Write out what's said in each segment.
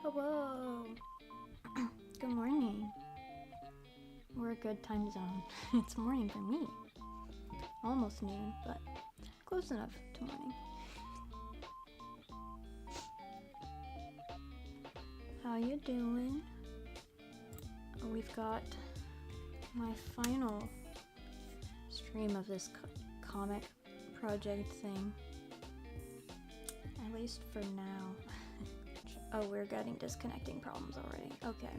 Hello. Good morning. We're a good time zone. It's morning for me. Almost noon, but close enough to morning. How you doing? We've got my final stream of this comic project thing. At least for now. Oh, we're getting disconnecting problems already. Okay.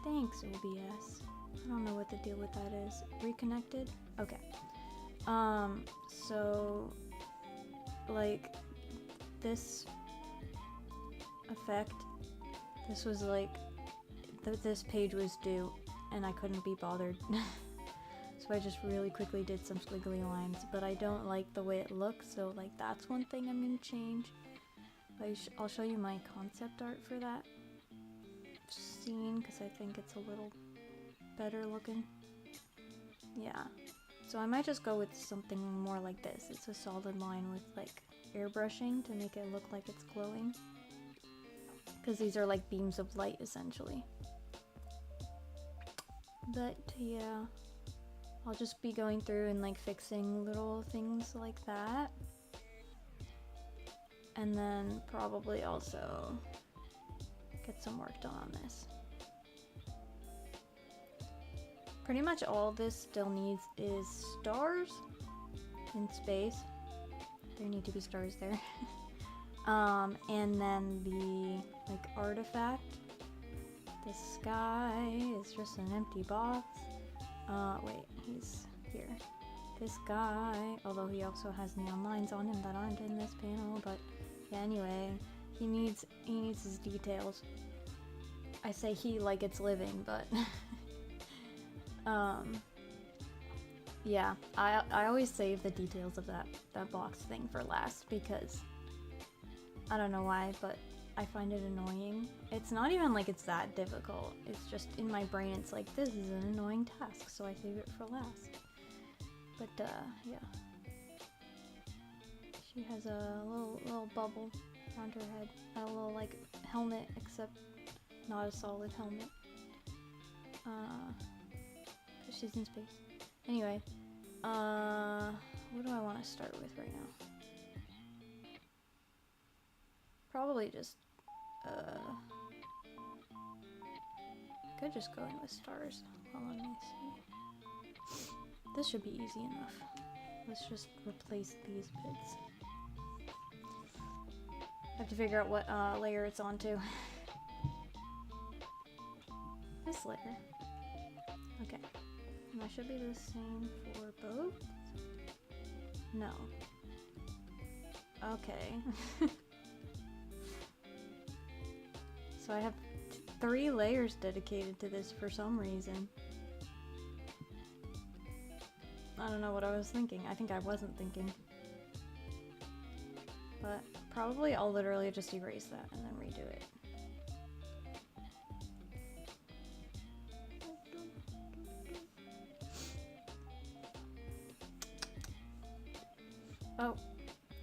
Thanks, OBS. I don't know what the deal with that is. Reconnected? Okay. So, like, this effect, this was like, this page was due, and I couldn't be bothered. So I just really quickly did some squiggly lines, but I don't like the way it looks, so like that's one thing I'm gonna change. I'll show you my concept art for that scene, because I think it's a little better looking. Yeah. So I might just go with something more like this. It's a solid line with like airbrushing to make it look like it's glowing. Because these are like beams of light essentially. But yeah, I'll just be going through and like fixing little things like that. And then probably also get some work done on this. Pretty much all this still needs is stars in space. There need to be stars there. And then the like artifact. The sky is just an empty box. Wait, he's here. This guy, although he also has neon lines on him that aren't in this panel, but yeah, anyway, he needs his details. I say he like it's living, but yeah, I always save the details of that box thing for last because I don't know why, but I find it annoying. It's not even like it's that difficult. It's just in my brain it's like this is an annoying task, so I save it for last. But yeah. She has a little bubble around her head. A little like helmet, except not a solid helmet. Cause she's in space. Anyway, what do I want to start with right now? Probably just could just go in with stars. Hold on, let me see. This should be easy enough. Let's just replace these bits. I have to figure out what layer it's onto. This layer. Okay. And that should be the same for both? No. Okay. So I have 3 layers dedicated to this for some reason. I don't know what I was thinking. I think I wasn't thinking. But probably I'll literally just erase that and then redo it. Oh,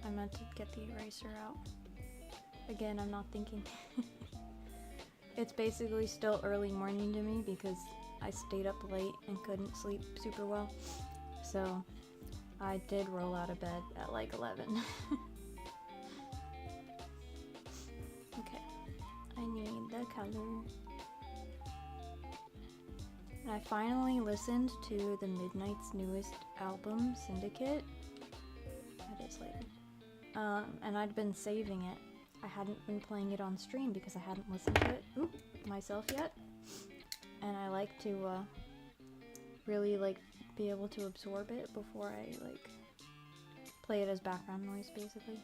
I meant to get the eraser out. Again, I'm not thinking. It's basically still early morning to me because I stayed up late and couldn't sleep super well. So I did roll out of bed at like 11. Okay, I need the color. And I finally listened to the Midnight's newest album, Syndicate. That is later. And I'd been saving it. I hadn't been playing it on stream because I hadn't listened to it myself yet. And I like to really like be able to absorb it before I like play it as background noise basically.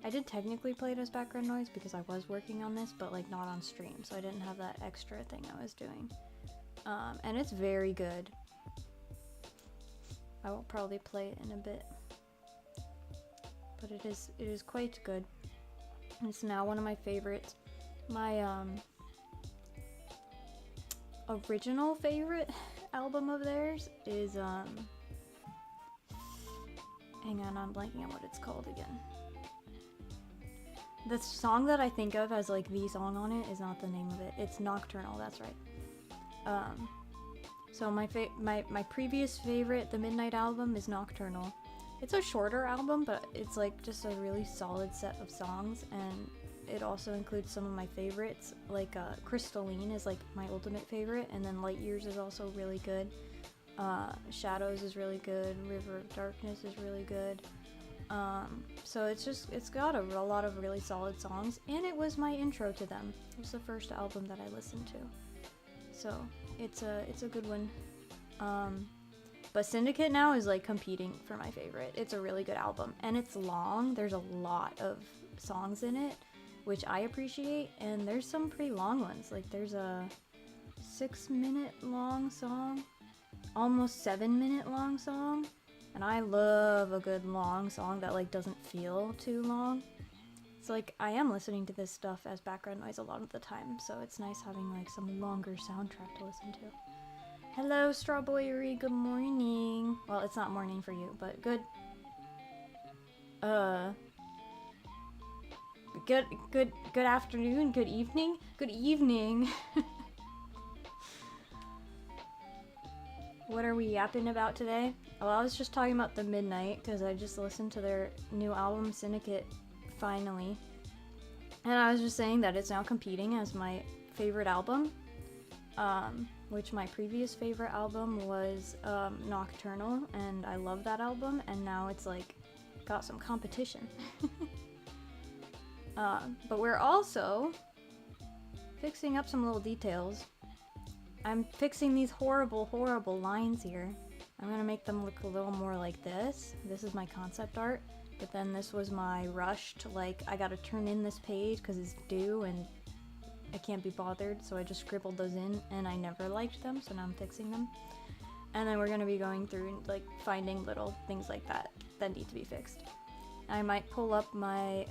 I did technically play it as background noise because I was working on this, but like not on stream, so I didn't have that extra thing I was doing. And it's very good. I will probably play it in a bit. But it is quite good. It's now one of my favorites. My original favorite album of theirs is hang on, I'm blanking on what it's called again. The song that I think of as like the song on it is not the name of it. It's Nocturnal, that's right. So my previous favorite, the Midnight album, is Nocturnal. It's a shorter album, but it's like just a really solid set of songs, and it also includes some of my favorites. Like Crystalline is like my ultimate favorite, and then Light Years is also really good. Shadows is really good. River of Darkness is really good. So it's got a lot of really solid songs, and it was my intro to them. It was the first album that I listened to, so it's a good one. But Syndicate now is like competing for my favorite. It's a really good album, and it's long. There's a lot of songs in it, which I appreciate, and there's some pretty long ones. Like there's a 6-minute long song, almost 7-minute long song. And I love a good long song that like doesn't feel too long. It's like I am listening to this stuff as background noise a lot of the time, so it's nice having like some longer soundtrack to listen to. Hello, Strawberry, good morning. Well, it's not morning for you, but good afternoon, good evening. Good evening. What are we yapping about today? Well, I was just talking about the Midnight, because I just listened to their new album, Syndicate, finally. And I was just saying that it's now competing as my favorite album, which my previous favorite album was Nocturnal, and I love that album, and now it's like got some competition. But we're also fixing up some little details. I'm fixing these horrible, horrible lines here. I'm gonna make them look a little more like this. This is my concept art, but then this was my rushed, like, I gotta turn in this page because it's due and I can't be bothered, so I just scribbled those in, and I never liked them, so now I'm fixing them. And then we're gonna be going through and, like, finding little things like that that need to be fixed. I might pull up my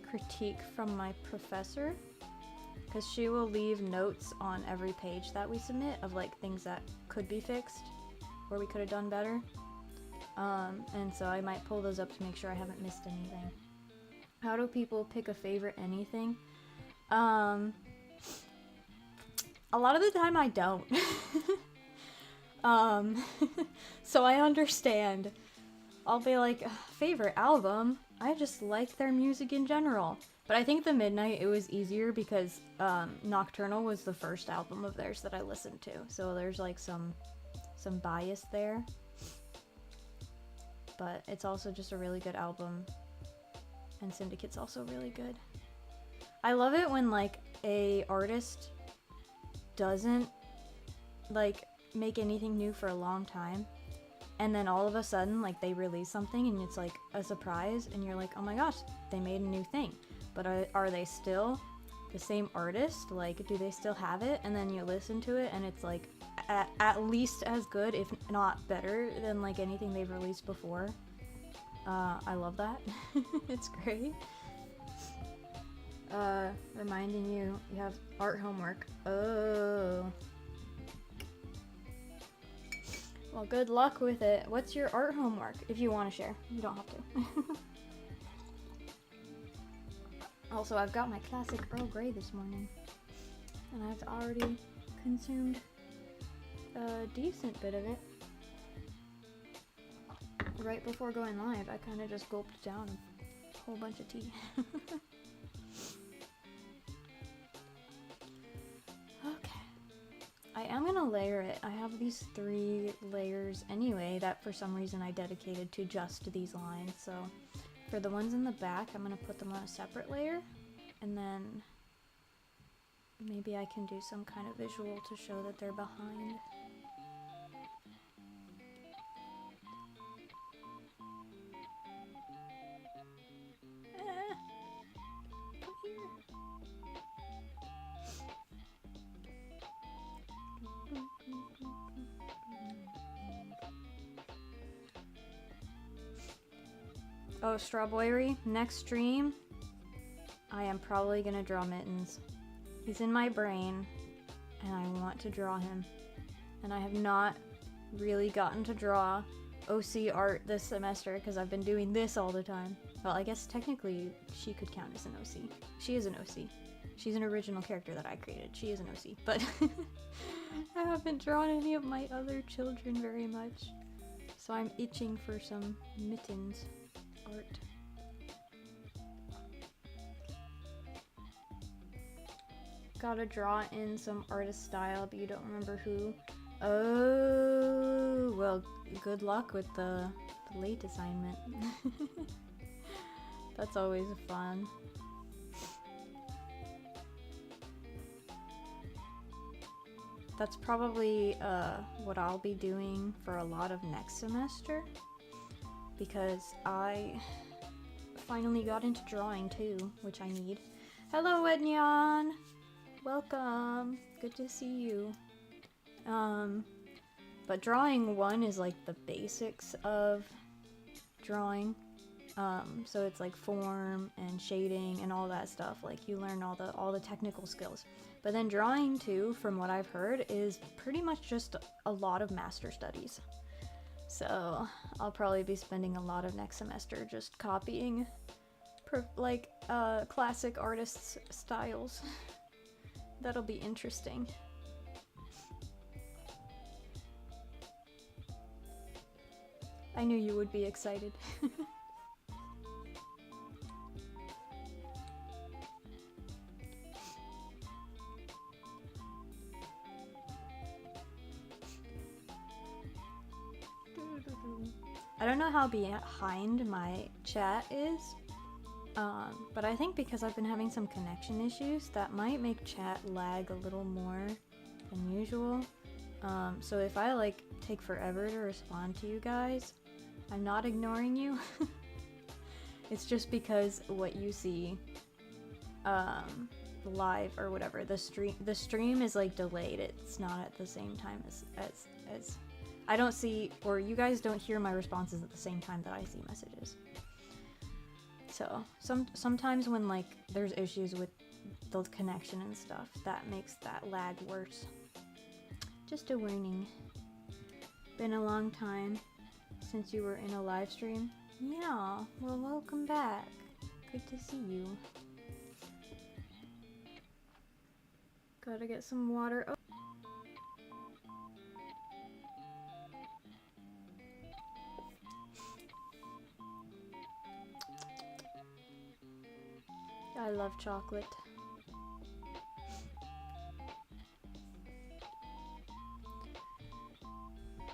critique from my professor, because she will leave notes on every page that we submit of like things that could be fixed or we could have done better. And so I might pull those up to make sure I haven't missed anything. How do people pick a favorite anything? A lot of the time I don't. So I understand. I'll be like, favorite album? I just like their music in general. But I think the Midnight, it was easier because Nocturnal was the first album of theirs that I listened to. So there's like some bias there. But it's also just a really good album. And Syndicate's also really good. I love it when like a artist doesn't like make anything new for a long time. And then all of a sudden like they release something and it's like a surprise and you're like, oh my gosh, they made a new thing. But are they still the same artist? Like, do they still have it? And then you listen to it and it's like at least as good, if not better, than like anything they've released before. I love that. It's great. Reminding you have art homework. Oh. Well, good luck with it. What's your art homework? If you want to share. You don't have to. Also, I've got my classic Earl Grey this morning, and I've already consumed a decent bit of it. Right before going live, I kind of just gulped down a whole bunch of tea. Okay. I am gonna layer it. I have these 3 layers anyway that for some reason I dedicated to just these lines, so for the ones in the back, I'm going to put them on a separate layer, and then maybe I can do some kind of visual to show that they're behind. Come here. Oh, Strawberry, next stream, I am probably gonna draw Mittens. He's in my brain, and I want to draw him. And I have not really gotten to draw OC art this semester, because I've been doing this all the time. Well, I guess technically she could count as an OC. She is an OC. She's an original character that I created. She is an OC, but I haven't drawn any of my other children very much. So I'm itching for some Mittens art. Gotta draw in some artist style, but you don't remember who. Oh, well, good luck with the late assignment. That's always fun. That's probably what I'll be doing for a lot of next semester, because I finally got into drawing too, which I need. Hello, Ednyan! Welcome! Good to see you. But drawing 1 is like the basics of drawing. So it's like form and shading and all that stuff. Like you learn all the technical skills. But then drawing 2, from what I've heard, is pretty much just a lot of master studies. So I'll probably be spending a lot of next semester just copying classic artists' styles. That'll be interesting. I knew you would be excited. I don't know how behind my chat is, but I think because I've been having some connection issues, that might make chat lag a little more than usual. So if I like take forever to respond to you guys, I'm not ignoring you. It's just because what you see live or whatever, the stream is like delayed. It's not at the same time as I don't see, or you guys don't hear my responses at the same time that I see messages. So sometimes when like there's issues with the connection and stuff, that makes that lag worse. Just a warning. Been a long time since you were in a live stream. Yeah, well, welcome back. Good to see you. Gotta get some water. Oh. I love chocolate.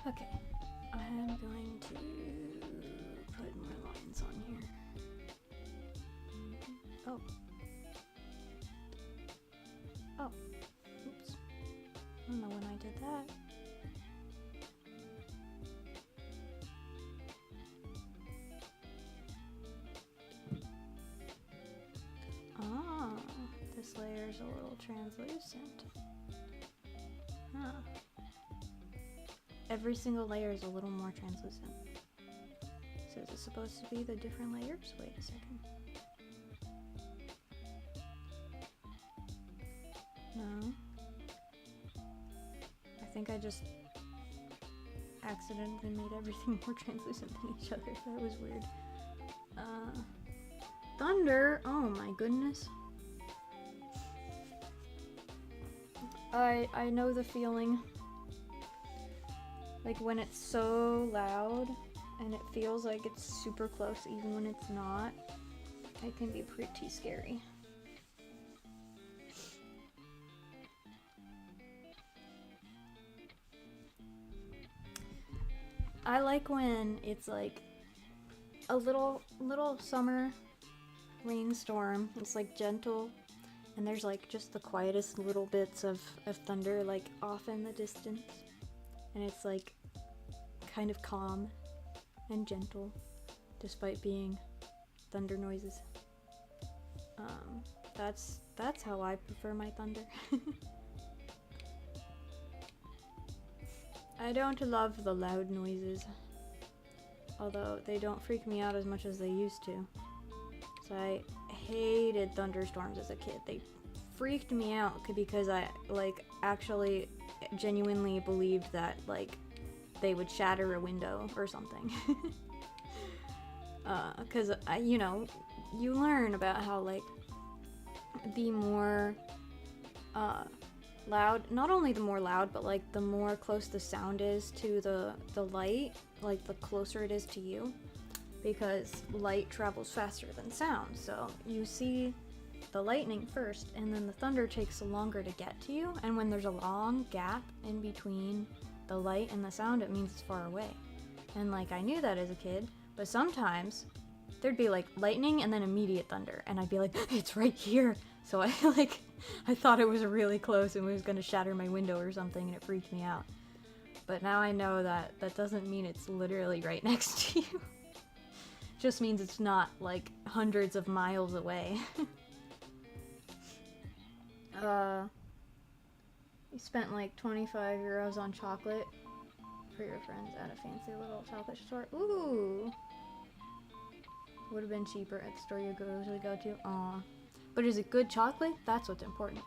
Okay, I'm going to put more lines on here. Oh. Oh. Oops. I don't know when I did that. Ah, this layer is a little translucent. Huh. Every single layer is a little more translucent. So is it supposed to be the different layers? Wait a second. No. I think I just accidentally made everything more translucent than each other. That was weird. Thunder! Oh my goodness. I know the feeling. Like when it's so loud and it feels like it's super close even when it's not, it can be pretty scary. I like when it's like a little summer rainstorm. It's like gentle and there's like just the quietest little bits of thunder like off in the distance. And it's like kind of calm and gentle despite being thunder noises. That's how I prefer my thunder. I don't love the loud noises, although they don't freak me out as much as they used to. So I hated thunderstorms as a kid. They freaked me out because I like actually genuinely believed that like they would shatter a window or something. Because, you know, you learn about how, like, the more, loud, not only the more loud, but, like, the more close the sound is to the light, like, the closer it is to you. Because light travels faster than sound, so you see the lightning first, and then the thunder takes longer to get to you, and when there's a long gap in between the light and the sound, it means it's far away. And, like, I knew that as a kid, but sometimes there'd be, like, lightning and then immediate thunder, and I'd be like, it's right here! So I thought it was really close and was gonna shatter my window or something, and it freaked me out. But now I know that that doesn't mean it's literally right next to you. It just means it's not, like, hundreds of miles away. You spent like 25 euros on chocolate for your friends at a fancy little chocolate store. Ooh! Would have been cheaper at the store you usually go to. Aw. But is it good chocolate? That's what's important.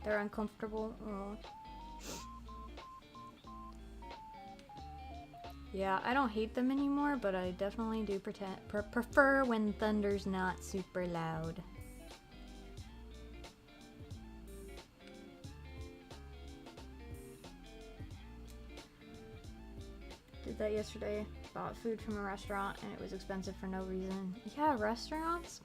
They're uncomfortable. Aw. Yeah, I don't hate them anymore, but I definitely do prefer when thunder's not super loud. Did that yesterday. Bought food from a restaurant and it was expensive for no reason. Yeah, restaurants.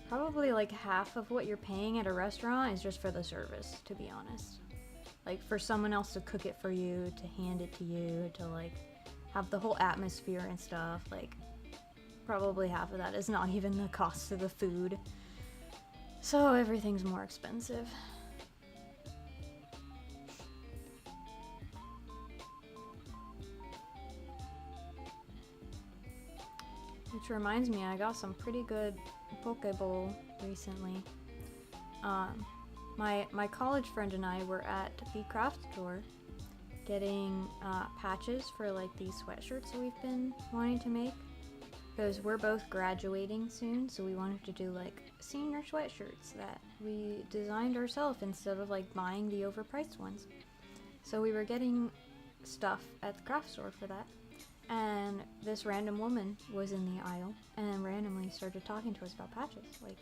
Probably like half of what you're paying at a restaurant is just for the service, to be honest. Like for someone else to cook it for you, to hand it to you, to like have the whole atmosphere and stuff. Like probably half of that is not even the cost of the food. So everything's more expensive. Which reminds me, I got some pretty good Pokeball recently. My college friend and I were at the craft store getting patches for like these sweatshirts that we've been wanting to make. Because we're both graduating soon, so we wanted to do like senior sweatshirts that we designed ourselves instead of like buying the overpriced ones. So we were getting stuff at the craft store for that. And this random woman was in the aisle and randomly started talking to us about patches, like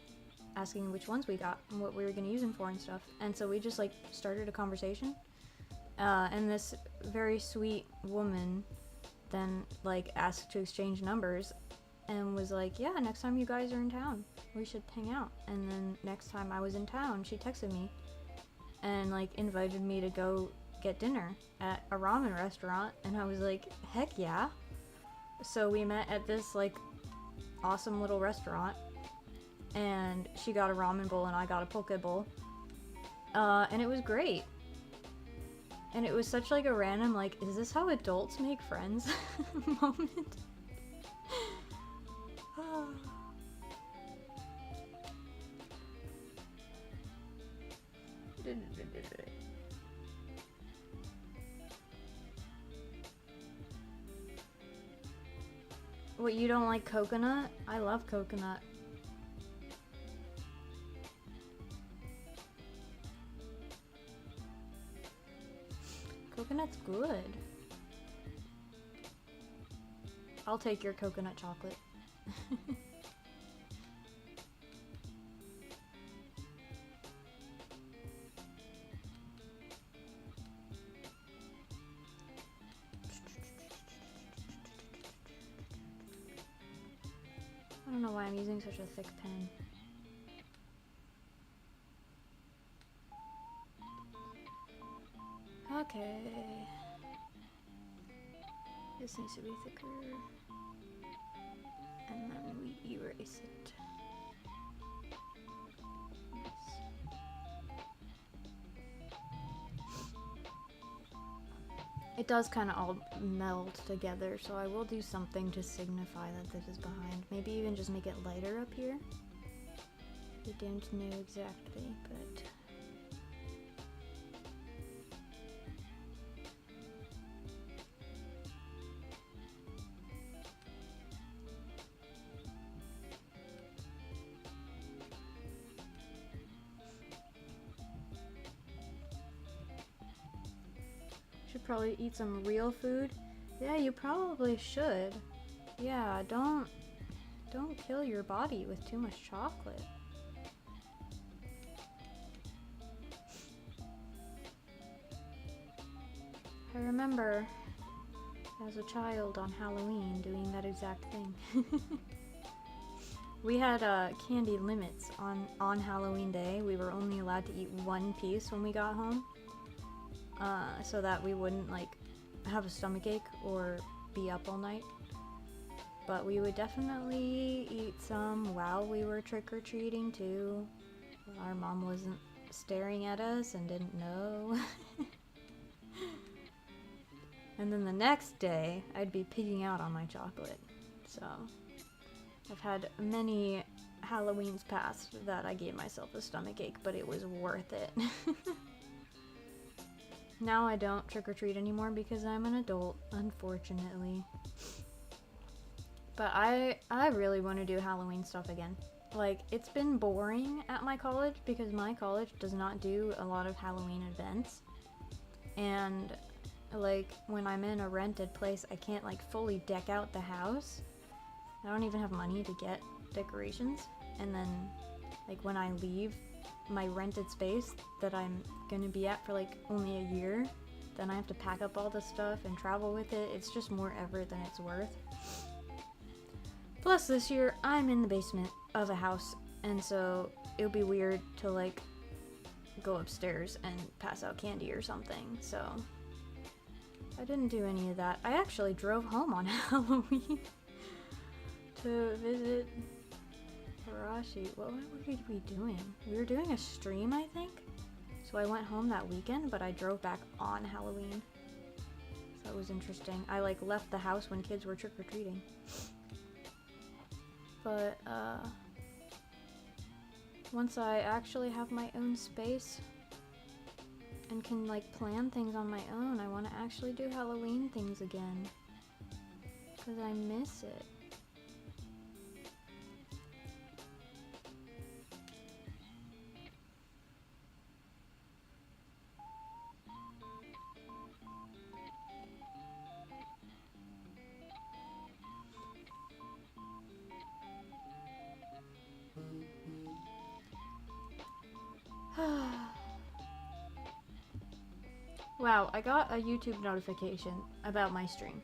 asking which ones we got and what we were going to use them for and stuff. And so we just like started a conversation. And this very sweet woman then like asked to exchange numbers and was like, yeah, next time you guys are in town, we should hang out. And then next time I was in town, she texted me and like invited me to go get dinner at a ramen restaurant, and I was like, heck yeah. So we met at this like awesome little restaurant, and she got a ramen bowl and I got a poke bowl, and it was great. And it was such like a random like, is this how adults make friends moment. What, you don't like coconut? I love coconut. Coconut's good. I'll take your coconut chocolate. I don't know why I'm using such a thick pen. Okay. This needs to be thicker. And then we erase it. Yes. It does kind of all meld together, so I will do something to signify that this is behind. Maybe even just make it lighter up here. I don't know exactly, but... Should probably eat some real food Yeah, you probably should. Yeah, don't kill your body with too much chocolate. I remember as a child on Halloween doing that exact thing. We had candy limits on Halloween day. We were only allowed to eat one piece when we got home, so that we wouldn't like have a stomachache or be up all night. But we would definitely eat some while we were trick-or-treating too. Our mom wasn't staring at us and didn't know. And then the next day, I'd be pigging out on my chocolate. So I've had many Halloweens past that I gave myself a stomachache, but it was worth it. Now I don't trick-or-treat anymore because I'm an adult, unfortunately. But I really want to do Halloween stuff again. Like, it's been boring at my college because my college does not do a lot of Halloween events. And, like, when I'm in a rented place, I can't, like, fully deck out the house. I don't even have money to get decorations. And then, like, when I leave my rented space that I'm gonna be at for, like, only a year, then I have to pack up all the stuff and travel with it. It's just more effort than it's worth. Plus, this year, I'm in the basement of a house, and so it would be weird to, like, go upstairs and pass out candy or something, so I didn't do any of that. I actually drove home on Halloween to visit Harashi. What were we doing? We were doing a stream, I think? So I went home that weekend, but I drove back on Halloween. So it was interesting. I, like, left the house when kids were trick-or-treating. But, once I actually have my own space and can, like, plan things on my own, I want to actually do Halloween things again. Because I miss it. Wow, I got a YouTube notification about my stream.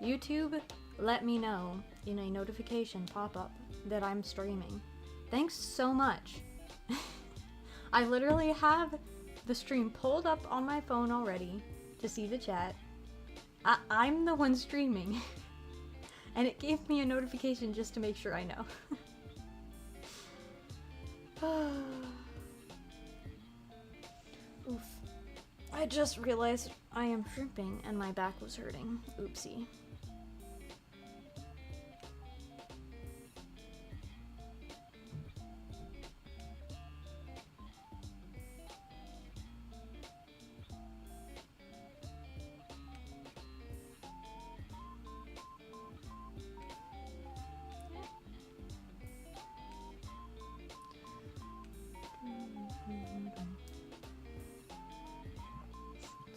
YouTube let me know in a notification pop-up that I'm streaming. Thanks so much. I literally have the stream pulled up on my phone already to see the chat. I'm the one streaming. And it gave me a notification just to make sure I know. Oof. I just realized I am shrimping and my back was hurting. Oopsie.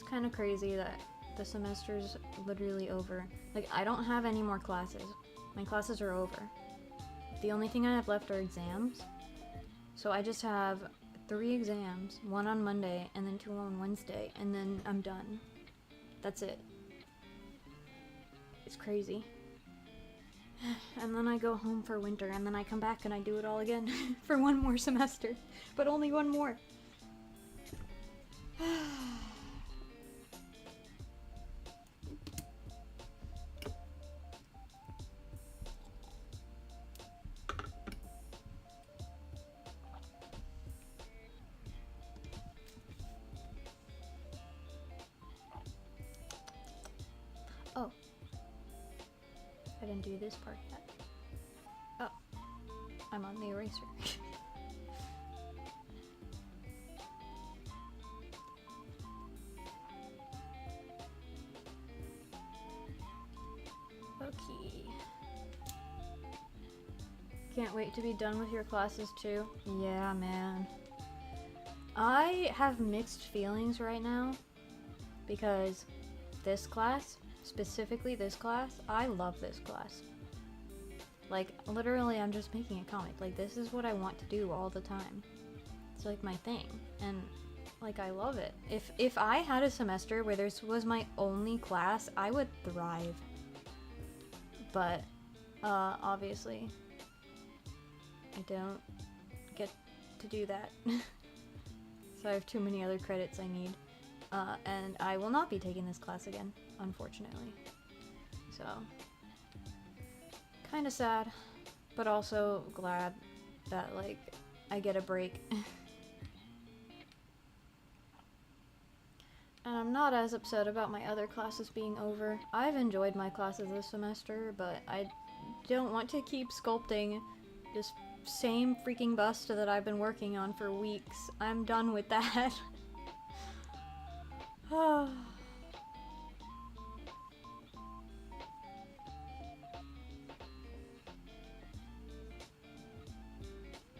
Kind of crazy that the semester's literally over. Like, I don't have any more classes. My classes are over. The only thing I have left are exams. So I just have 3 exams, 1 on Monday and then 2 on Wednesday, and then I'm done. That's it. It's crazy. And then I go home for winter, and then I come back and I do it all again for 1 more semester, but only 1 more. Oh, I didn't do this part yet. Oh, I'm on the eraser. Okay. Can't wait to be done with your classes too. Yeah, man. I have mixed feelings right now because this class specifically this class, I love this class. Like, literally, I'm just making a comic. Like, this is what I want to do all the time. It's like my thing, and like I love it. If I had a semester where this was my only class, I would thrive. But obviously I don't get to do that. So I have too many other credits I need, and I will not be taking this class again, unfortunately. So kind of sad, but also glad that like I get a break. And I'm not as upset about my other classes being over. I've enjoyed my classes this semester, but I don't want to keep sculpting this same freaking bust that I've been working on for weeks. I'm done with that.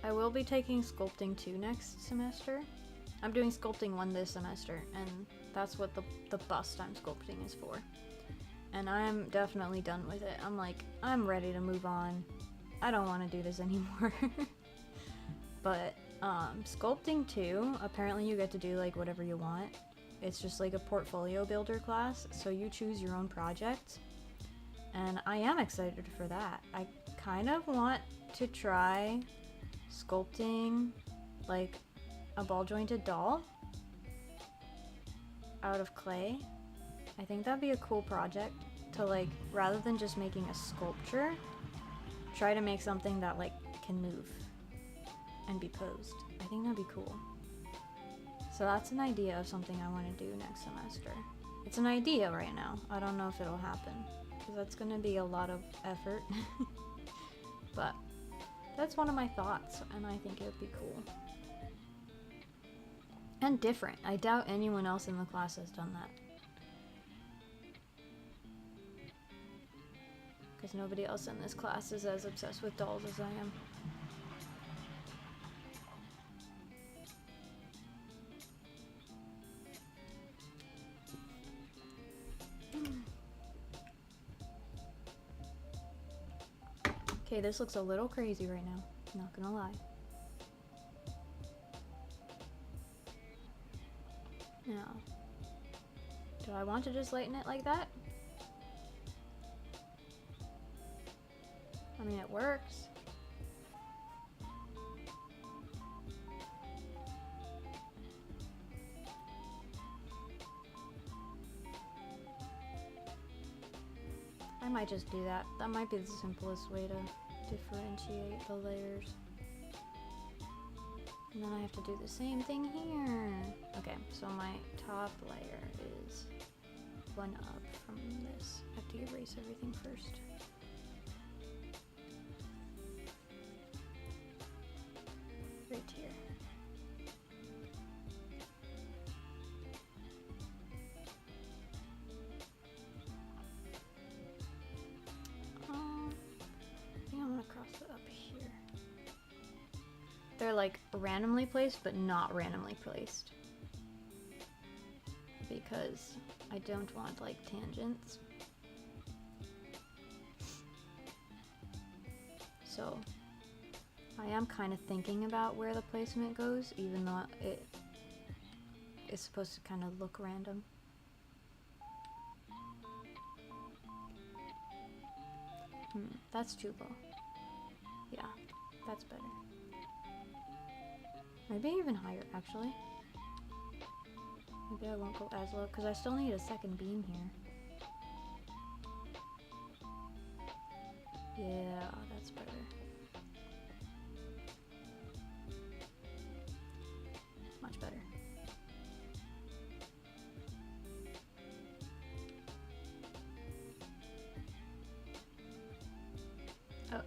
I will be taking sculpting 2 next semester. I'm doing sculpting 1 this semester, and that's what the bust I'm sculpting is for. And I'm definitely done with it. I'm ready to move on. I don't want to do this anymore. But sculpting 2, apparently you get to do like whatever you want. It's just like a portfolio builder class, so you choose your own project. And I am excited for that. I kind of want to try sculpting like a ball jointed doll out of clay. I think that'd be a cool project to like, rather than just making a sculpture, try to make something that like can move and be posed. I think that'd be cool. So that's an idea of something I want to do next semester. It's an idea right now. I don't know if it'll happen, because that's going to be a lot of effort. But that's one of my thoughts, and I think it would be cool. And different. I doubt anyone else in the class has done that. Because nobody else in this class is as obsessed with dolls as I am. Okay, this looks a little crazy right now. Not gonna lie. Now, do I want to just lighten it like that? I mean, it works. I might just do that. That might be the simplest way to differentiate the layers. And then I have to do the same thing here. Okay, so my top layer is 1 up from this. I have to erase everything first. Right here. I think I'm gonna cross it up here. They're like randomly placed, but not randomly placed. Because I don't want like tangents. So I am kind of thinking about where the placement goes, even though it is supposed to kind of look random. That's too low. Yeah, that's better. Maybe even higher, actually. Maybe I won't go as low, because I still need a second beam here. Yeah, that's better. Much better. Oh.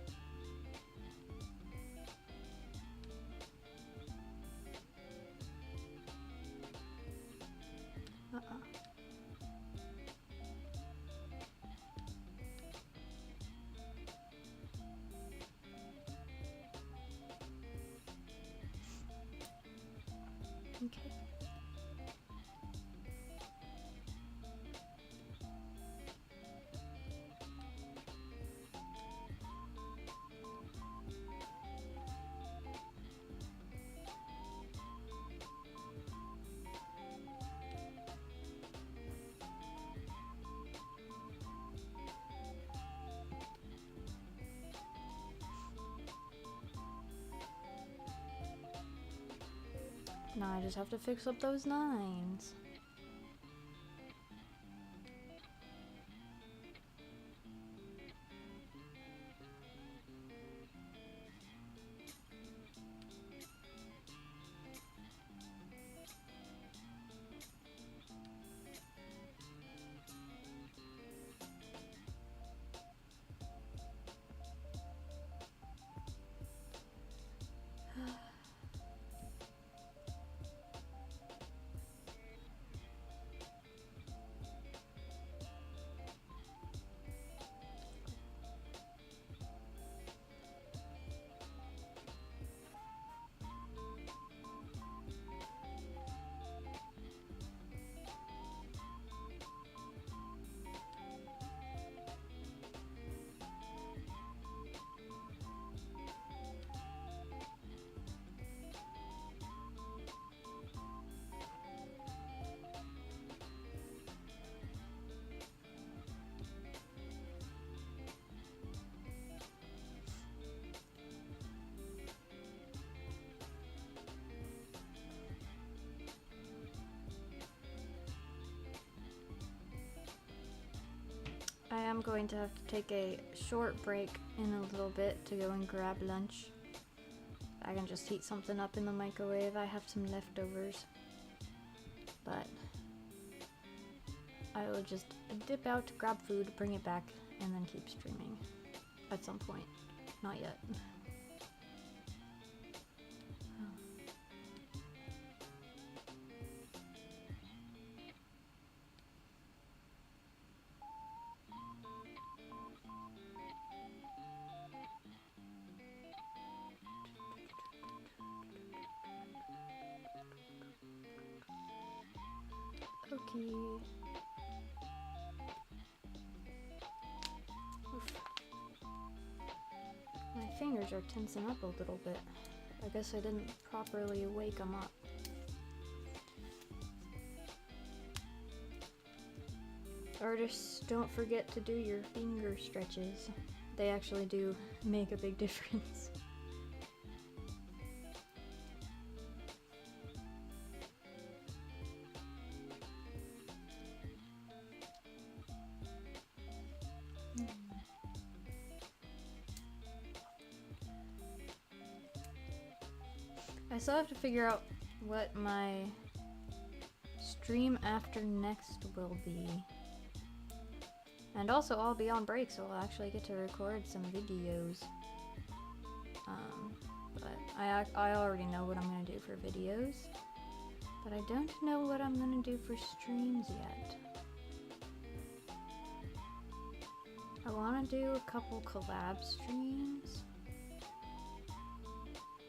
Okay. Now I just have to fix up those 9s. I am going to have to take a short break in a little bit to go and grab lunch. I can just heat something up in the microwave. I have some leftovers. But I will just dip out to grab food, bring it back, and then keep streaming at some point. Not yet. Okay. Oof. My fingers are tensing up a little bit. I guess I didn't properly wake them up. Artists, don't forget to do your finger stretches. They actually do make a big difference. I still have to figure out what my stream after next will be. And also I'll be on break, so I'll actually get to record some videos. But I already know what I'm going to do for videos. But I don't know what I'm going to do for streams yet. I want to do a couple collab streams.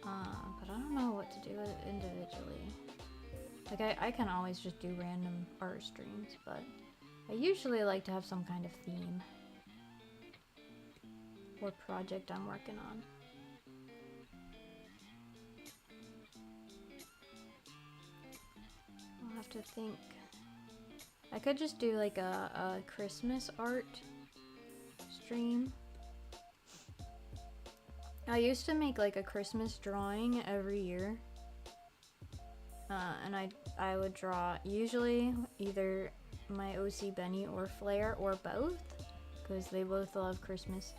But I don't know what to do individually. Like, I can always just do random art streams, but I usually like to have some kind of theme or project I'm working on. I'll have to think. I could just do like a Christmas art stream. I used to make like a Christmas drawing every year, and I would draw usually either my OC Benny or Flair or both, because they both love Christmas,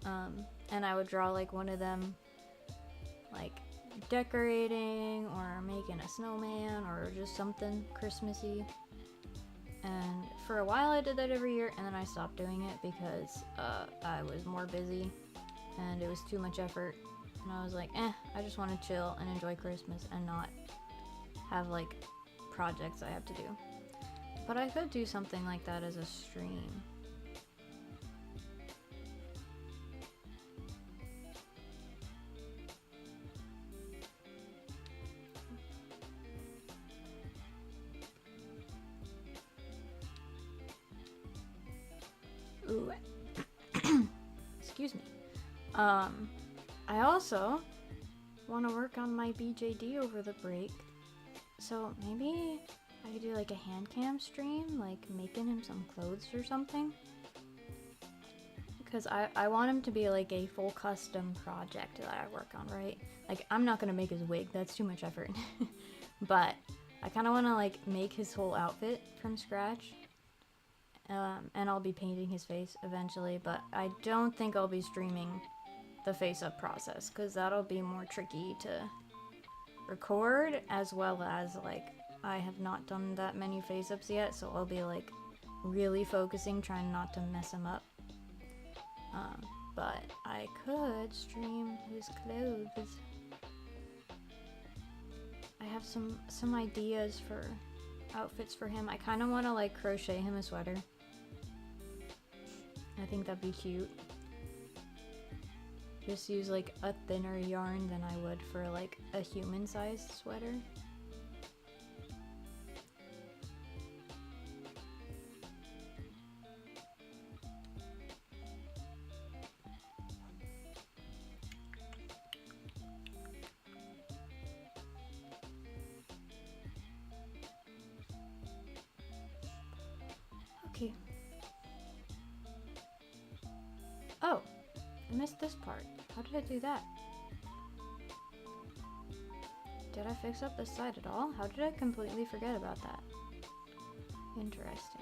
and I would draw like one of them like decorating or making a snowman or just something Christmassy. And for a while I did that every year, and then I stopped doing it because I was more busy and it was too much effort, and I was like, I just want to chill and enjoy Christmas and not have like projects I have to do. But I could do something like that as a stream. Ooh. Excuse me. I also want to work on my BJD over the break, so maybe I could do like a hand cam stream, like making him some clothes or something, because I want him to be like a full custom project that I work on, right? Like, I'm not gonna make his wig, that's too much effort. But I kind of want to like make his whole outfit from scratch. And I'll be painting his face eventually, but I don't think I'll be streaming the face up process because that'll be more tricky to record, as well as like I have not done that many face ups yet, so I'll be like really focusing, trying not to mess him up. But I could stream his clothes. I have some ideas for outfits for him. I kind of want to like crochet him a sweater. I think that'd be cute. Just use like a thinner yarn than I would for like a human-sized sweater. Okay. Oh, I missed this part. How did I do that? Did I fix up this side at all? How did I completely forget about that? Interesting.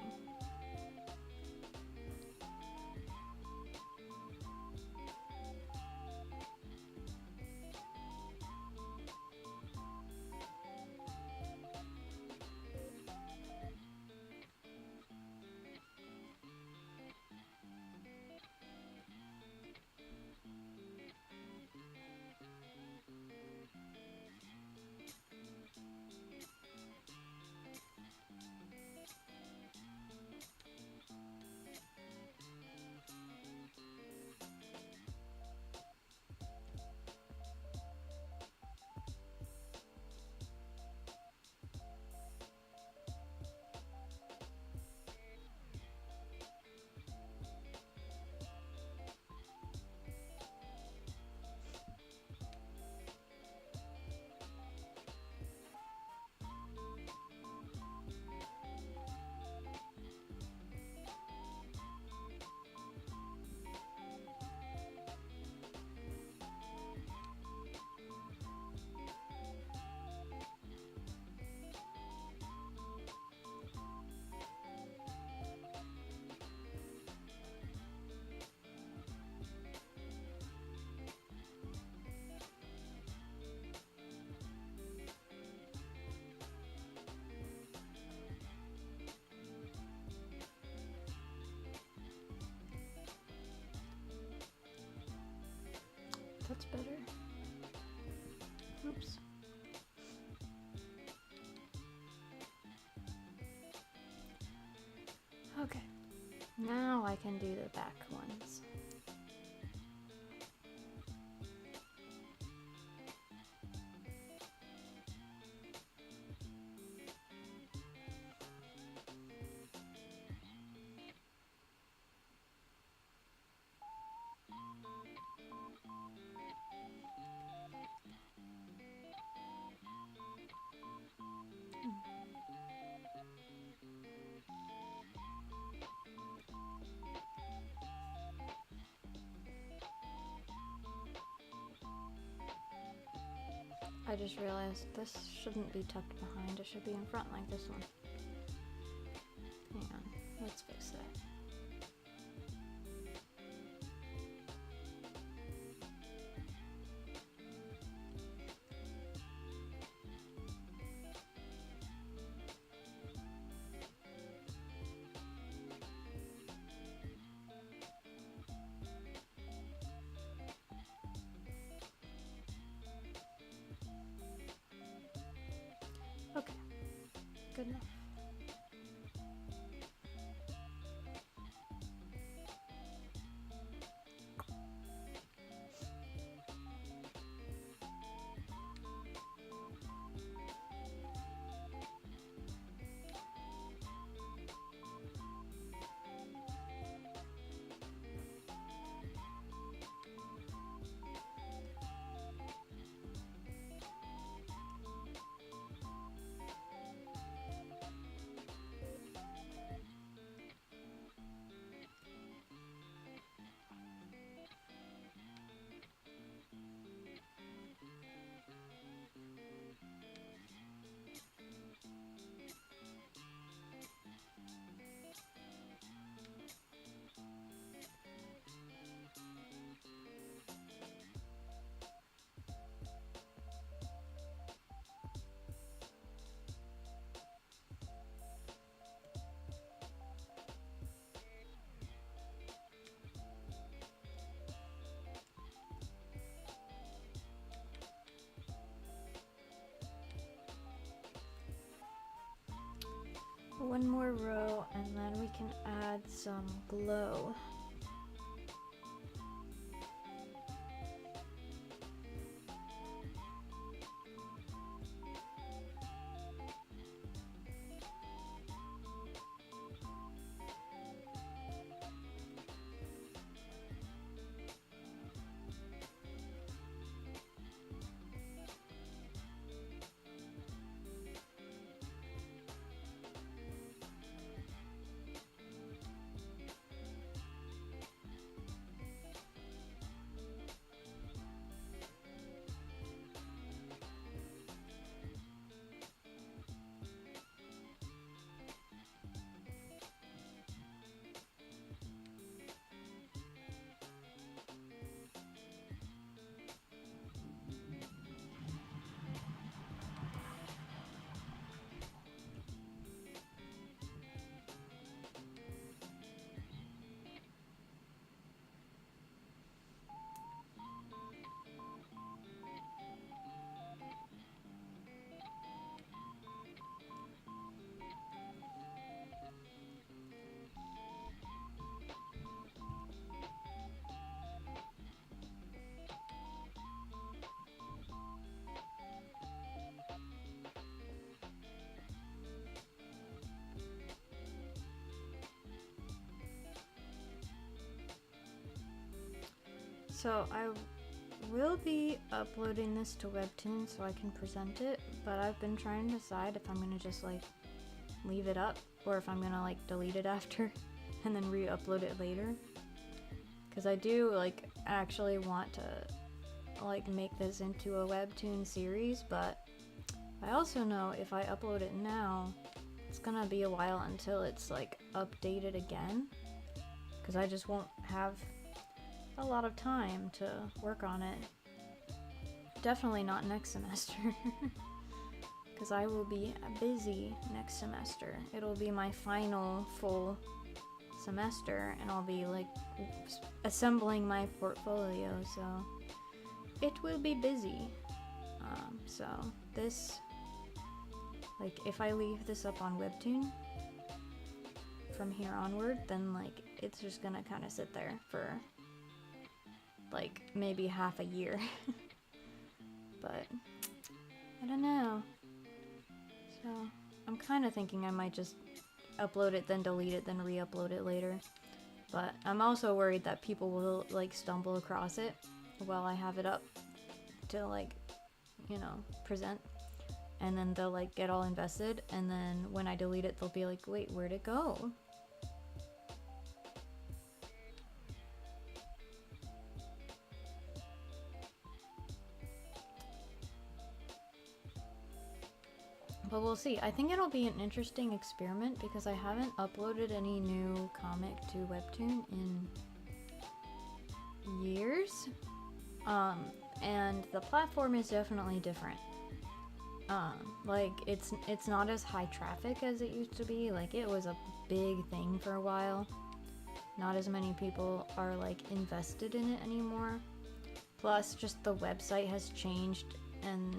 That's better. Oops. Okay. Now I can do the back ones. I just realized this shouldn't be tucked behind, it should be in front like this one. Hang on, let's fix that. Okay, good enough. one more row, and then we can add some glow. So I will be uploading this to Webtoon so I can present it, but I've been trying to decide if I'm gonna just like leave it up or if I'm gonna like delete it after and then re-upload it later. Because I do like actually want to like make this into a Webtoon series, but I also know if I upload it now, it's gonna be a while until it's like updated again, because I just won't have a lot of time to work on it. Definitely not next semester, because I will be busy next semester. It'll be my final full semester and I'll be like assembling my portfolio, so it will be busy. So this, like if I leave this up on Webtoon from here onward, then like it's just gonna kind of sit there for like maybe half a year. But I don't know. So I'm kind of thinking I might just upload it, then delete it, then re-upload it later. But I'm also worried that people will like stumble across it while I have it up to like, you know, present, and then they'll like get all invested, and then when I delete it they'll be like, wait, where'd it go? But we'll see. I think it'll be an interesting experiment because I haven't uploaded any new comic to Webtoon in years. And the platform is definitely different. Like it's not as high traffic as it used to be. Like it was a big thing for a while. Not as many people are like invested in it anymore. Plus just the website has changed and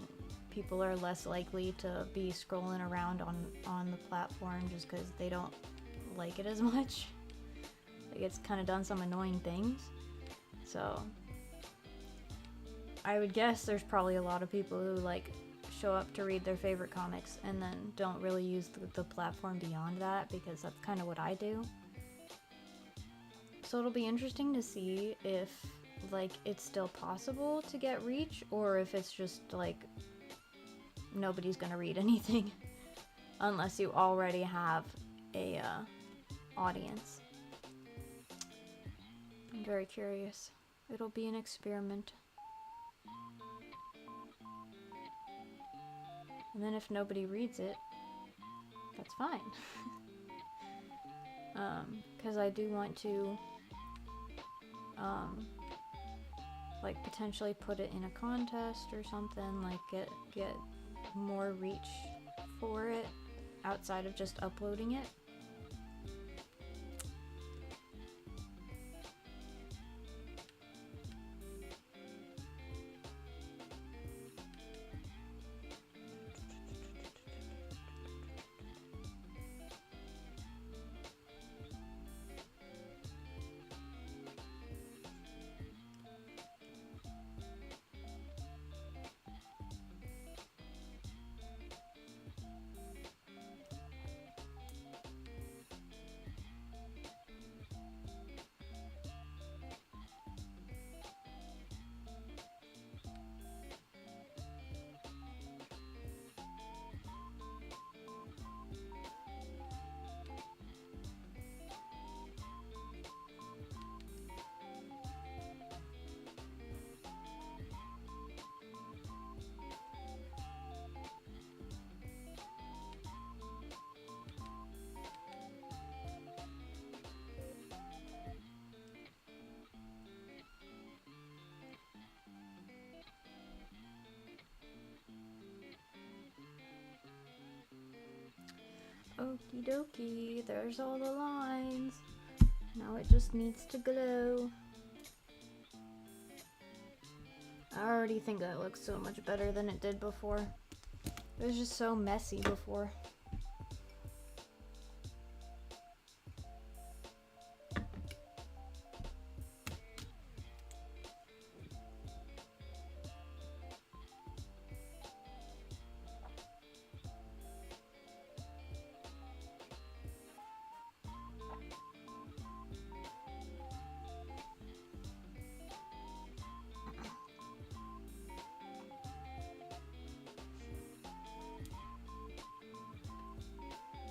people are less likely to be scrolling around on the platform just because they don't like it as much. Like it's kind of done some annoying things. So I would guess there's probably a lot of people who like show up to read their favorite comics and then don't really use the platform beyond that, because that's kind of what I do. So it'll be interesting to see if like it's still possible to get reach, or if it's just like nobody's gonna read anything unless you already have a audience. I'm very curious. It'll be an experiment. And then if nobody reads it, that's fine. Because I do want to like potentially put it in a contest or something, like get more reach for it outside of just uploading it. Okie dokie, there's all the lines. Now it just needs to glow. I already think that looks so much better than it did before. It was just so messy before.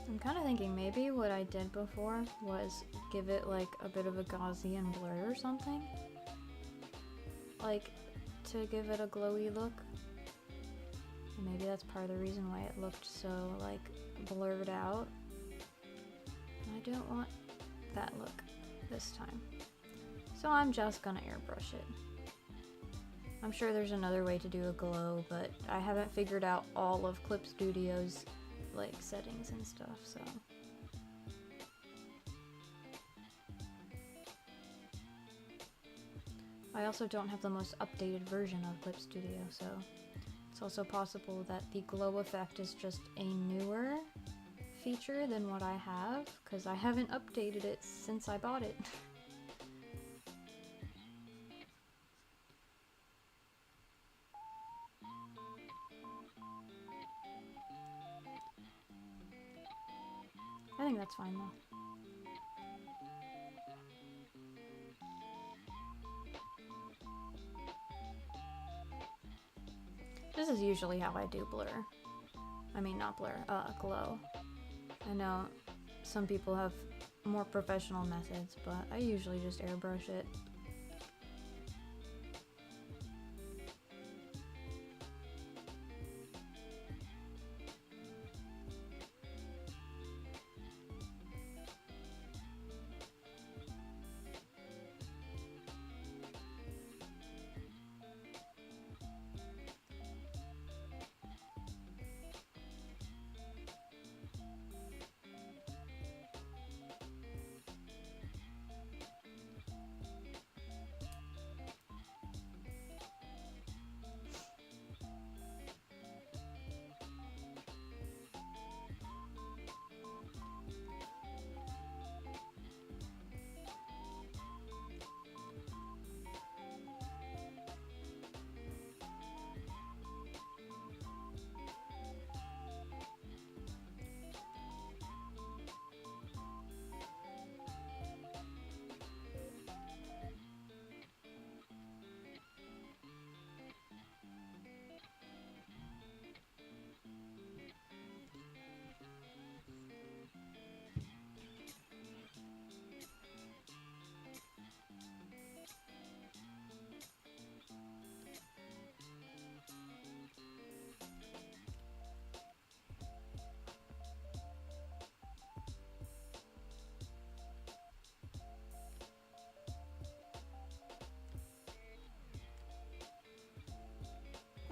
I'm kind of thinking maybe what I did before was give it like a bit of a Gaussian blur or something. Like to give it a glowy look. And maybe that's part of the reason why it looked so like blurred out. I don't want that look this time. So I'm just gonna airbrush it. I'm sure there's another way to do a glow, but I haven't figured out all of Clip Studio's like settings and stuff, so. I also don't have the most updated version of Clip Studio, so it's also possible that the glow effect is just a newer feature than what I have, because I haven't updated it since I bought it. I think that's fine though. This is usually how I do blur. I mean, not blur, glow. I know some people have more professional methods, but I usually just airbrush it.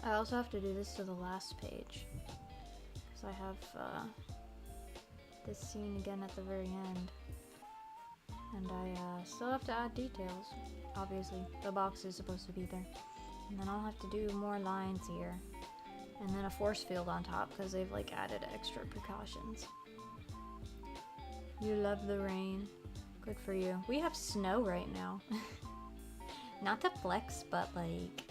I also have to do this to the last page, because I have this scene again at the very end, and I still have to add details. Obviously, the box is supposed to be there, and then I'll have to do more lines here, and then a force field on top, because they've like added extra precautions. You love the rain. Good for you. We have snow right now. Not to flex, but like...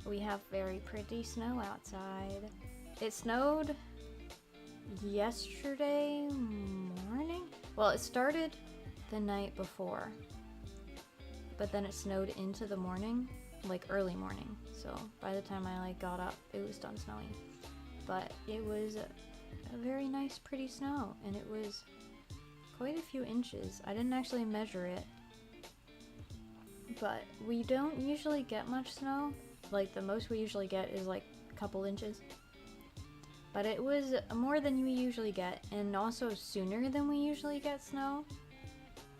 We have very pretty snow outside. It snowed yesterday morning? Well, it started the night before, but then it snowed into the morning, like early morning. So by the time I like got up, it was done snowing. But it was a very nice, pretty snow, and it was quite a few inches. I didn't actually measure it, but we don't usually get much snow. Like, the most we usually get is like a couple inches. But it was more than we usually get, and also sooner than we usually get snow.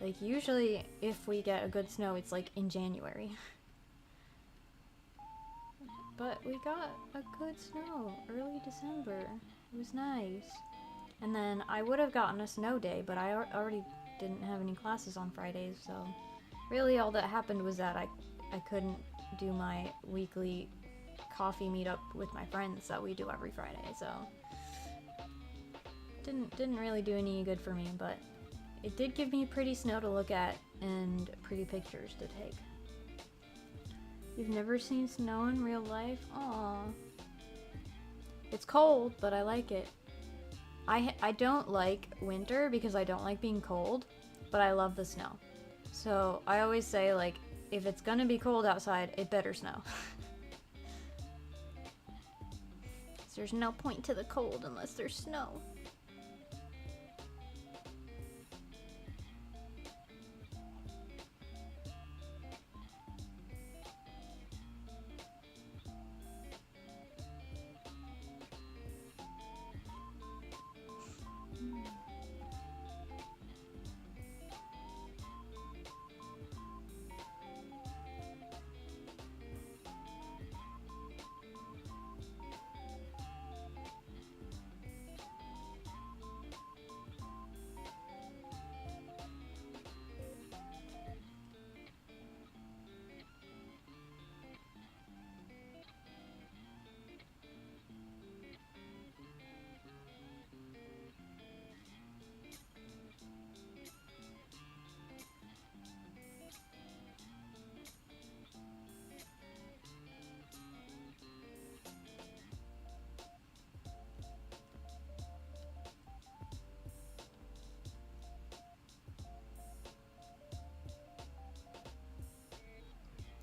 Like, usually if we get a good snow, it's like in January. But we got a good snow early December. It was nice. And then I would have gotten a snow day, but I already didn't have any classes on Fridays, so really all that happened was that I couldn't do my weekly coffee meetup with my friends that we do every Friday, so didn't really do any good for me, but it did give me pretty snow to look at and pretty pictures to take. You've never seen snow in real life? Aww. It's cold, but I like it. I don't like winter because I don't like being cold, but I love the snow. So I always say, like, if it's gonna be cold outside, it better snow. There's no point to the cold unless there's snow.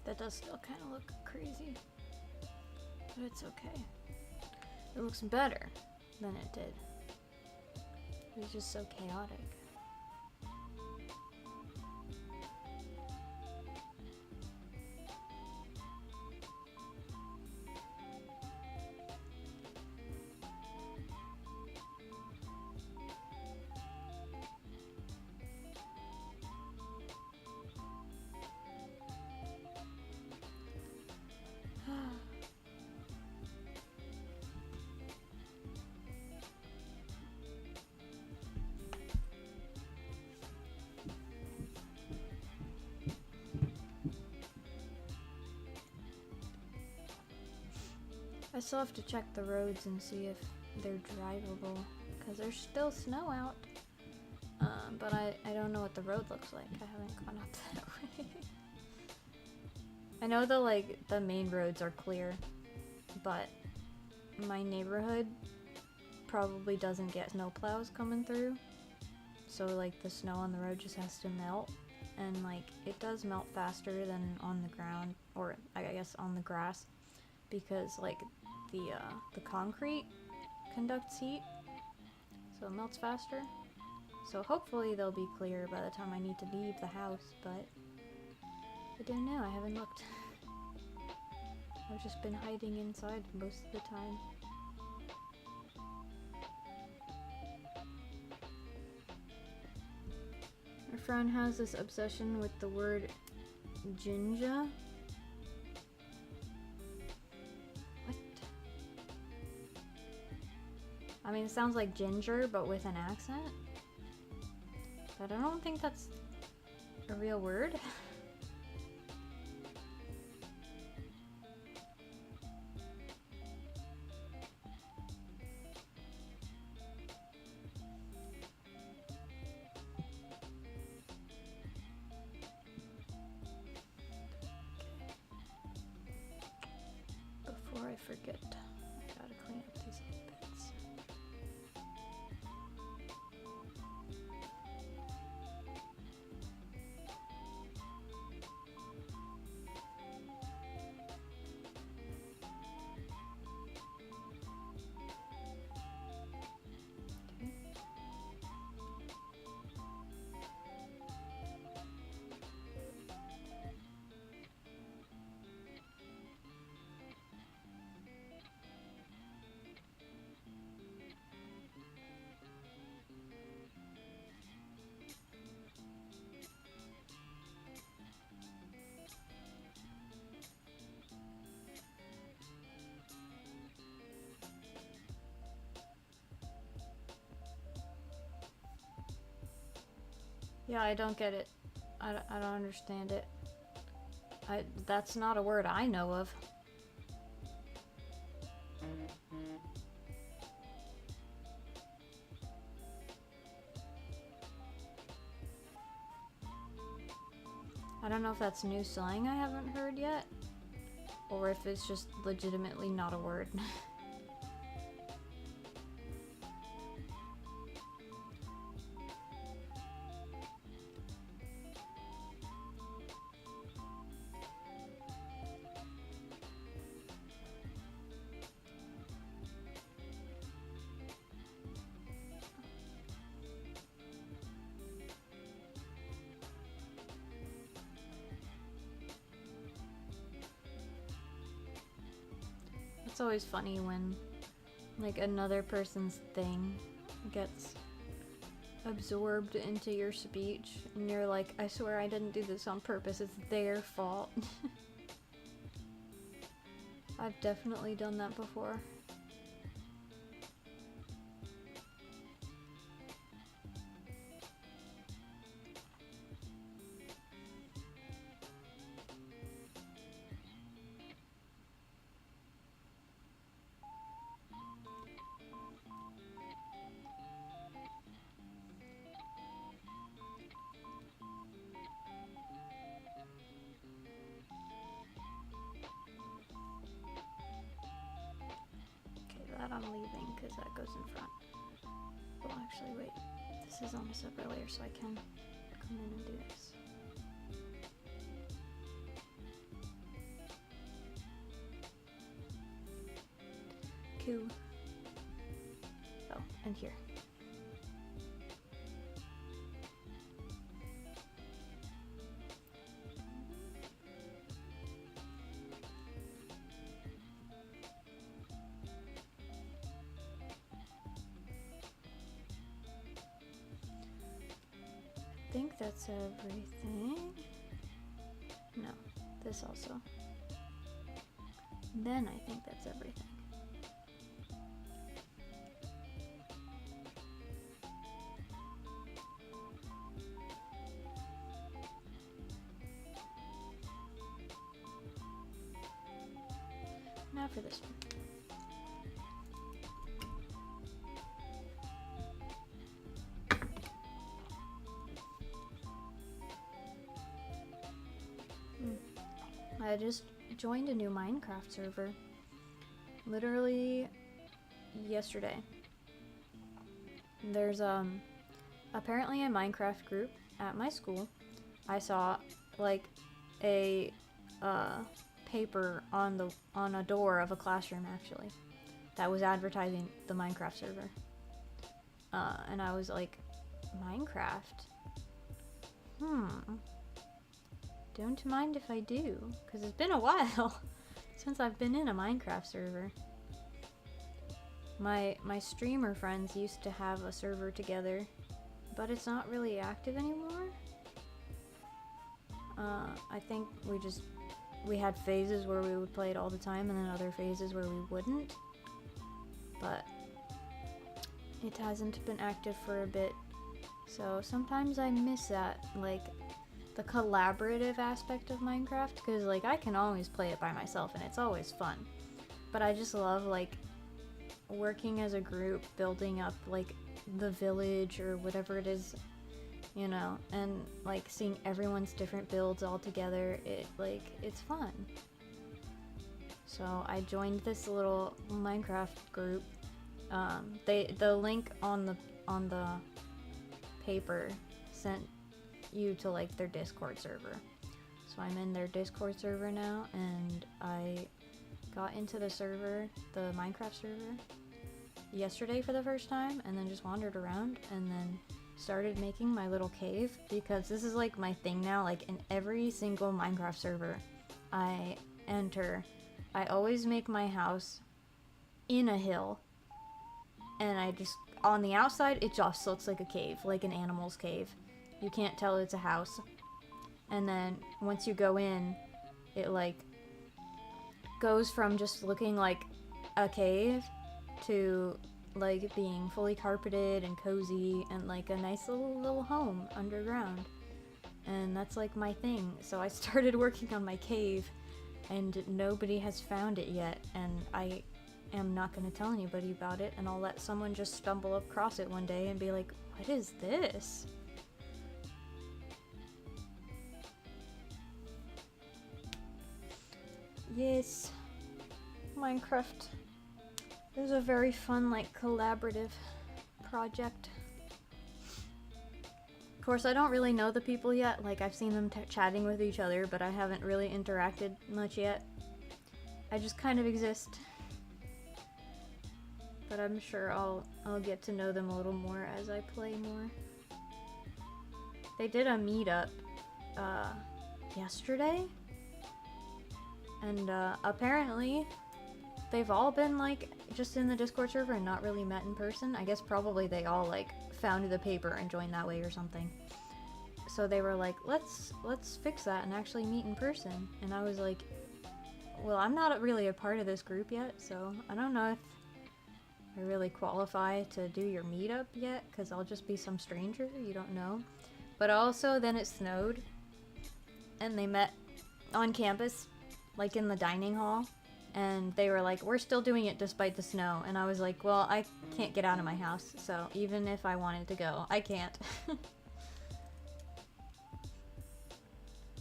That does still kind of look crazy, but it's okay. It looks better than it did. It was just so chaotic. I still have to check the roads and see if they're drivable, because there's still snow out. But I don't know what the road looks like. I haven't gone up that way. I know the main roads are clear, but my neighborhood probably doesn't get snow plows coming through. So like the snow on the road just has to melt, and like it does melt faster than on the ground, or I guess on the grass, because like the concrete conducts heat, so it melts faster. So hopefully they'll be clear by the time I need to leave the house, but I don't know, I haven't looked. I've just been hiding inside most of the time. My friend has this obsession with the word ginger. What? I mean, it sounds like ginger, but with an accent. But I don't think that's a real word. Before I forget, I gotta clean up these little bits. Yeah, I don't get it. I don't understand it. That's not a word I know of. I don't know if that's new slang I haven't heard yet, or if it's just legitimately not a word. It's always funny when, like, another person's thing gets absorbed into your speech, and you're like, I swear I didn't do this on purpose, it's their fault. I've definitely done that before. I'm leaving because that goes in front. Oh, actually, wait. This is on a separate layer, so I can come in and do this. Cool. Oh, and here. I think that's everything. No, this also. Then I think that's everything. Now for this one. I just joined a new Minecraft server literally yesterday. There's apparently a Minecraft group at my school. I saw like a paper on a door of a classroom actually that was advertising the Minecraft server. And I was like, Minecraft? Don't mind if I do, because it's been a while since I've been in a Minecraft server. My streamer friends used to have a server together, but it's not really active anymore. I think we had phases where we would play it all the time and then other phases where we wouldn't. But it hasn't been active for a bit, so sometimes I miss that, like, the collaborative aspect of Minecraft, because like I can always play it by myself and it's always fun, but I just love like working as a group, building up like the village or whatever it is, you know, and like seeing everyone's different builds all together. It's fun. So I joined this little Minecraft group. The link on the paper sent you to like their Discord server. So I'm in their Discord server now, and I got into the server, the Minecraft server, yesterday for the first time, and then just wandered around and then started making my little cave, because this is like my thing now. Like in every single Minecraft server I enter, I always make my house in a hill, and I just, on the outside it just looks like a cave, like an animal's cave. You can't tell it's a house. And then once you go in, it like goes from just looking like a cave to like being fully carpeted and cozy and like a nice little home underground. And that's like my thing. So I started working on my cave and nobody has found it yet, and I am not going to tell anybody about it, and I'll let someone just stumble across it one day and be like, what is this? Yes, Minecraft is a very fun, like, collaborative project. Of course, I don't really know the people yet. Like, I've seen them chatting with each other, but I haven't really interacted much yet. I just kind of exist. But I'm sure I'll get to know them a little more as I play more. They did a meetup yesterday, and apparently they've all been like just in the Discord server and not really met in person. I guess probably they all like found the paper and joined that way or something. So they were like, let's fix that and actually meet in person. And I was like, well, I'm not really a part of this group yet, so I don't know if I really qualify to do your meetup yet, because I'll just be some stranger you don't know. But also then it snowed and they met on campus, like in the dining hall, and they were like, we're still doing it despite the snow. And I was like, well, I can't get out of my house, so even if I wanted to go, I can't.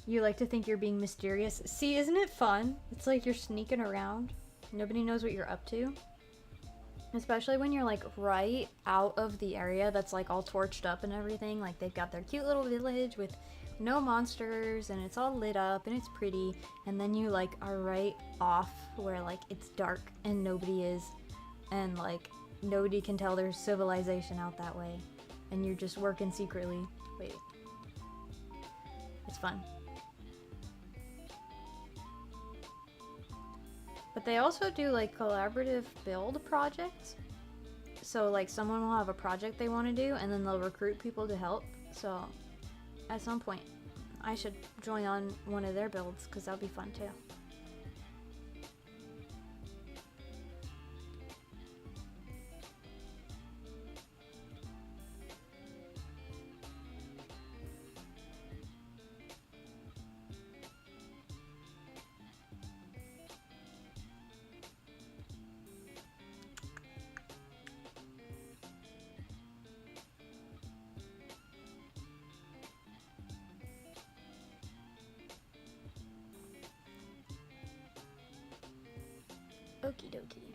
You like to think you're being mysterious. See, isn't it fun? It's like you're sneaking around. Nobody knows what you're up to. Especially when you're like right out of the area that's like all torched up and everything. Like they've got their cute little village with no monsters and it's all lit up and it's pretty. And then you like are right off where like it's dark and nobody is. And like nobody can tell there's civilization out that way. And you're just working secretly. Wait. It's fun. But they also do like collaborative build projects. So like someone will have a project they want to do and then they'll recruit people to help. So at some point I should join on one of their builds because that'll be fun too. Okie dokie.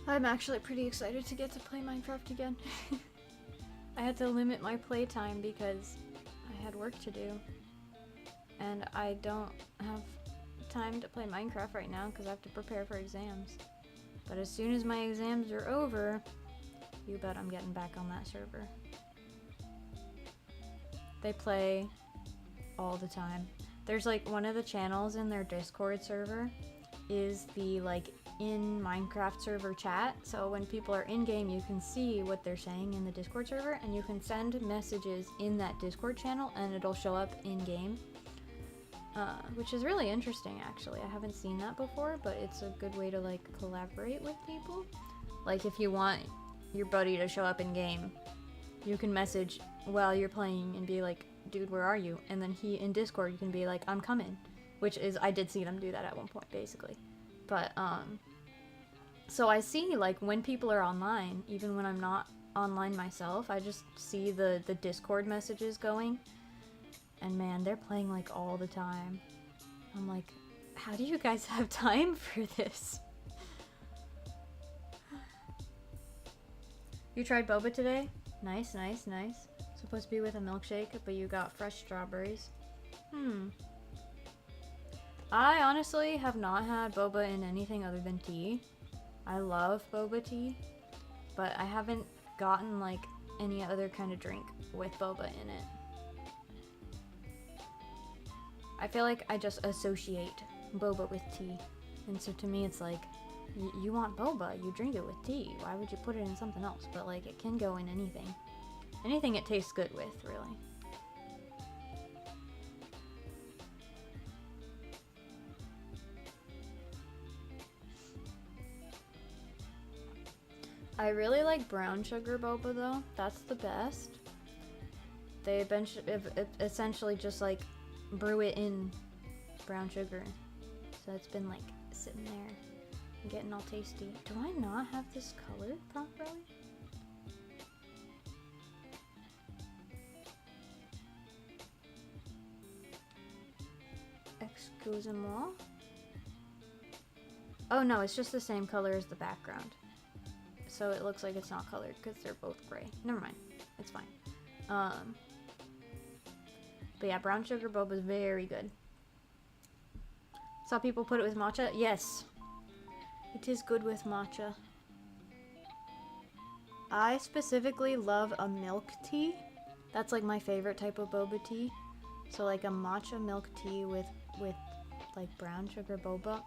I'm actually pretty excited to get to play Minecraft again. I had to limit my playtime because I had work to do. And I don't have time to play Minecraft right now because I have to prepare for exams. But as soon as my exams are over, you bet I'm getting back on that server. They play all the time. There's like one of the channels in their Discord server is the like in Minecraft server chat, so when people are in game you can see what they're saying in the Discord server and you can send messages in that Discord channel and it'll show up in game, which is really interesting actually. I haven't seen that before, but it's a good way to like collaborate with people. Like if you want your buddy to show up in game, you can message while you're playing and be like, dude, where are you? And then he in Discord you can be like, I'm coming, which is, I did see them do that at one point basically. But so I see like when people are online, even when I'm not online myself, I just see the Discord messages going, and man, they're playing like all the time. I'm like, how do you guys have time for this? You tried boba today? Nice, nice, nice. Supposed to be with a milkshake, but you got fresh strawberries. I honestly have not had boba in anything other than tea. I love boba tea, but I haven't gotten like any other kind of drink with boba in it. I feel like I just associate boba with tea, and so to me it's like, you want boba, you drink it with tea. Why would you put it in something else? But like, it can go in anything. Anything it tastes good with, really. I really like brown sugar boba though. That's the best. They essentially just like brew it in brown sugar. So it's been like sitting there and getting all tasty. Do I not have this colored properly? Excusez-moi. Oh no, it's just the same color as the background. So it looks like it's not colored because they're both gray. Never mind. It's fine. But yeah, brown sugar boba is very good. Saw people put it with matcha. Yes. It is good with matcha. I specifically love a milk tea. That's like my favorite type of boba tea. So like a matcha milk tea with like brown sugar boba.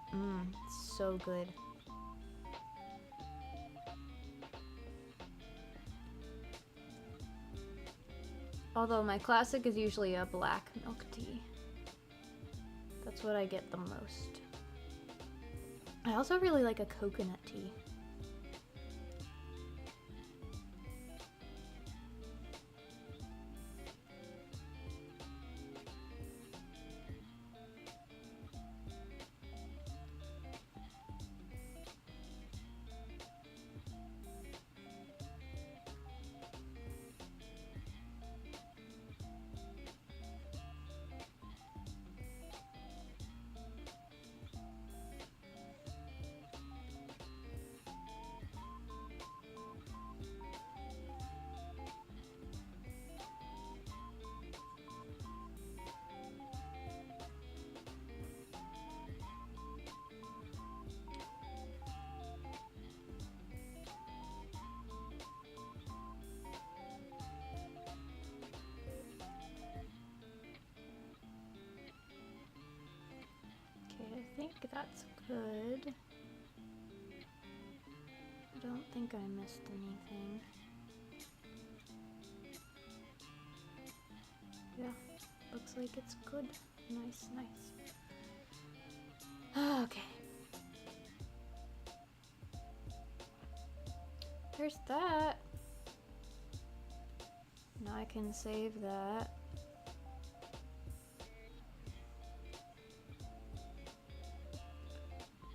It's so good. Although my classic is usually a black milk tea. That's what I get the most. I also really like a coconut tea. I think that's good. I don't think I missed anything. Yeah, looks like it's good. Nice, nice. Okay. There's that. Now I can save that.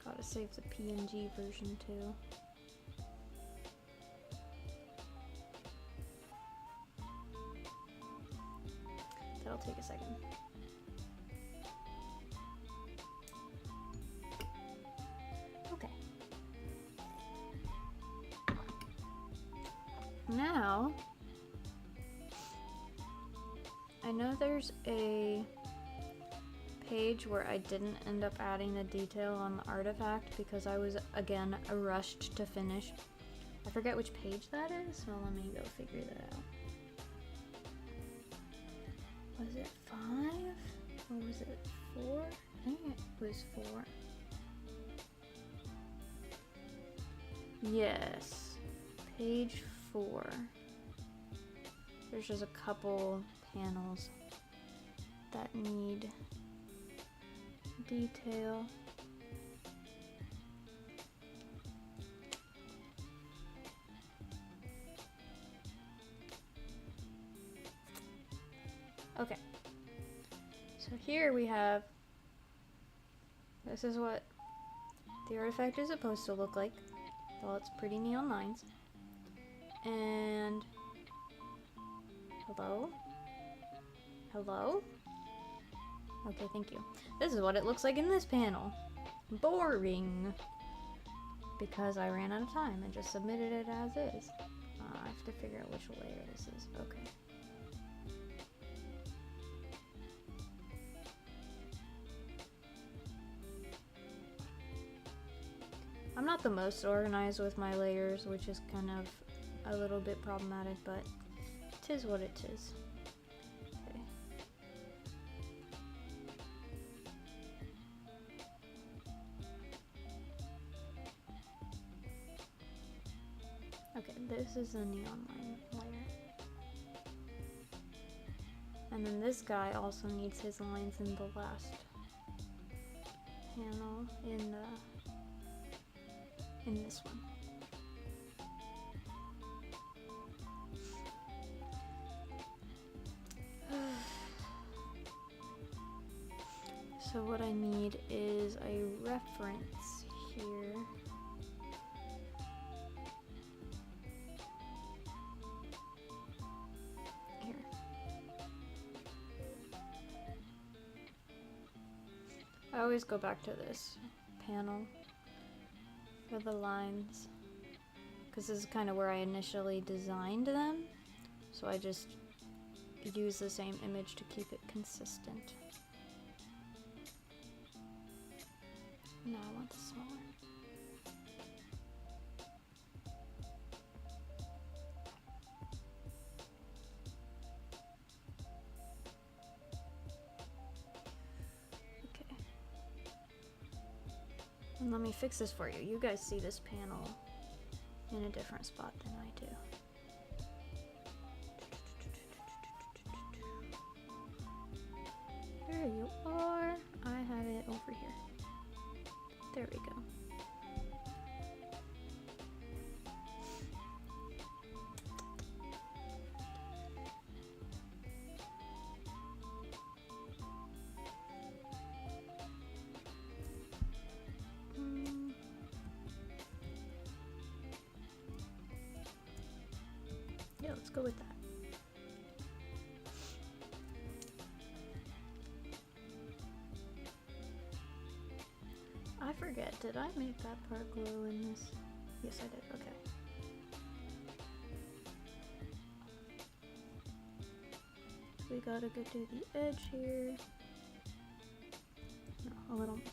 Gotta save the PNG version too. That'll take a second. Okay. Now, I know there's a page where I didn't end up adding the detail on the artifact because I was, again, rushed to finish. I forget which page that is, so let me go figure that out. Was it 5? Or was it 4? I think it was 4. Yes. Page 4. There's just a couple panels that need detail. Okay, so here we have, this is what the artifact is supposed to look like. Well, it's pretty neon lines. And hello? Hello? Okay, thank you. This is what it looks like in this panel. Boring. Because I ran out of time and just submitted it as is. I have to figure out which layer this is. Okay. I'm not the most organized with my layers, which is kind of a little bit problematic, but tis what it is. Okay. Okay, this is a neon line layer. And then this guy also needs his lines in the last panel in this one. So what I need is a reference here. Here. I always go back to this panel for the lines, because this is kind of where I initially designed them, so I just use the same image to keep it consistent. No, I want the smaller. Okay. And let me fix this for you. You guys see this panel in a different spot than I do. There you are. I have it over here. There we go. Yeah, let's go with that. I forget, did I make that part glue in this? Yes, I did, okay. So we gotta go to the edge here. No, a little more.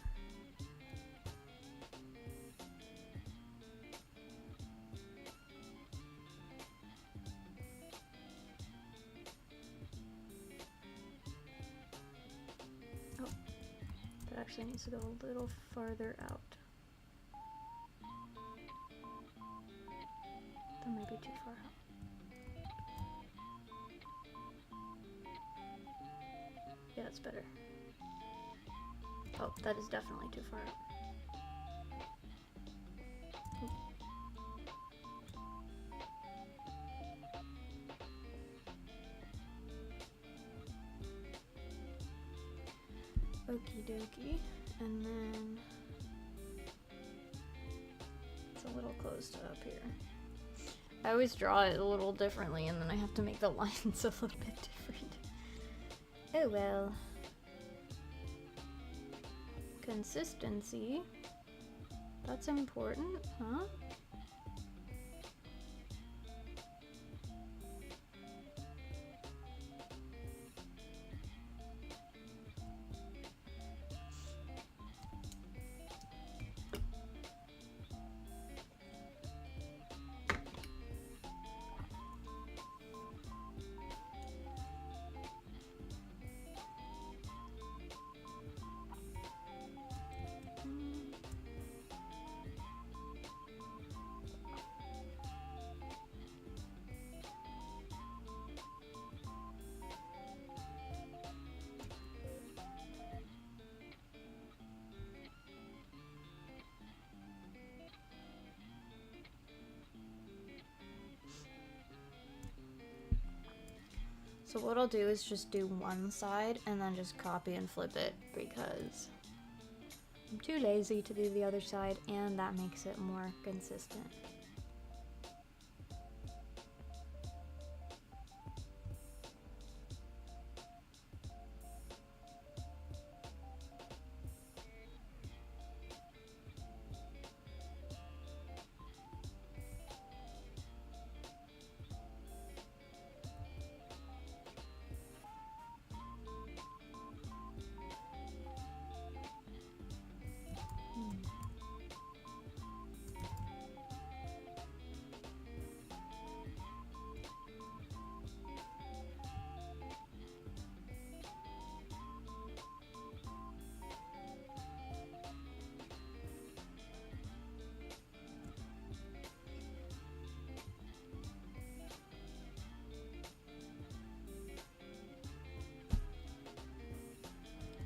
Actually needs to go a little farther out. That might be too far out. Yeah, that's better. Oh, that is definitely too far out. Okie dokie, and then it's a little close to up here. I always draw it a little differently, and then I have to make the lines a little bit different. Oh well. Consistency. That's important, huh? So what I'll do is just do one side and then just copy and flip it, because I'm too lazy to do the other side, and that makes it more consistent.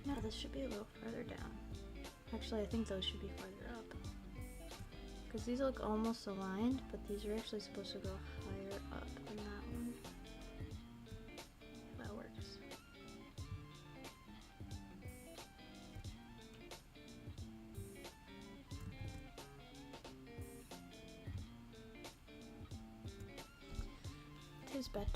No, this should be a little further down. Actually, I think those should be farther up. Because these look almost aligned, but these are actually supposed to go higher up than that one. If that works. It is better.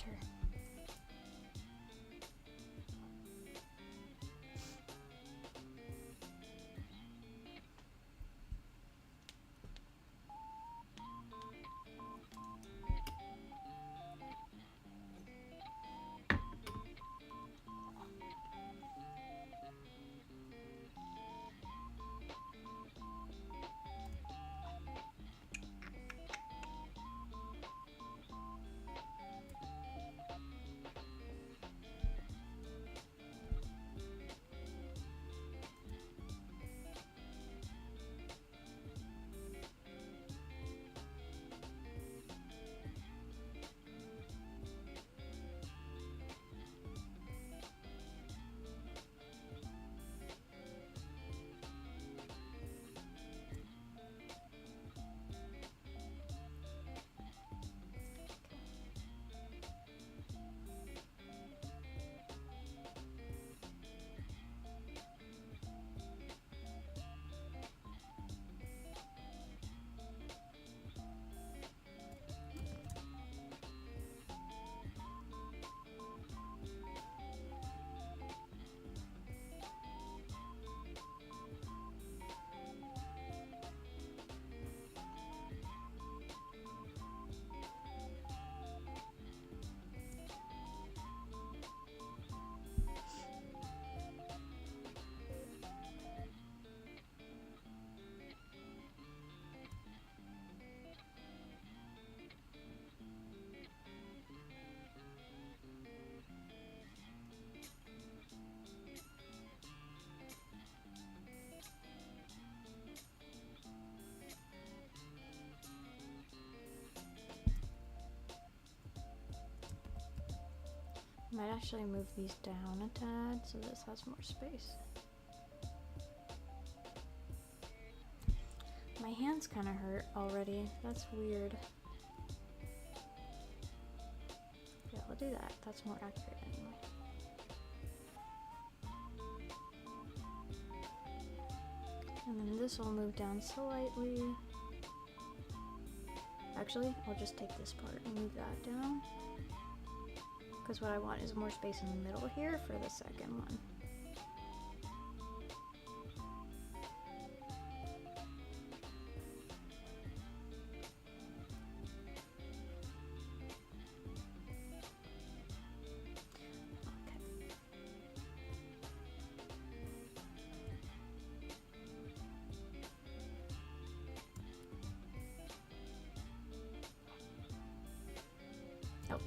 Might actually move these down a tad so this has more space. My hands kind of hurt already. That's weird. Yeah, we'll do that. That's more accurate anyway. And then this will move down slightly. Actually, I'll just take this part and move that down. Because what I want is more space in the middle here for the second one. Okay. Oh.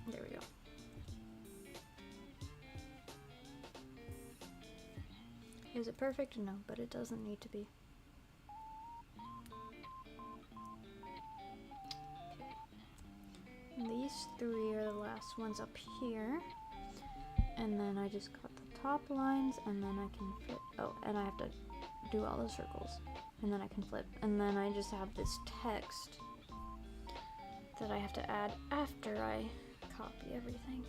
There we go. Is it perfect? No, but it doesn't need to be. Okay. And these three are the last ones up here. And then I just got the top lines, and then I can flip. Oh, and I have to do all the circles. And then I can flip. And then I just have this text that I have to add after I copy everything.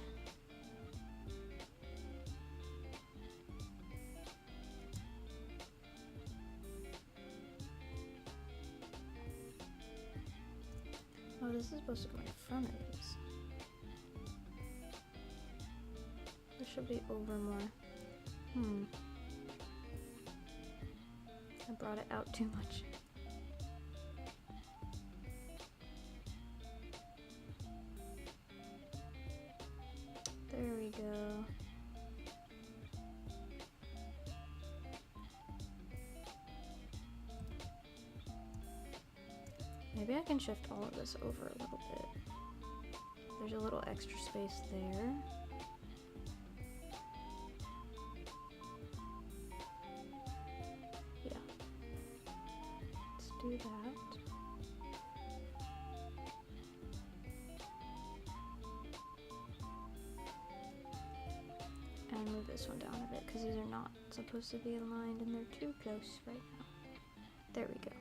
Oh, this is supposed to go in front of these. This should be over more. I brought it out too much. There we go. Maybe I can shift all of this over a little bit. There's a little extra space there. this one down a bit because these are not supposed to be aligned and they're too close right now. There we go.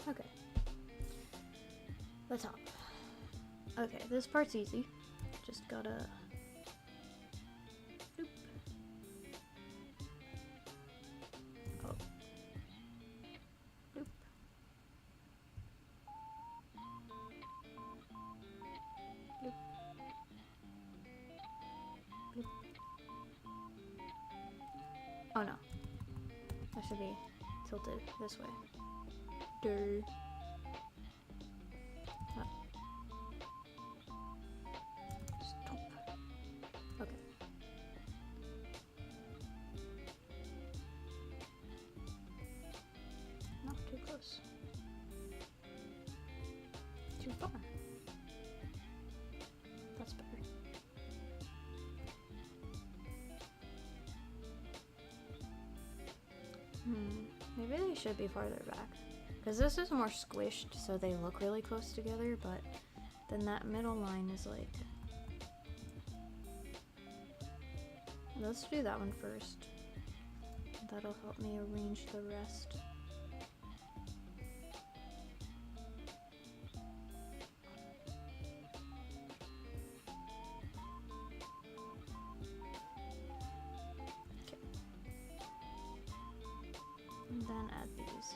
Okay. The top. Okay, this part's easy. Just gotta... Oop. Oh. Oop. Oop. Oop. Oh no. I should be tilted this way. Durr. Stop. Okay. Not too close. Too far. That's better. Maybe they should be farther back. Because this is more squished, so they look really close together, but then that middle line is like... Let's do that one first. That'll help me arrange the rest. Okay. And then add these.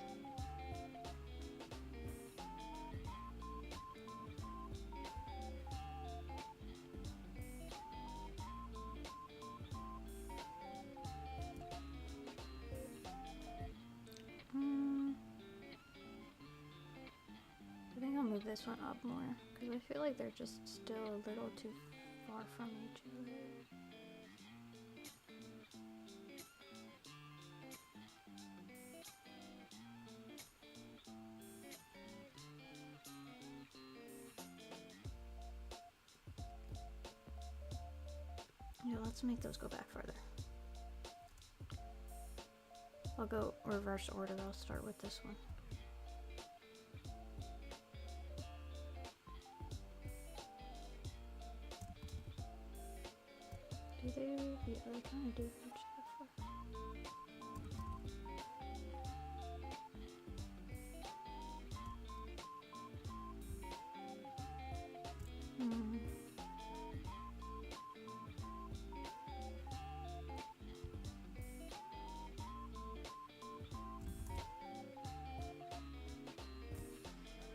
I think I'll move this one up more because I feel like they're just still a little too far from each other. Yeah, let's make those go back farther. I'll go reverse order. I'll start with this one. Do they? Yeah, they kind of do reach that far.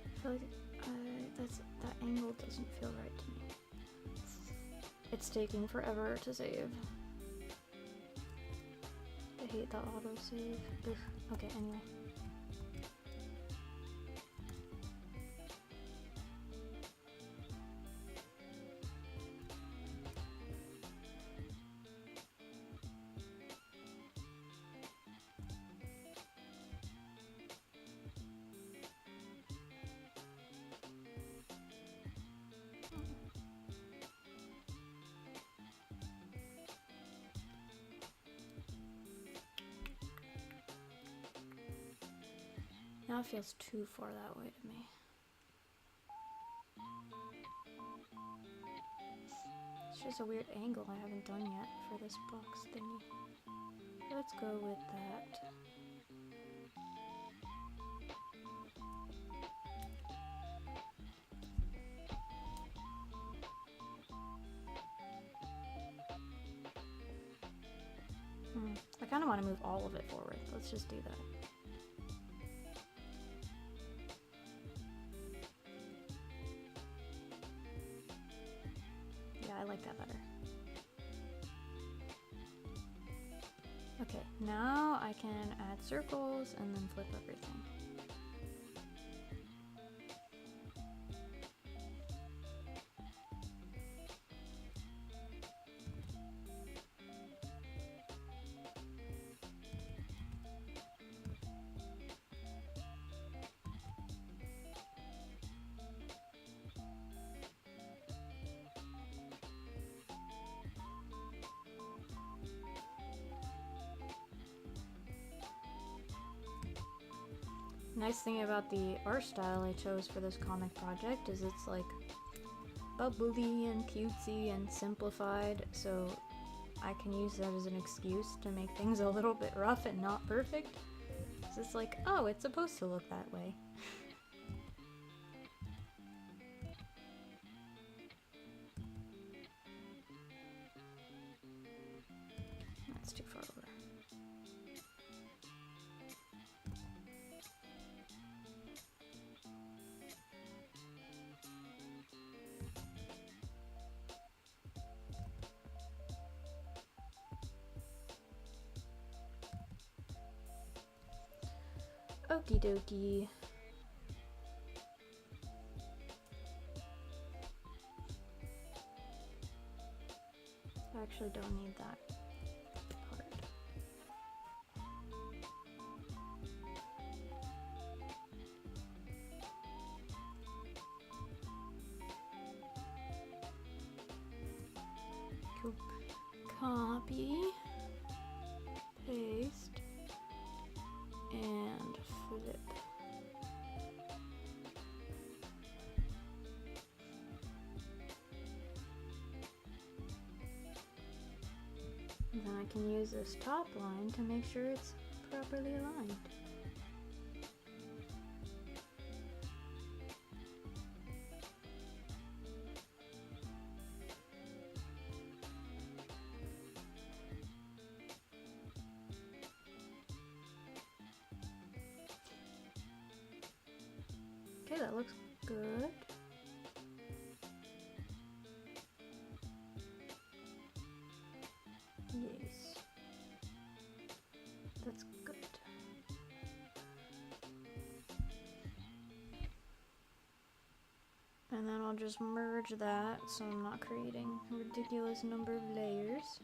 I feel like that angle doesn't feel right to me. It's taking forever to save. I hate that autosave. Ugh. Okay, anyway. Now it feels too far that way to me. It's just a weird angle I haven't done yet for this box thingy. Let's go with that. I kind of want to move all of it forward. Let's just do that. Yeah, I like that better. Okay, now I can add circles and then flip everything. Nice thing about the art style I chose for this comic project is it's like bubbly and cutesy and simplified, so I can use that as an excuse to make things a little bit rough and not perfect. So it's like, oh, it's supposed to look that way. That's too far over. Okie dokie. I actually don't need that part. Cool. Copy, paste, and flip. And then I can use this top line to make sure it's properly aligned. Okay, that looks good. Yes. That's good. And then I'll just merge that so I'm not creating a ridiculous number of layers.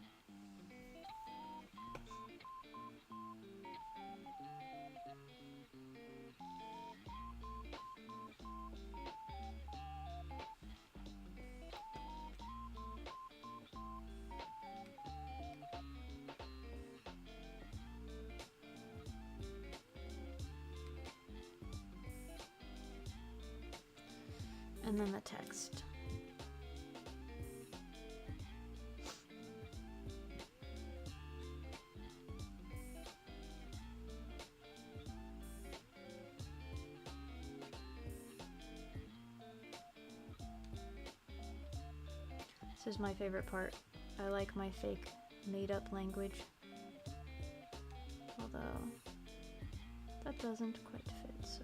And then the text. This is my favorite part. I like my fake made-up language. Although that doesn't quite fit, so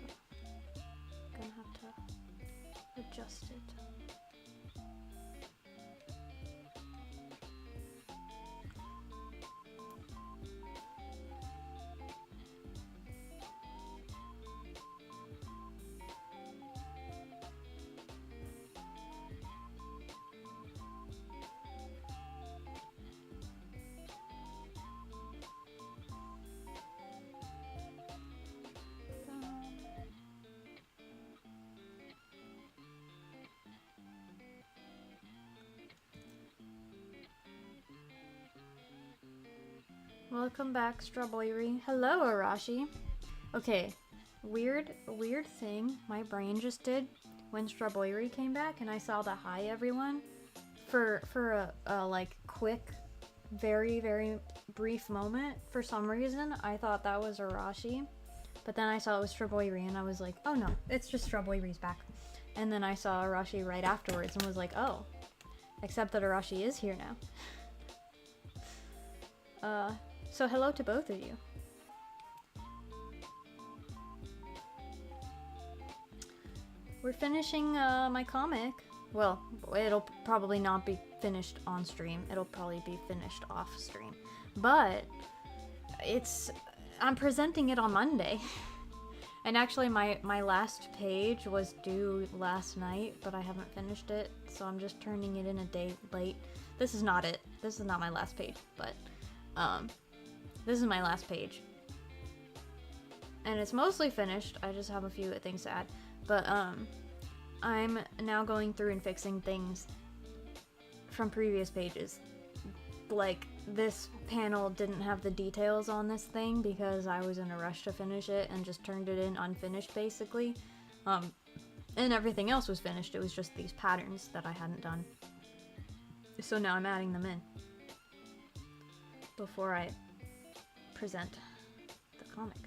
I'm gonna have to adjust it. Welcome back, Strawberry. Hello, Arashi. Okay, weird thing my brain just did when Strawberry came back and I saw the hi everyone for a like quick, very brief moment. For some reason I thought that was Arashi, but then I saw it was Strawberry and I was like, oh no, it's just Strawberry's back. And then I saw Arashi right afterwards and was like, oh, except that Arashi is here now. So hello to both of you. We're finishing my comic. Well, it'll probably not be finished on stream. It'll probably be finished off stream. But I'm presenting it on Monday. And actually my last page was due last night, but I haven't finished it, so I'm just turning it in a day late. This is not it. This is not my last page, but this is my last page. And it's mostly finished. I just have a few things to add. But I'm now going through and fixing things from previous pages. Like, this panel didn't have the details on this thing because I was in a rush to finish it and just turned it in unfinished, basically. And everything else was finished. It was just these patterns that I hadn't done. So now I'm adding them in before I present the comic.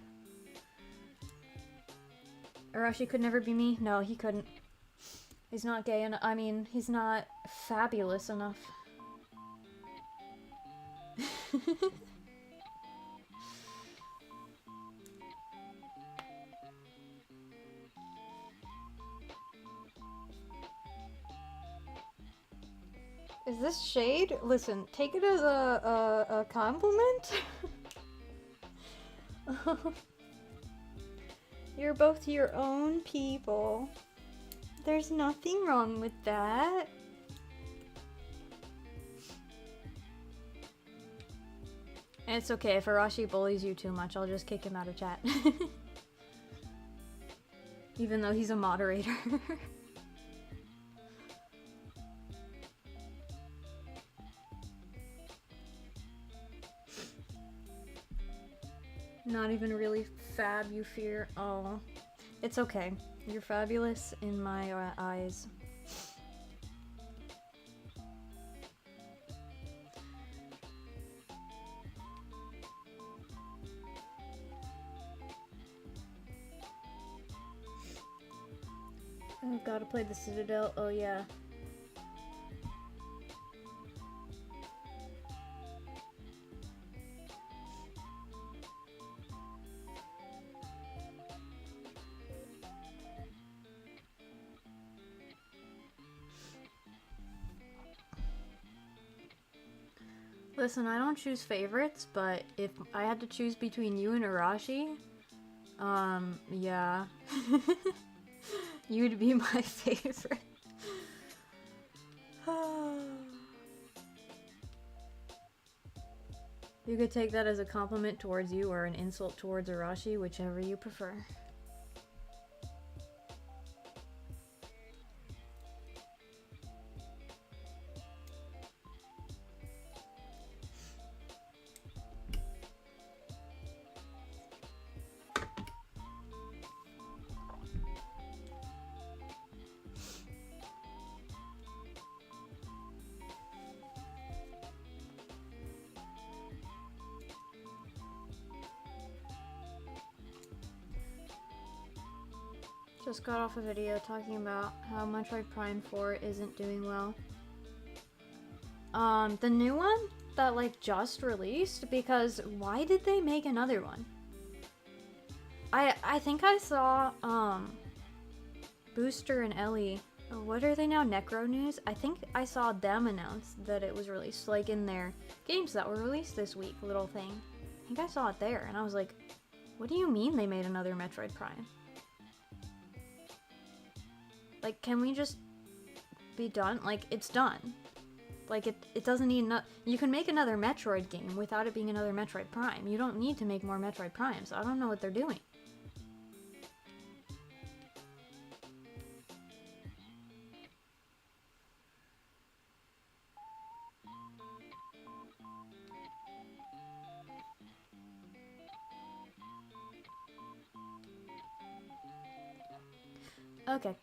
Arashi could never be me? No, he couldn't. He's not gay enough. I mean, he's not fabulous enough. Is this shade? Listen, take it as a compliment. You're both your own people. There's nothing wrong with that. And it's okay, if Arashi bullies you too much, I'll just kick him out of chat. Even though he's a moderator. Not even really fab, you fear. Oh, it's okay. You're fabulous in my eyes. Oh, gotta play the Citadel. Oh, yeah. Listen, I don't choose favorites, but if I had to choose between you and Arashi, yeah. You'd be my favorite. You could take that as a compliment towards you or an insult towards Arashi, whichever you prefer. Just got off a video talking about how Metroid Prime 4 isn't doing well. The new one that like just released, because why did they make another one? I think I saw Booster and Ellie, or what are they now, Necro News? I think I saw them announce that it was released, like in their games that were released this week, little thing. I think I saw it there, and I was like, what do you mean they made another Metroid Prime? Like, can we just be done? Like, it's done. Like, it doesn't need you can make another Metroid game without it being another Metroid Prime. You don't need to make more Metroid Primes. I don't know what they're doing. Okay.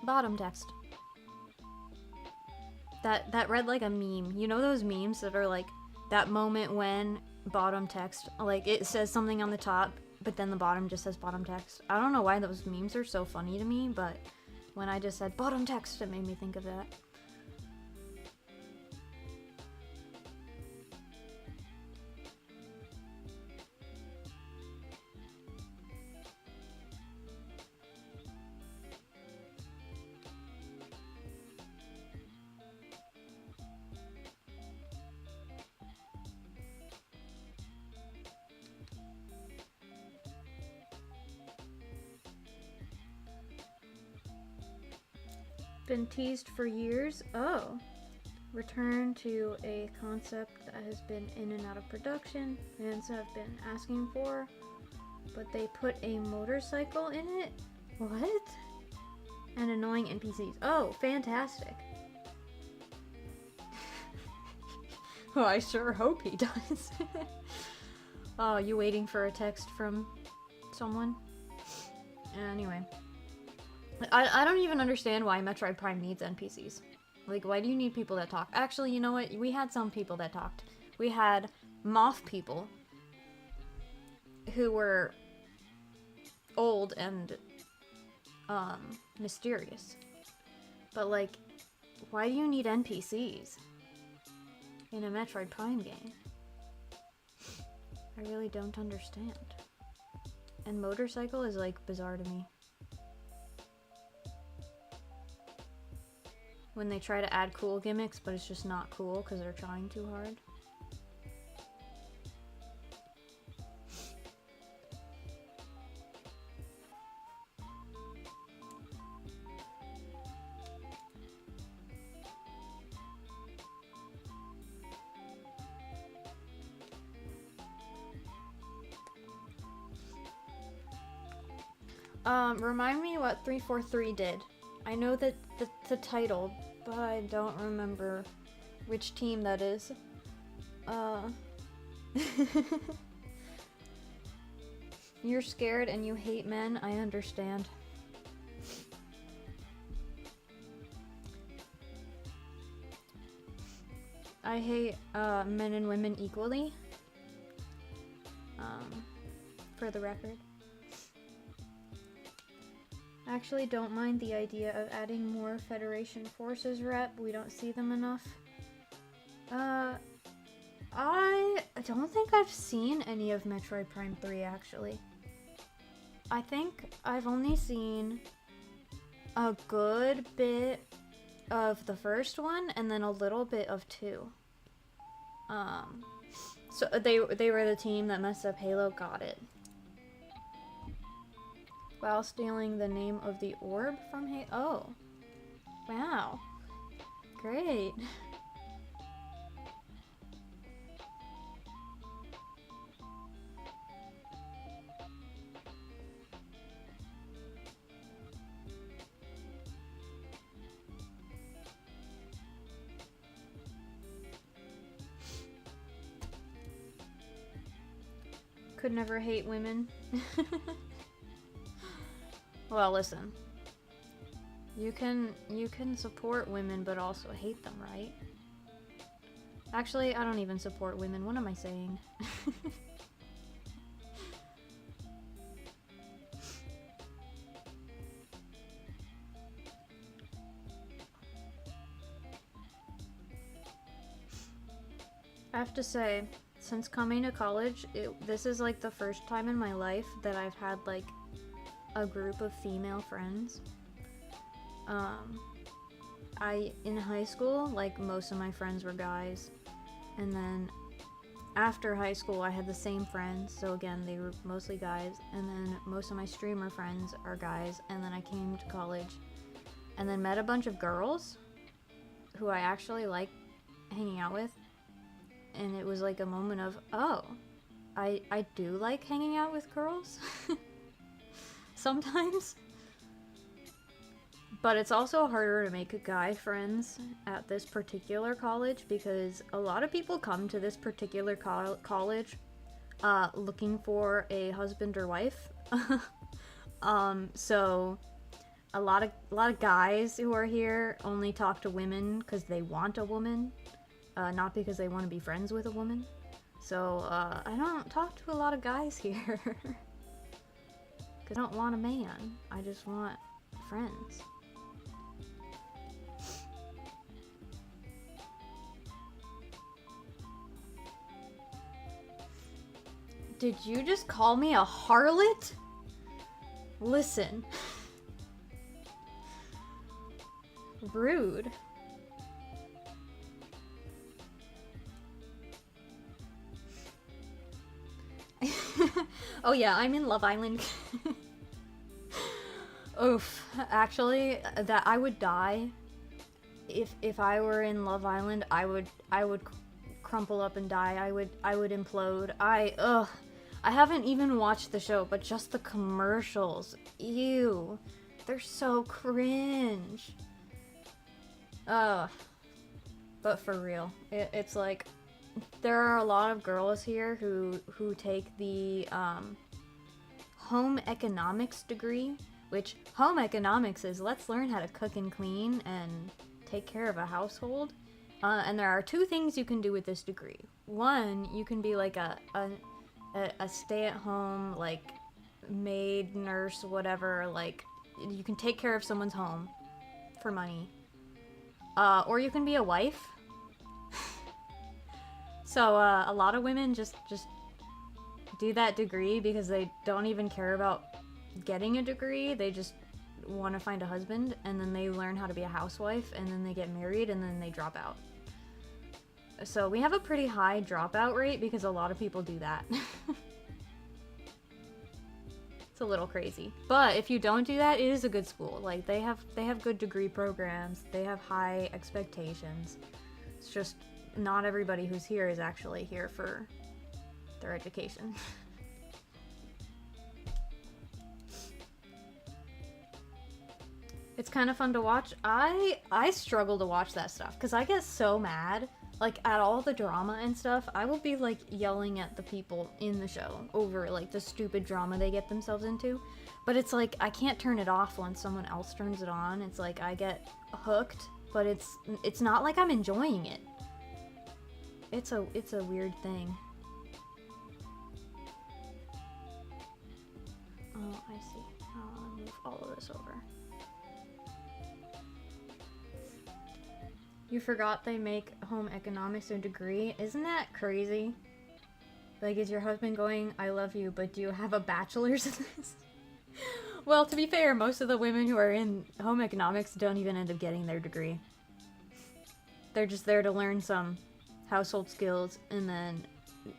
Bottom text. That read like a meme. You know those memes that are like that moment when bottom text, like it says something on the top, but then the bottom just says bottom text. I don't know why those memes are so funny to me, but when I just said bottom text, it made me think of that. Been teased for years. Oh. Return to a concept that has been in and out of production. Fans have been asking for, but they put a motorcycle in it? What? And annoying NPCs. Oh, fantastic. Well, I sure hope he does. Oh, you waiting for a text from someone? Anyway. I don't even understand why Metroid Prime needs NPCs. Like, why do you need people that talk? Actually, you know what? We had some people that talked. We had moth people who were old and, mysterious. But, like, why do you need NPCs in a Metroid Prime game? I really don't understand. And motorcycle is, like, bizarre to me. When they try to add cool gimmicks, but it's just not cool because they're trying too hard. Remind me what 343 did. I know that the title, but I don't remember which team that is. You're scared and you hate men, I understand. I hate men and women equally. For the record. Actually don't mind the idea of adding more Federation forces rep. We don't see them enough. I don't think I've seen any of Metroid Prime 3 actually. I think I've only seen a good bit of the first one and then a little bit of 2. So they were the team that messed up Halo, got it. While stealing the name of the orb from Halo. Oh. Wow. Great. Could never hate women. Well, listen. You can support women but also hate them, right? Actually, I don't even support women. What am I saying? I have to say, since coming to college, this is like the first time in my life that I've had like a group of female friends. In high school, like most of my friends were guys, and then after high school I had the same friends, so again they were mostly guys, and then most of my streamer friends are guys, and then I came to college and then met a bunch of girls who I actually like hanging out with, and it was like a moment of, oh, I do like hanging out with girls sometimes. But it's also harder to make guy friends at this particular college because a lot of people come to this particular college looking for a husband or wife. So a lot of guys who are here only talk to women because they want a woman, not because they want to be friends with a woman. So I don't talk to a lot of guys here because I don't want a man. I just want friends. Did you just call me a harlot? Listen. Rude. Oh yeah, I'm in Love Island. Oof. Actually, that I would die if I were in Love Island. I would crumple up and die. I would implode. I haven't even watched the show, but just the commercials. Ew. They're so cringe. But for real, it's like there are a lot of girls here who take the home economics degree, which home economics is let's learn how to cook and clean and take care of a household. And there are two things you can do with this degree. One, you can be like a stay-at-home, like, maid, nurse, whatever, like, you can take care of someone's home for money. Or you can be a wife. So, a lot of women just do that degree because they don't even care about getting a degree. They just want to find a husband, and then they learn how to be a housewife, and then they get married, and then they drop out. So we have a pretty high dropout rate because a lot of people do that. It's a little crazy. But if you don't do that, it is a good school. Like they have good degree programs. They have high expectations. It's just not everybody who's here is actually here for their education. It's kind of fun to watch. I struggle to watch that stuff because I get so mad. Like, at all the drama and stuff, I will be, like, yelling at the people in the show over, like, the stupid drama they get themselves into. But it's like, I can't turn it off when someone else turns it on. It's like, I get hooked, but it's not like I'm enjoying it. It's a weird thing. Oh, I see. I'll move all of this over. You forgot they make home economics a degree? Isn't that crazy? Like, is your husband going, I love you, but do you have a bachelor's in this? Well, to be fair, most of the women who are in home economics don't even end up getting their degree. They're just there to learn some household skills and then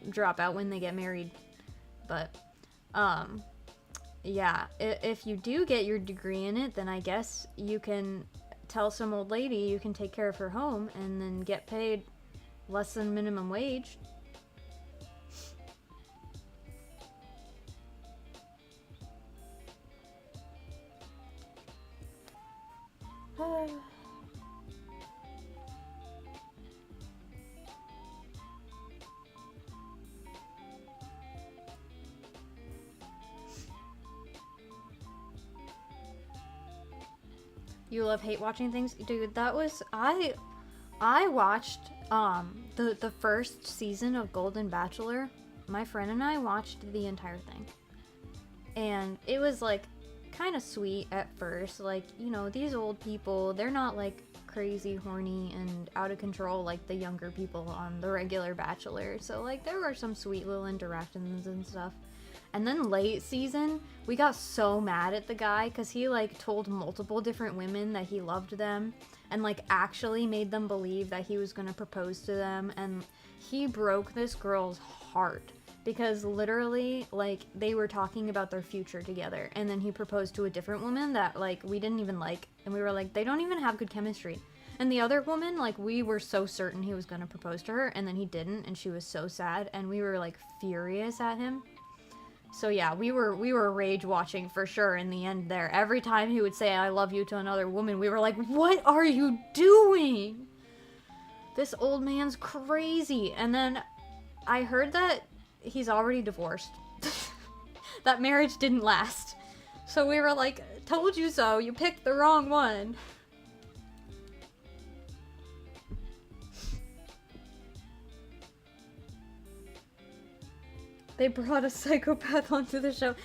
drop out when they get married. But, yeah, if you do get your degree in it, then I guess you can tell some old lady you can take care of her home and then get paid less than minimum wage. You love hate watching things? Dude, that was... I watched the first season of Golden Bachelor. My friend and I watched the entire thing. And it was, like, kind of sweet at first. Like, you know, these old people, they're not, like, crazy, horny, and out of control like the younger people on the regular Bachelor. So, like, there were some sweet little interactions and stuff. And then late season, we got so mad at the guy because he, like, told multiple different women that he loved them and, like, actually made them believe that he was going to propose to them. And he broke this girl's heart because literally, like, they were talking about their future together. And then he proposed to a different woman that, like, we didn't even like. And we were like, they don't even have good chemistry. And the other woman, like, we were so certain he was going to propose to her. And then he didn't. And she was so sad. And we were, like, furious at him. So yeah, we were rage watching for sure in the end there. Every time he would say I love you to another woman, we were like, what are you doing? This old man's crazy. And then I heard that he's already divorced. That marriage didn't last. So we were like, Told you so. You picked the wrong one. They brought a psychopath onto the show.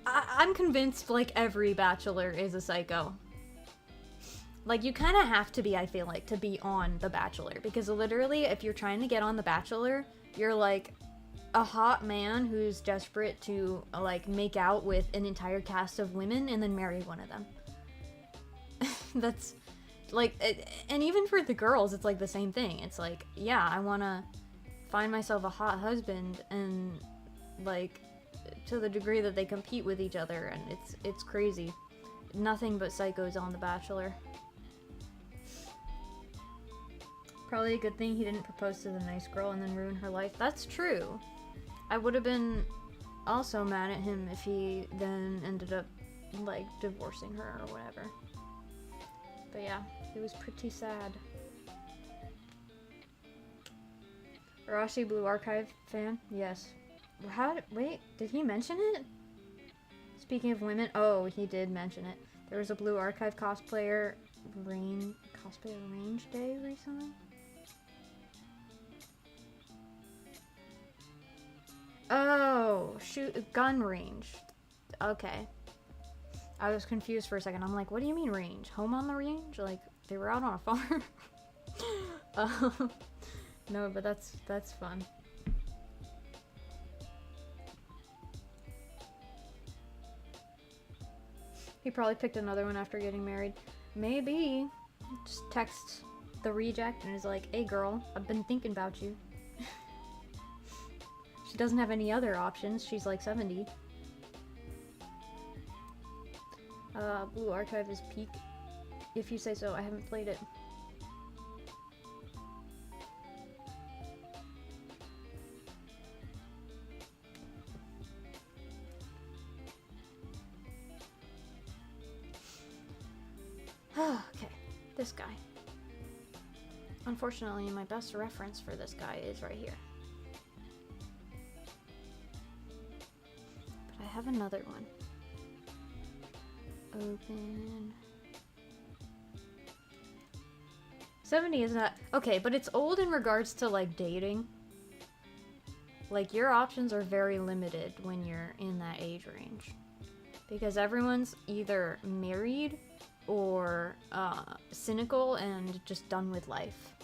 I'm convinced, like, every bachelor is a psycho. Like, you kind of have to be, I feel like, to be on The Bachelor. Because literally, if you're trying to get on The Bachelor, you're, like, a hot man who's desperate to, like, make out with an entire cast of women and then marry one of them. That's, like, and even for the girls, it's, like, the same thing. It's, like, yeah, I want to find myself a hot husband, and, like, to the degree that they compete with each other, and it's crazy. Nothing but psychos on The Bachelor. Probably a good thing he didn't propose to the nice girl and then ruin her life. That's true. I would have been also mad at him if he then ended up, like, divorcing her or whatever. But yeah, it was pretty sad. Arashi Blue Archive fan? Yes. Wait, did he mention it? Speaking of women, oh, he did mention it. There was a Blue Archive cosplayer range day recently. Oh, shoot, gun range. Okay. I was confused for a second. I'm like, what do you mean range? Home on the range? Like, they were out on a farm? No, but that's fun. He probably picked another one after getting married. Maybe. Just text the reject and is like, hey girl, I've been thinking about you. She doesn't have any other options. She's like 70. Blue Archive is peak. If you say so, I haven't played it. Okay, this guy. Unfortunately, my best reference for this guy is right here. But I have another one. Open. 70 is not... Okay, but it's old in regards to, like, dating. Like, your options are very limited when you're in that age range. Because everyone's either married or cynical and just done with life.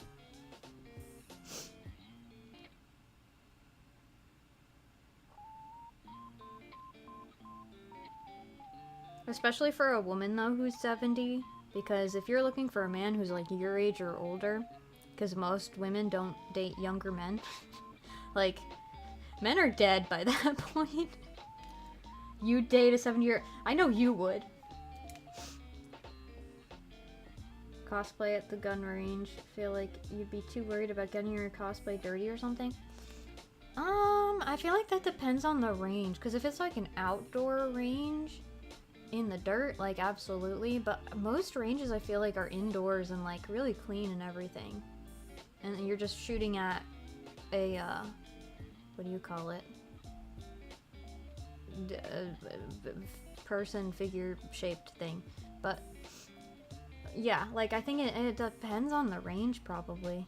Especially for a woman, though, who's 70. Because if you're looking for a man who's, like, your age or older, because most women don't date younger men. Like, men are dead by that point. You'd date a 70-year... I know you would. Cosplay at the gun range. Feel like you'd be too worried about getting your cosplay dirty or something? I feel like that depends on the range. Because if it's, like, an outdoor range... in the dirt, like, absolutely, but most ranges I feel like are indoors and, like, really clean and everything, and you're just shooting at a what do you call it, person figure shaped thing. But yeah, like, I think it depends on the range probably,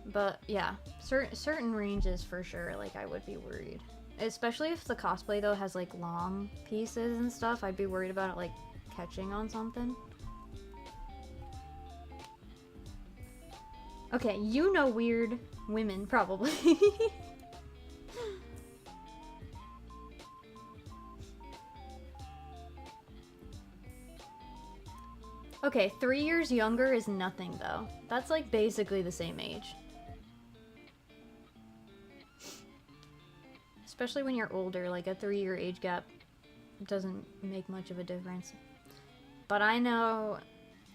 but yeah, certain ranges for sure, like, I would be worried. Especially if the cosplay, though, has, like, long pieces and stuff. I'd be worried about it, like, catching on something. Okay, you know weird women, probably. Okay, 3 years younger is nothing, though. That's, like, basically the same age. Especially when you're older, like, a 3-year age gap doesn't make much of a difference. But I know,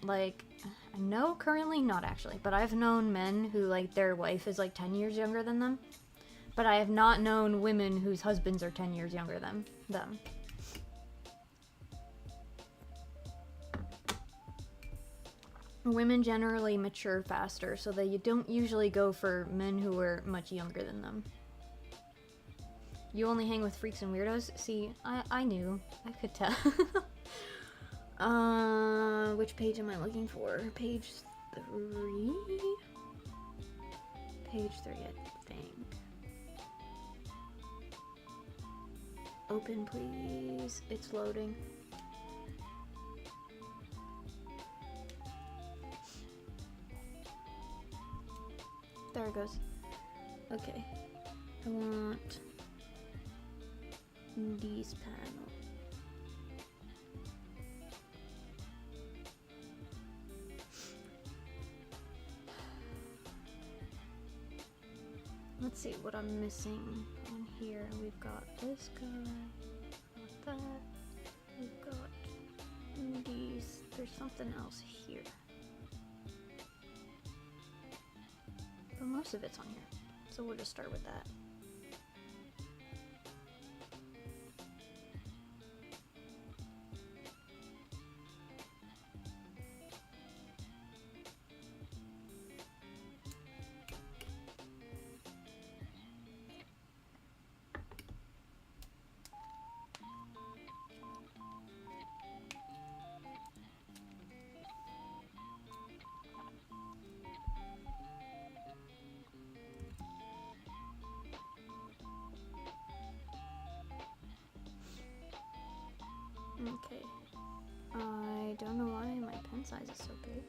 like, I know currently, not actually, but I've known men who, like, their wife is, like, 10 years younger than them. But I have not known women whose husbands are 10 years younger than them. Women generally mature faster, so that you don't usually go for men who are much younger than them. You only hang with freaks and weirdos? See, I knew. I could tell. Which page am I looking for? Page 3? Page 3, I think. Open, please. It's loading. There it goes. Okay. I want these panel. Let's see what I'm missing on here. We've got this guy, got that, we've got these. There's something else here. But most of it's on here, so we'll just start with that. Okay, I don't know why my pen size is so big.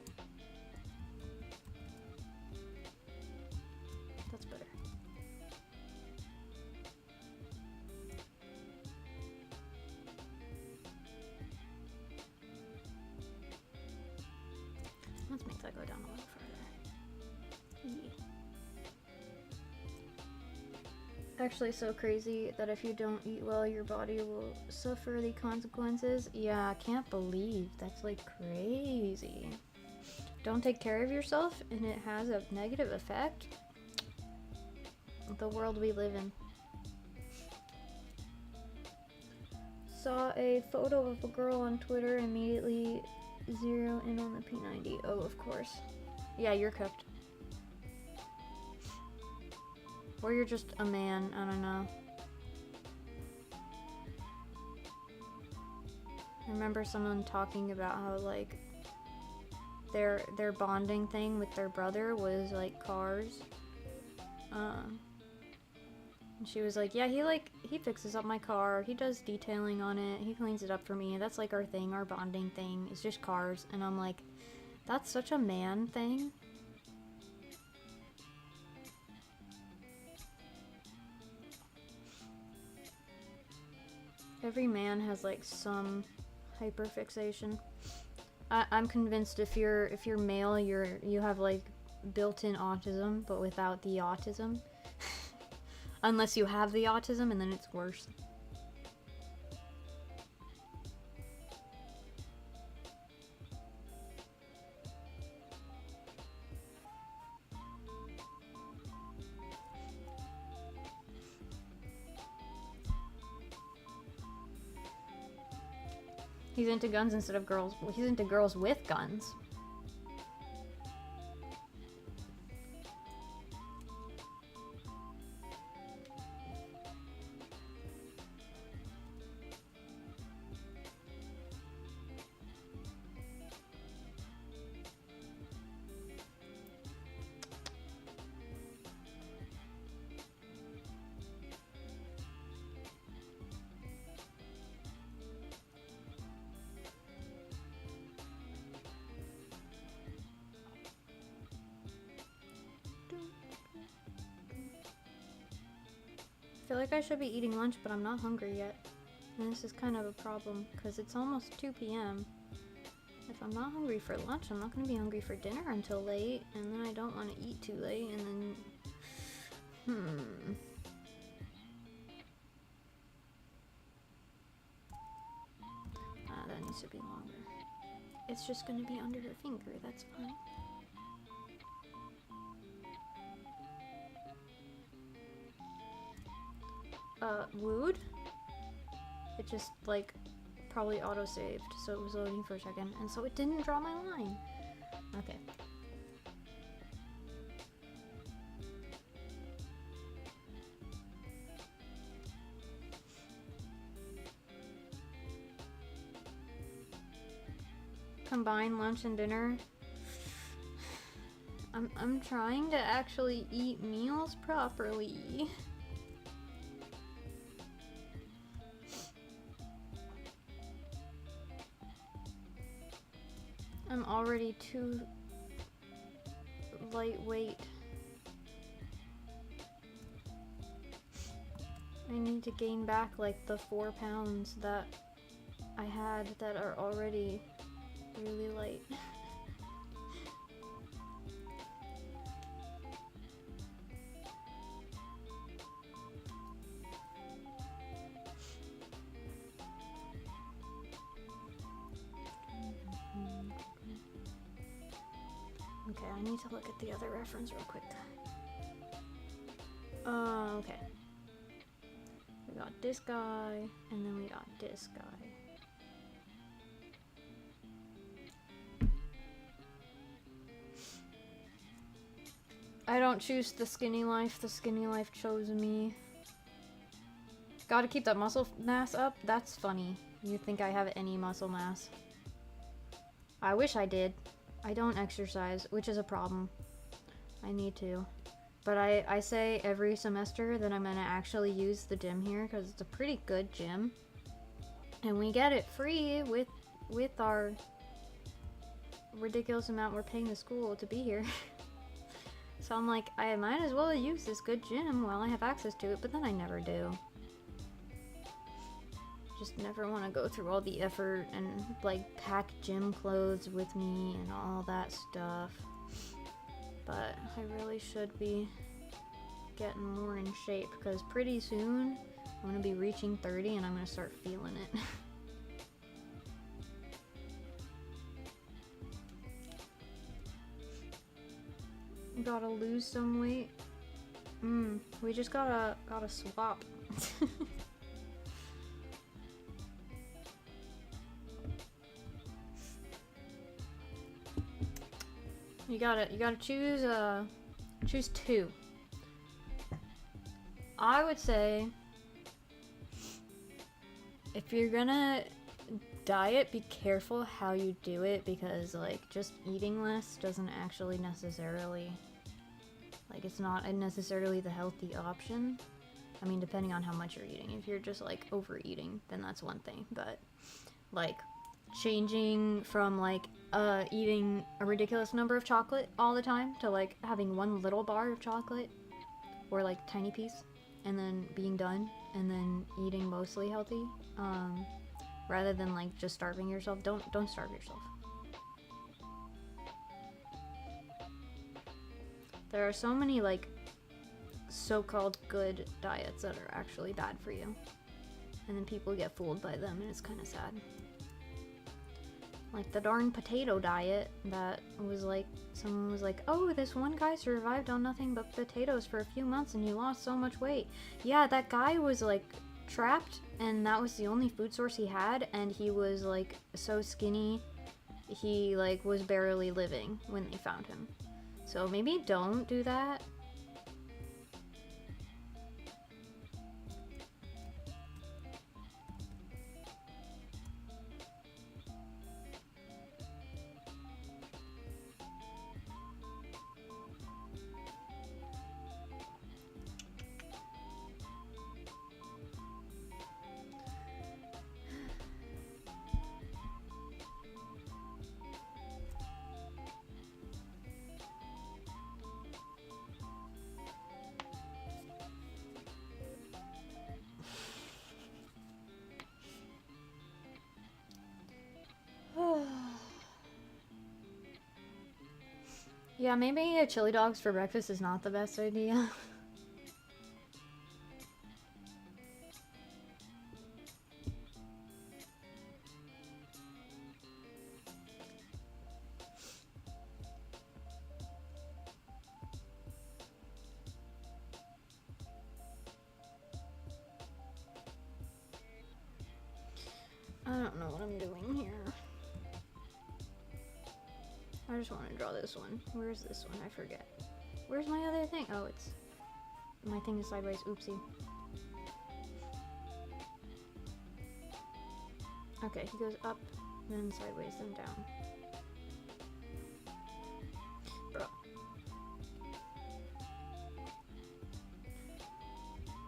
That's better. Let's make that go down a little further. Yeah. Actually so crazy that if you don't eat well, your body will suffer the consequences. Yeah, I can't believe that's like crazy. Don't take care of yourself and it has a negative effect. The world we live in. Saw a photo of a girl on Twitter, immediately zero in on the P90. Oh, of course. Yeah, you're cooked. Or you're just a man, I don't know. I remember someone talking about how like their bonding thing with their brother was like cars. And she was like, yeah, he fixes up my car, he does detailing on it, he cleans it up for me. That's like our thing, our bonding thing. It's just cars. And I'm like, that's such a man thing. Every man has like some hyperfixation. I'm convinced if you're male, you have like built-in autism, but without the autism. Unless you have the autism, and then it's worse. He's into guns instead of girls. Well, he's into girls with guns. I feel like I should be eating lunch, but I'm not hungry yet. And this is kind of a problem, because it's almost 2 p.m. If I'm not hungry for lunch, I'm not going to be hungry for dinner until late, and then I don't want to eat too late, and then... that needs to be longer. It's just going to be under her finger, that's fine. Wooed? It just, like, probably auto-saved, so it was loading for a second, and so it didn't draw my line. Okay. combine lunch and dinner. I'm trying to actually eat meals properly. I'm already too lightweight. I need to gain back like the 4 pounds that I had that are already really light. Okay, I need to look at the other reference real quick. Okay. We got this guy, and then we got this guy. I don't choose the skinny life chose me. Gotta keep that muscle mass up? That's funny. You think I have any muscle mass? I wish I did. I don't exercise, which is a problem. I need to. But I say every semester that I'm gonna actually use the gym here because it's a pretty good gym. And we get it free with our ridiculous amount we're paying the school to be here. So I'm like, I might as well use this good gym while I have access to it, but then I never do. Just never want to go through all the effort and like pack gym clothes with me and all that stuff. But I really should be getting more in shape because pretty soon I'm going to be reaching 30 and I'm going to start feeling it. Gotta lose some weight. We just gotta swap. You gotta choose two. I would say if you're gonna diet, be careful how you do it because like just eating less doesn't actually necessarily, like it's not necessarily the healthy option. I mean, depending on how much you're eating. If you're just like overeating, then that's one thing, but like changing from like eating a ridiculous number of chocolate all the time to like having one little bar of chocolate or like tiny piece and then being done and then eating mostly healthy, rather than like just starving yourself. Don't starve yourself. There are so many like so-called good diets that are actually bad for you, and then people get fooled by them and it's kind of sad. Like the darn potato diet that was like, someone was like, oh, this one guy survived on nothing but potatoes for a few months and he lost so much weight. Yeah, that guy was like trapped and that was the only food source he had, and he was like so skinny he like was barely living when they found him. So maybe don't do that. Yeah, maybe chili dogs for breakfast is not the best idea. I don't know what I'm doing here. I just want to draw this one. Where's this one? I forget. Where's my other thing? Oh, it's... my thing is sideways. Oopsie. Okay, he goes up, then sideways, then down.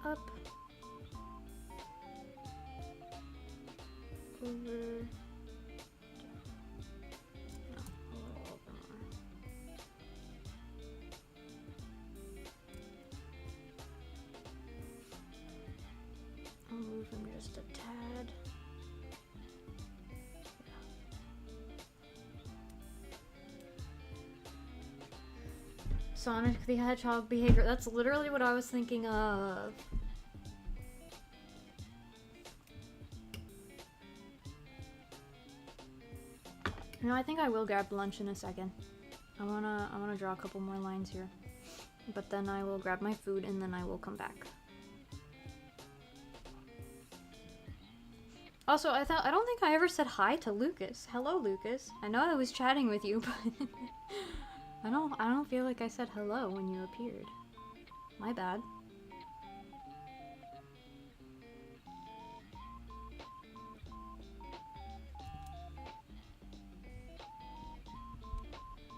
up, over, no, a little over more. I'll move him just a tad. Sonic the Hedgehog behavior. That's literally what I was thinking of. You know, I think I will grab lunch in a second. I wanna draw a couple more lines here. But then I will grab my food and then I will come back. Also, I don't think I ever said hi to Lucas. Hello, Lucas. I know I was chatting with you, but I don't feel like I said hello when you appeared. My bad.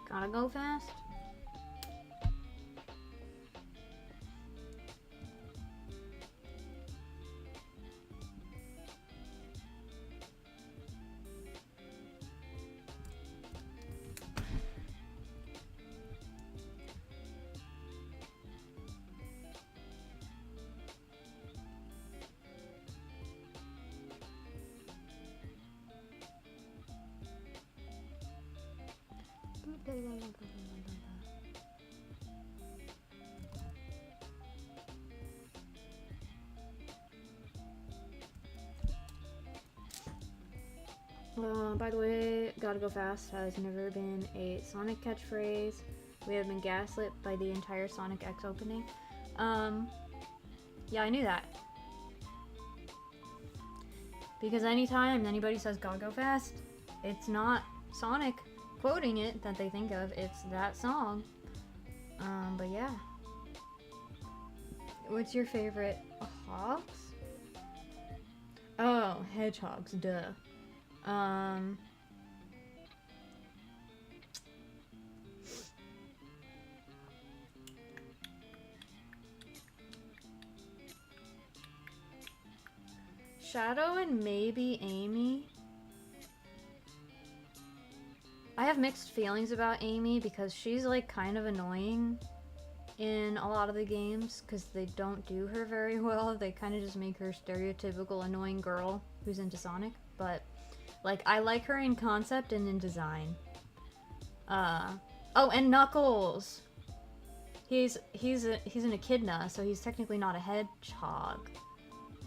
Gotta go fast. By the way, gotta go fast has never been a Sonic catchphrase. We have been gaslit by the entire Sonic X opening. Yeah, I knew that. Because anytime anybody says gotta go fast, it's not Sonic quoting it that they think of, it's that song. But yeah. What's your favorite? Hogs? Oh, hedgehogs, duh. Shadow and maybe Amy. I have mixed feelings about Amy because she's like kind of annoying in a lot of the games because they don't do her very well. They kind of just make her stereotypical annoying girl who's into Sonic, but like I like her in concept and in design. Oh, and Knuckles. He's an echidna, so he's technically not a hedgehog,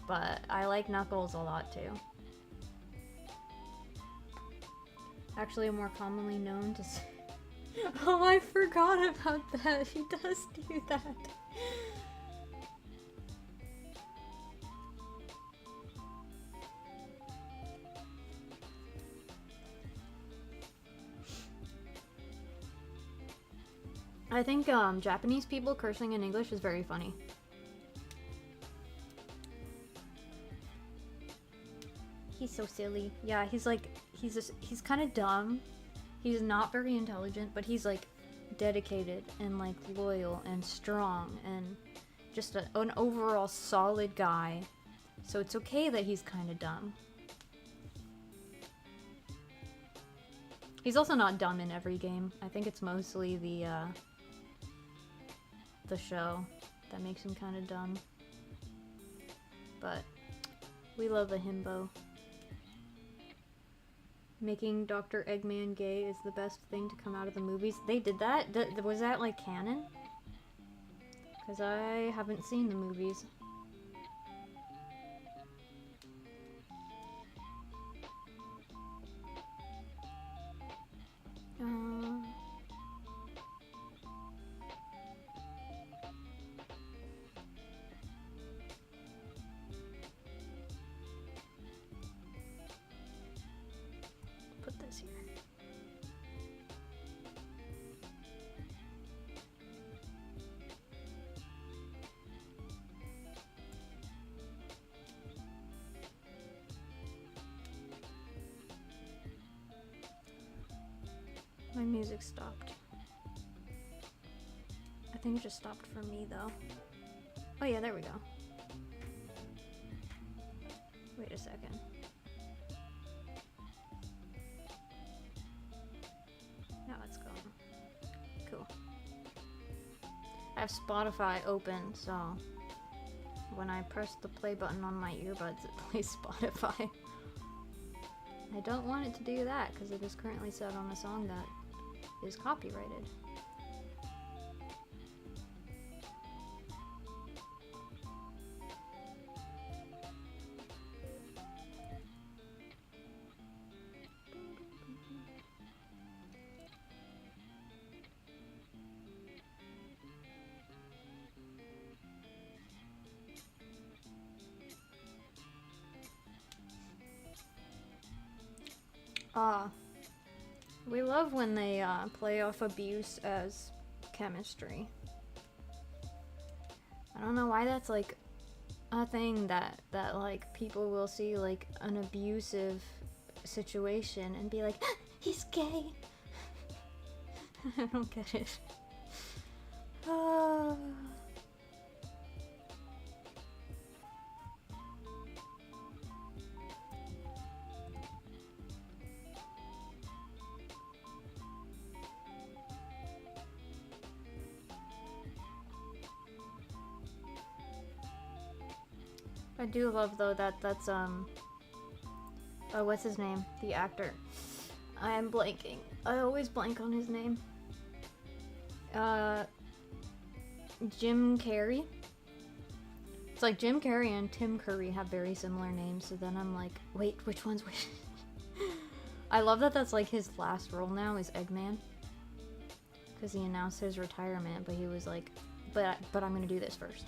but I like Knuckles a lot too. Actually, more commonly known to say. Oh, I forgot about that. He does do that. I think Japanese people cursing in English is very funny. He's so silly. Yeah, he's like, he's kind of dumb. He's not very intelligent, but he's like dedicated and like loyal and strong and just an overall solid guy. So it's okay that he's kind of dumb. He's also not dumb in every game. I think it's mostly the show that makes him kind of dumb. But we love a himbo. Making Dr. Eggman gay is the best thing to come out of the movies. They did that? Was that like canon? Because I haven't seen the movies. Put this here. My music stopped. I think it just stopped for me though. Oh yeah, there we go. Wait a second. Now it's going. Cool. I have Spotify open, so when I press the play button on my earbuds, it plays Spotify. I don't want it to do that because it is currently set on a song that is copyrighted. We love when they play off abuse as chemistry. I don't know why that's like a thing that like people will see like an abusive situation and be like, he's gay. I don't get it. I do love though that's oh, what's his name? The actor. I am blanking. I always blank on his name. Jim Carrey. It's like Jim Carrey and Tim Curry have very similar names, so then I'm like, wait, which one's which? I love that that's like his last role now is Eggman. Because he announced his retirement, but he was like, but I'm gonna do this first.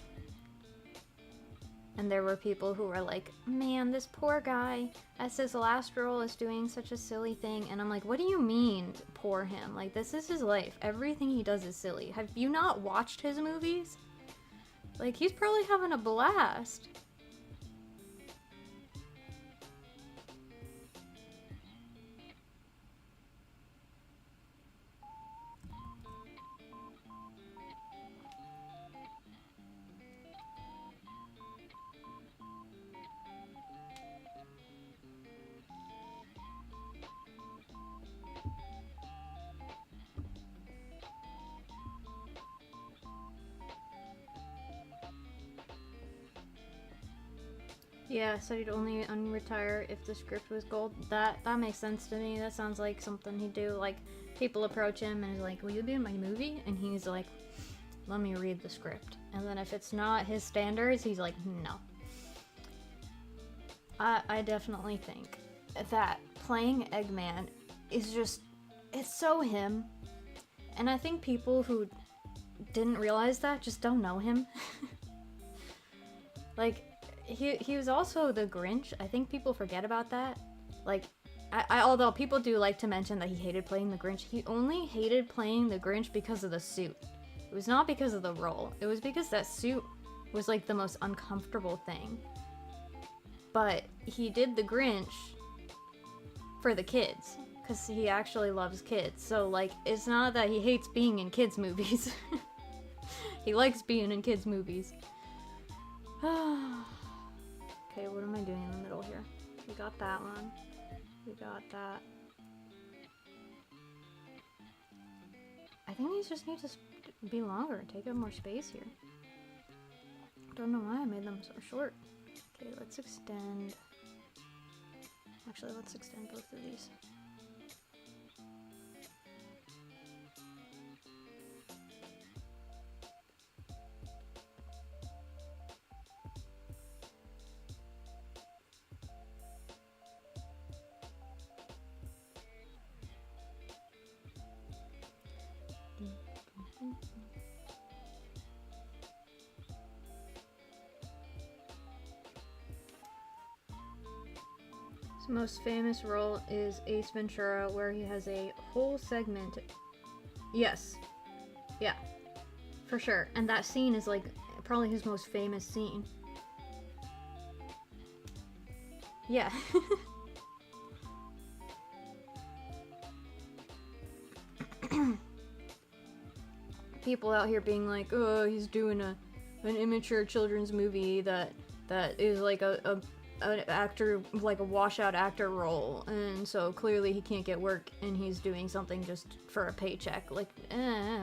And there were people who were like, man, this poor guy, as his last role is doing such a silly thing. And I'm like, what do you mean, poor him? Like, this is his life. Everything he does is silly. Have you not watched his movies? Like, he's probably having a blast. Yeah, said he'd only unretire if the script was gold. That makes sense to me. That sounds like something he'd do. Like, people approach him and is like, will you be in my movie? And he's like, let me read the script. And then if it's not his standards, he's like, no. I definitely think that playing Eggman is just, it's so him. And I think people who didn't realize that just don't know him. Like, he was also the Grinch. I think people forget about that. Like, although people do like to mention that he hated playing the Grinch, he only hated playing the Grinch because of the suit. It was not because of the role. It was because that suit was like the most uncomfortable thing. But he did the Grinch for the kids, because he actually loves kids. So, like, it's not that he hates being in kids' movies. He likes being in kids' movies. Okay, what am I doing in the middle here? We got that one. We got that. I think these just need to be longer and take up more space here. Don't know why I made them so short. Okay, let's extend. Actually, let's extend both of these. His most famous role is Ace Ventura, where he has a whole segment. Yes. Yeah. For sure. And that scene is like probably his most famous scene. Yeah. People out here being like, oh, he's doing an immature children's movie that is like a an actor, like a washout actor role, and so clearly he can't get work, and he's doing something just for a paycheck. Like,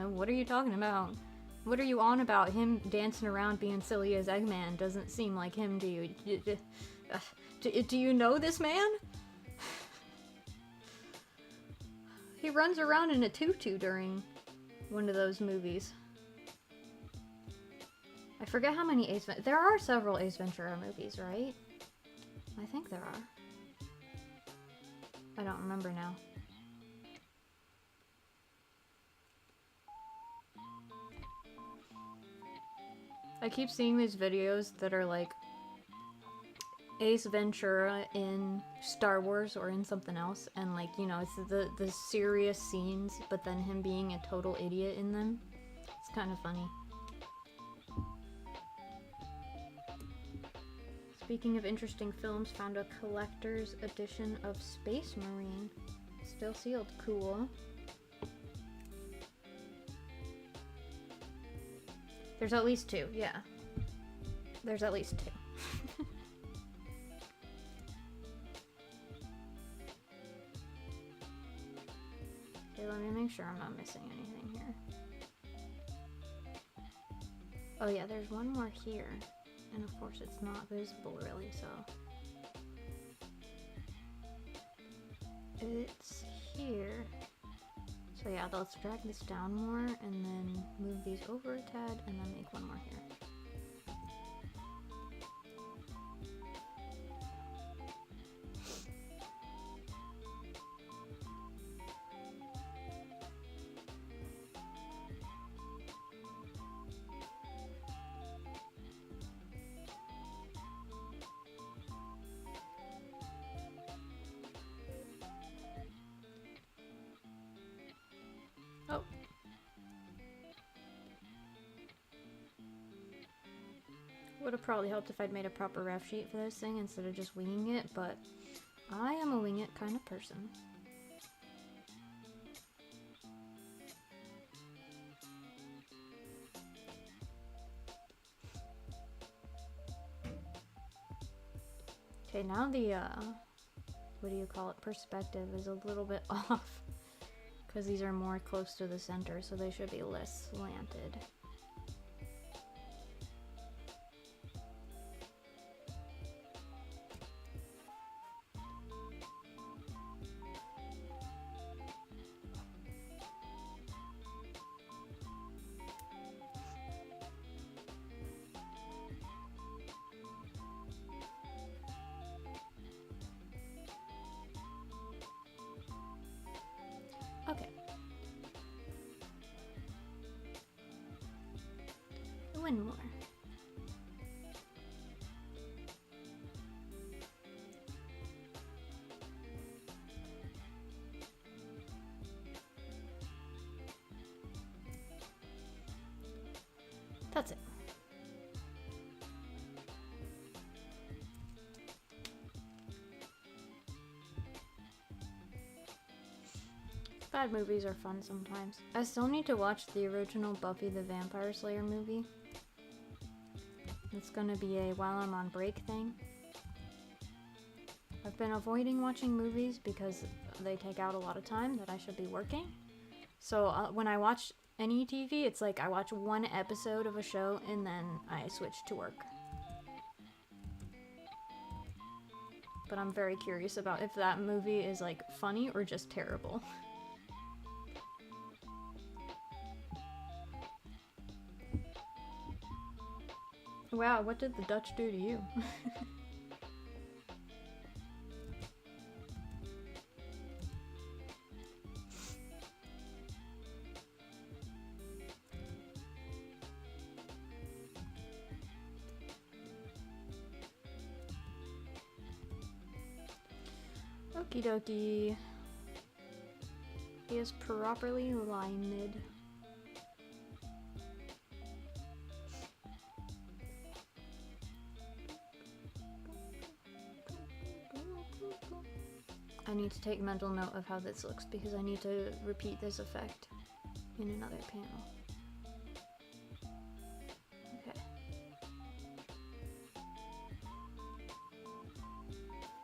what are you talking about? What are you on about? Him dancing around being silly as Eggman doesn't seem like him to you. Do you know this man? He runs around in a tutu during one of those movies. I forget how many Ace Ventura... There are several Ace Ventura movies, right? I think there are. I don't remember now. I keep seeing these videos that are like Ace Ventura in Star Wars or in something else, and like, you know, it's the serious scenes, but then him being a total idiot in them. It's kind of funny. Speaking of interesting films, found a collector's edition of Space Marine. Still sealed. Cool. There's at least two, yeah. There's at least two. Okay, let me make sure I'm not missing anything here. Oh yeah, there's one more here. And of course it's not visible really, so... It's here. So yeah, let's drag this down more and then move these over a tad and then make one more here. Oh. Would have probably helped if I'd made a proper ref sheet for this thing instead of just winging it, but I am a wing it kind of person. Okay, now the, what do you call it, perspective is a little bit off. Because these are more close to the center, so they should be less slanted. Okay. One more. That's it. Bad movies are fun sometimes. I still need to watch the original Buffy the Vampire Slayer movie. It's gonna be a while I'm on break thing. I've been avoiding watching movies because they take out a lot of time that I should be working. So when I watch any TV, it's like I watch one episode of a show and then I switch to work. But I'm very curious about if that movie is like funny or just terrible. Wow, what did the Dutch do to you? Okie dokie. He is properly lined. I need to take mental note of how this looks because I need to repeat this effect in another panel. Okay.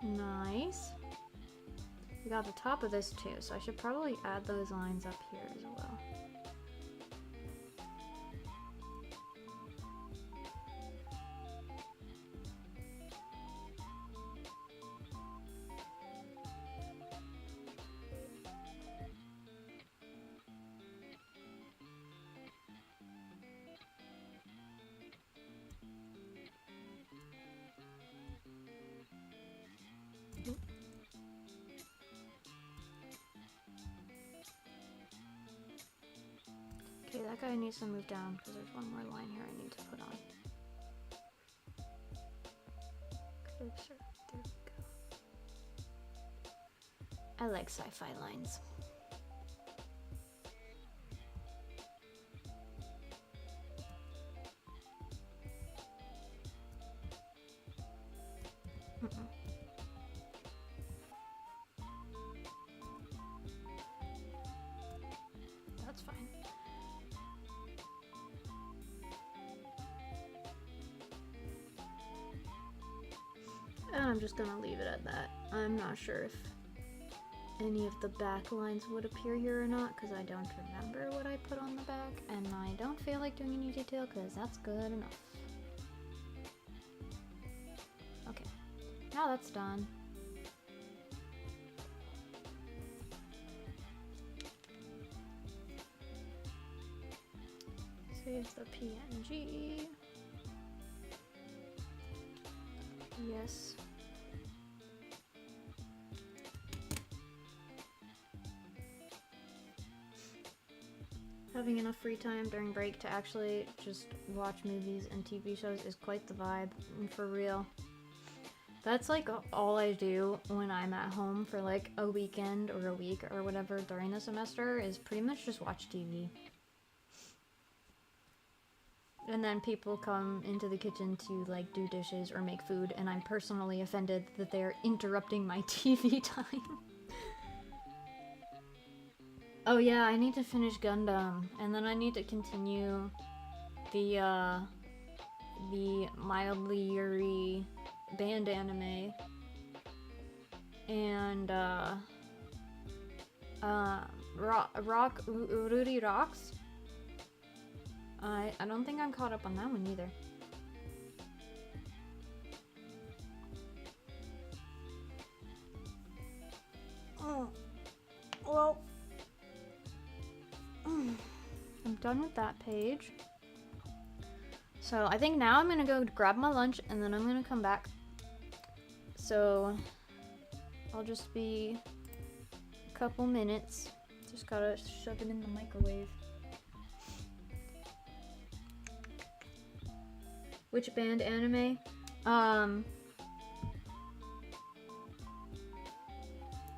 Nice. We got the top of this too, so I should probably add those lines up here as well. Okay, that guy needs to move down because there's one more line here I need to put on. Closer. There we go. I like sci-fi lines. That's fine. And I'm just gonna leave it at that. I'm not sure if any of the back lines would appear here or not because I don't remember what I put on the back, and I don't feel like doing any detail because that's good enough. Okay, now that's done. Save the PNG. Yes. Having enough free time during break to actually just watch movies and TV shows is quite the vibe, for real. That's like all I do when I'm at home for like a weekend or a week or whatever during the semester is pretty much just watch TV. And then people come into the kitchen to like do dishes or make food, and I'm personally offended that they're interrupting my TV time. Oh yeah, I need to finish Gundam, and then I need to continue the mildly Yuri band anime, and Rudy Rocks. I don't think I'm caught up on that one either. Oh, well, I'm done with that page. So I think now I'm gonna go grab my lunch and then I'm gonna come back. So I'll just be a couple minutes. Just gotta shove it in the microwave. Which band anime?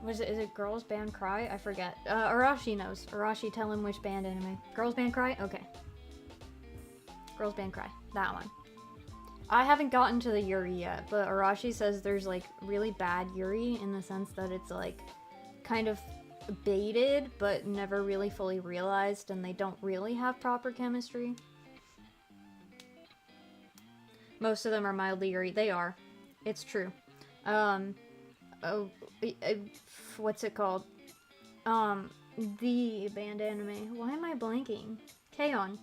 Is it Girls Band Cry? I forget. Arashi knows. Arashi, tell him which band anime. Girls Band Cry? Okay. Girls Band Cry. That one. I haven't gotten to the Yuri yet, but Arashi says there's like really bad Yuri in the sense that it's like kind of baited, but never really fully realized, and they don't really have proper chemistry. Most of them are mildly Yuri. They are. It's true. What's it called? The band anime. Why am I blanking? K-On!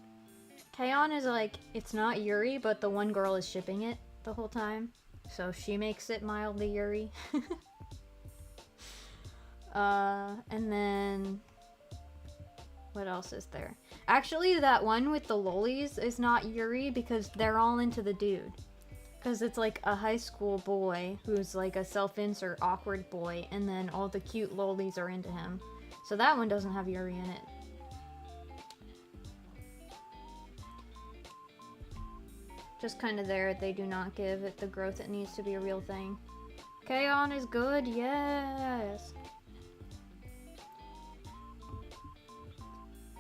K-On is like, it's not Yuri, but the one girl is shipping it the whole time. So she makes it mildly Yuri. And then... what else is there? Actually, that one with the lollies is not Yuri because they're all into the dude. Because it's like a high school boy who's like a self-insert awkward boy, and then all the cute lollies are into him. So that one doesn't have Yuri in it. Just kind of there, they do not give it the growth it needs to be a real thing. K-On is good, yes!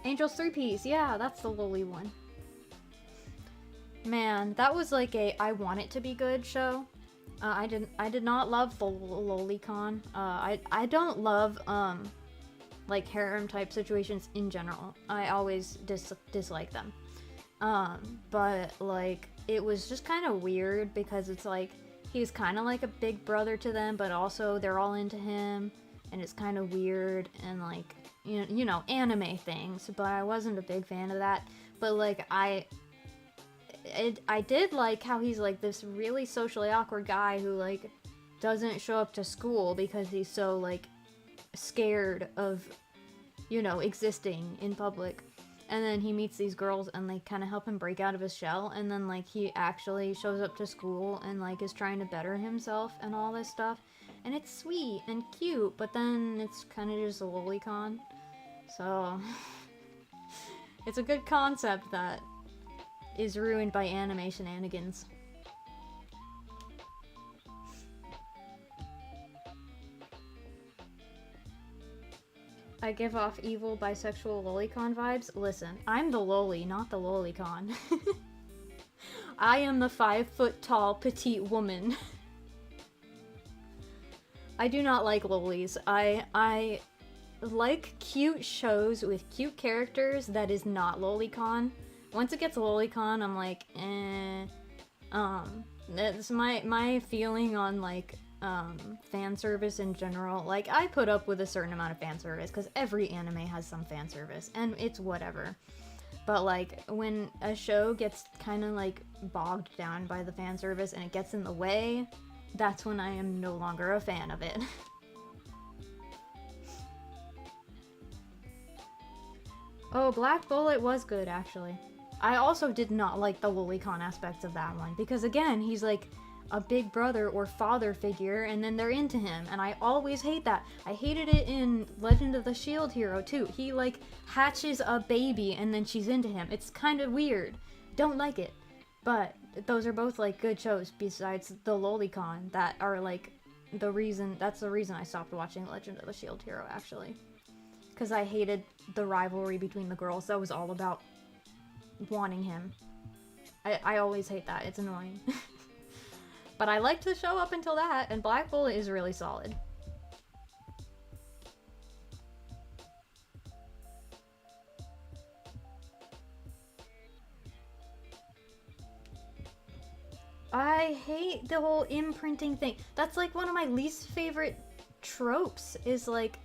Angel's 3-piece, yeah, that's the lolly one. Man, that was like a I want it to be good show. I did not love the lolicon. I don't love like harem type situations in general. I always dislike them. But like it was just kind of weird because it's like he's kind of like a big brother to them, but also they're all into him, and it's kind of weird and like you know anime things. But I wasn't a big fan of that. But like I did like how he's like this really socially awkward guy who like doesn't show up to school because he's so like scared of, you know, existing in public. And then he meets these girls and they kind of help him break out of his shell, and then like he actually shows up to school and like is trying to better himself and all this stuff, and it's sweet and cute, but then it's kind of just a lolicon. So it's a good concept that is ruined by anime shenanigans. I give off evil bisexual lolicon vibes. Listen, I'm the loli, not the lolicon. I am the 5 foot tall petite woman. I do not like lolis. I like cute shows with cute characters that is not lolicon. Once it gets lolicon, I'm like, that's my feeling on like fan service in general. Like, I put up with a certain amount of fan service because every anime has some fan service and it's whatever. But like when a show gets kind of like bogged down by the fan service and it gets in the way, that's when I am no longer a fan of it. Oh, Black Bullet was good actually. I also did not like the lolicon aspects of that one because again, he's like a big brother or father figure, and then they're into him, and I always hate that. I hated it in Legend of the Shield Hero too. He like hatches a baby and then she's into him. It's kind of weird. Don't like it. But those are both like good shows besides the lolicon that are like that's the reason I stopped watching Legend of the Shield Hero actually. Because I hated the rivalry between the girls. That was all about wanting him. I always hate that. It's annoying. But I liked the show up until that, and Black Bullet is really solid. I hate the whole imprinting thing. That's like one of my least favorite tropes, is like,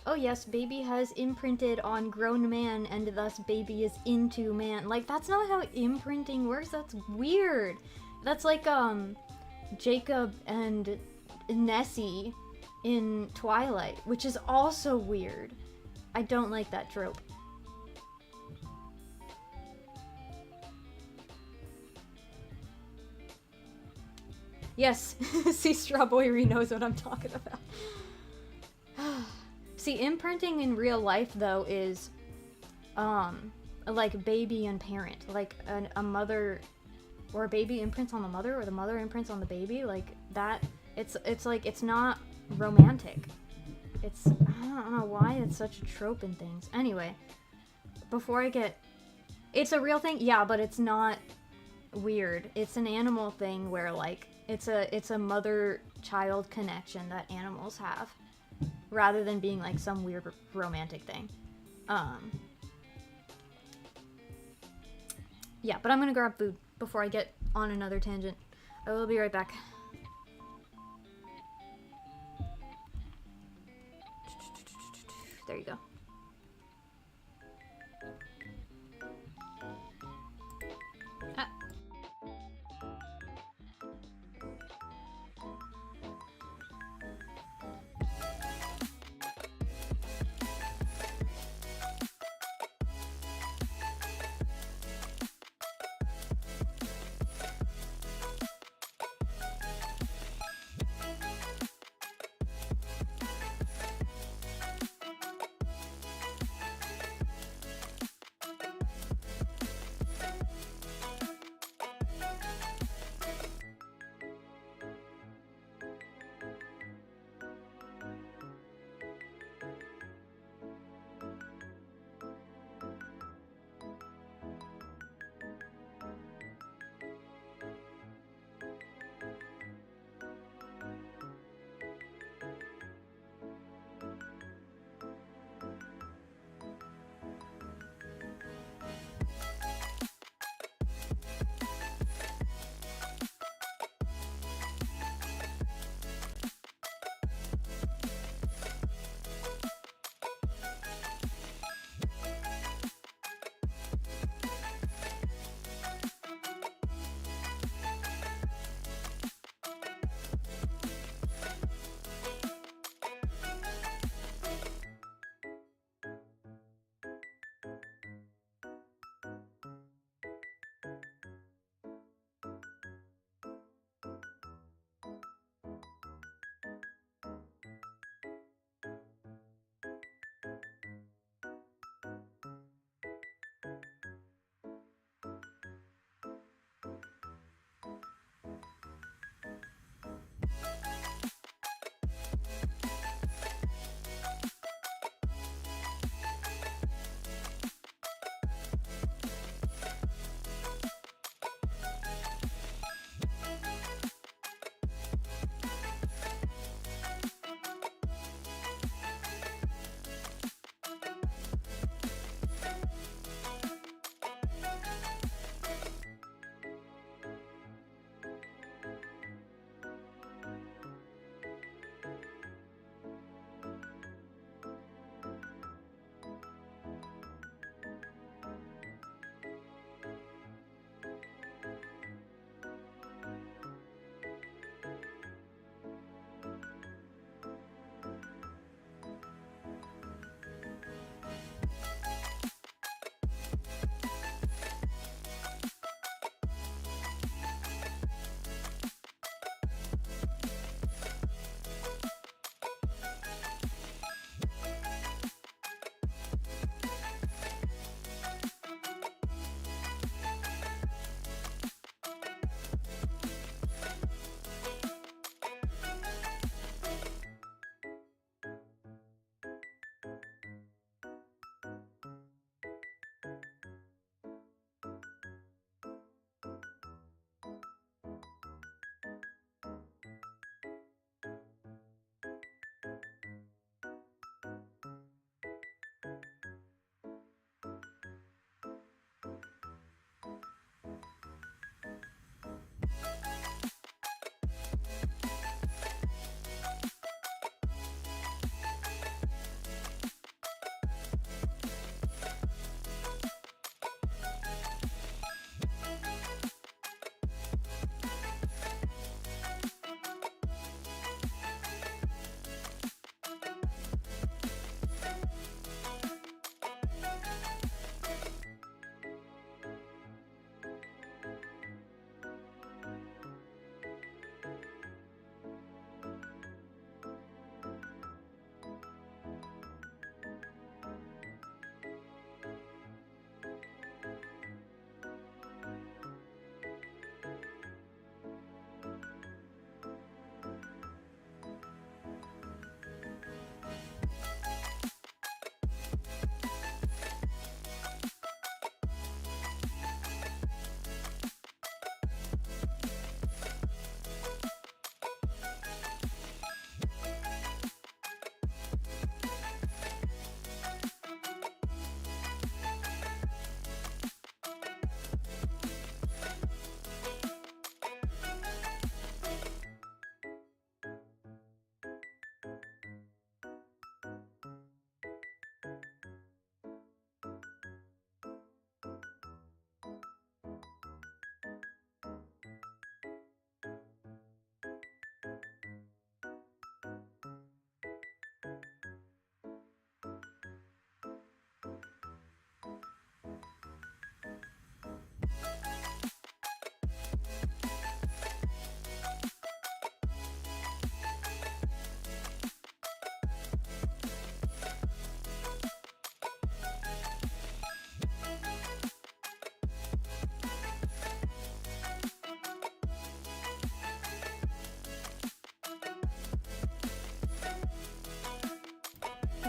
oh yes, baby has imprinted on grown man and thus baby is into man. Like, that's not how imprinting works. That's weird. That's like, Jacob and Nessie in Twilight, which is also weird. I don't like that trope. Yes, see, Strawberry knows what I'm talking about. See, imprinting in real life, though, is, like baby and parent. Like, a mother... or a baby imprints on the mother, or the mother imprints on the baby, like that. It's like, it's not romantic. I don't know why it's such a trope in things. Anyway, it's a real thing, yeah, but it's not weird. It's an animal thing where like, it's a mother-child connection that animals have, rather than being like some weird romantic thing. Yeah, but I'm gonna grab food before I get on another tangent. I will be right back. There you go. Ah.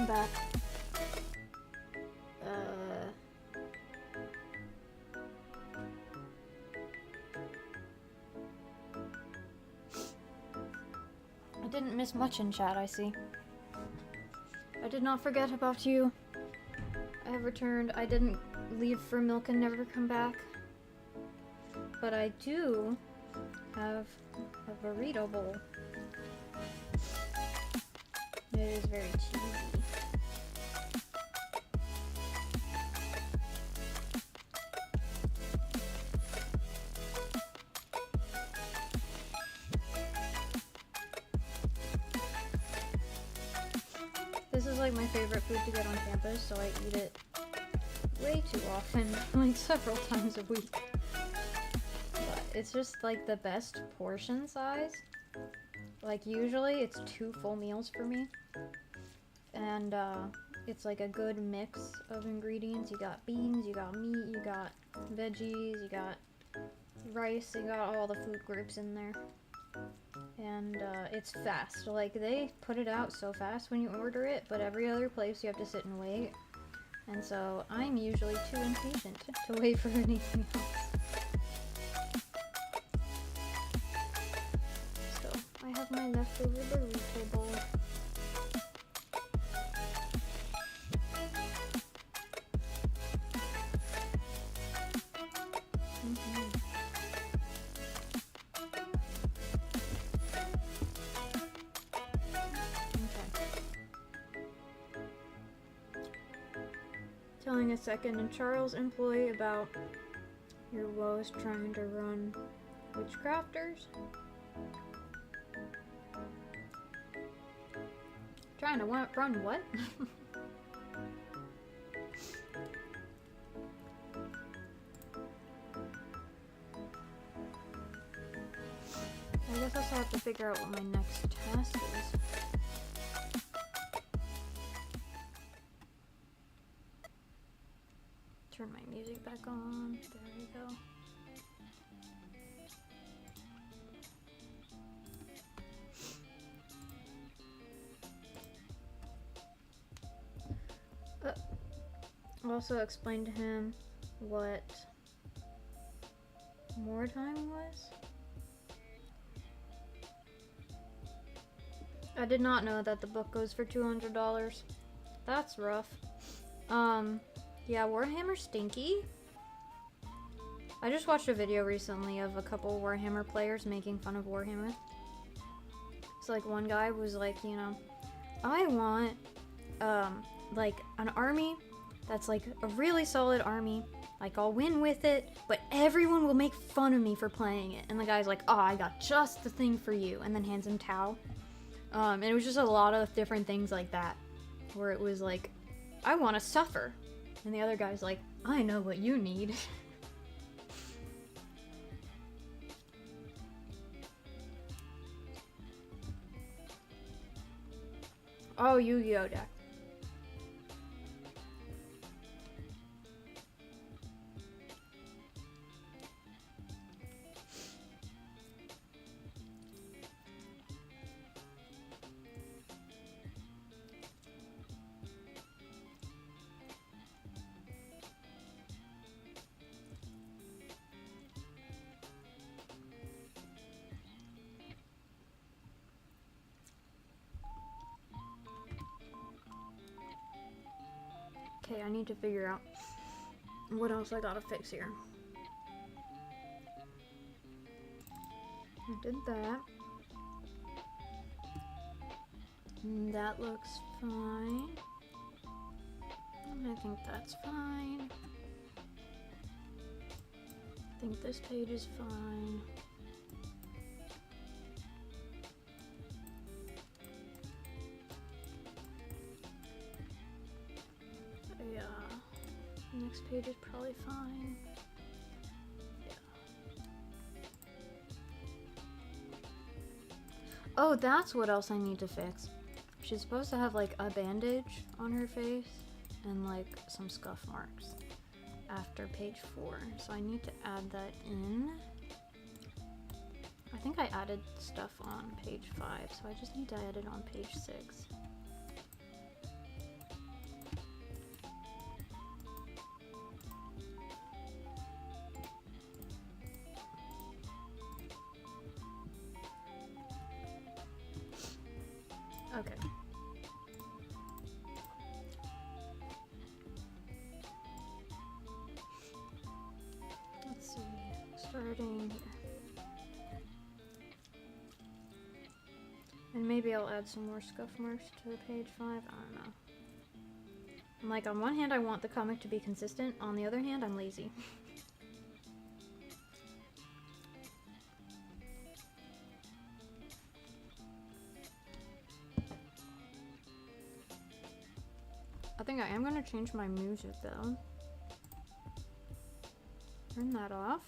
come back. I didn't miss much in chat, I see. I did not forget about you. I have returned. I didn't leave for milk and never come back. But I do have a burrito bowl. It is very cheesy. This is like my favorite food to get on campus, so I eat it way too often, like several times a week. But it's just like the best portion size. Like usually it's 2 full meals for me. And it's like a good mix of ingredients. You got beans, you got meat, you got veggies, you got rice, you got all the food groups in there. And it's fast. Like they put it out so fast when you order it, but every other place you have to sit and wait. And so I'm usually too impatient to wait for anything else. So I have my leftover burrito bowl. Telling a second and Charles employee about your woes trying to run witchcrafters. Trying to run what? I guess I also have to figure out what my next task is. Turn my music back on. There we go. Also explain to him what more time was. I did not know that the book goes for $200. That's rough. Yeah, Warhammer stinky. I just watched a video recently of a couple Warhammer players making fun of Warhammer. So like one guy was like, you know, I want like an army that's like a really solid army. Like I'll win with it, but everyone will make fun of me for playing it. And the guy's like, oh, I got just the thing for you. And then hands him Tau. And it was just a lot of different things like that. Where it was like, I want to suffer. And the other guy's like, I know what you need. Oh, Yu-Gi-Oh deck. Okay, I need to figure out what else I gotta fix here. I did that. That looks fine. I think that's fine. I think this page is fine. Yeah, next page is probably fine. Yeah. Oh, that's what else I need to fix. She's supposed to have like a bandage on her face and like some scuff marks after page 4. So I need to add that in. I think I added stuff on page 5, so I just need to add it on page 6. And maybe I'll add some more scuff marks to page 5. I don't know. I'm like, on one hand, I want the comic to be consistent. On the other hand, I'm lazy. I think I am going to change my music, though. Turn that off.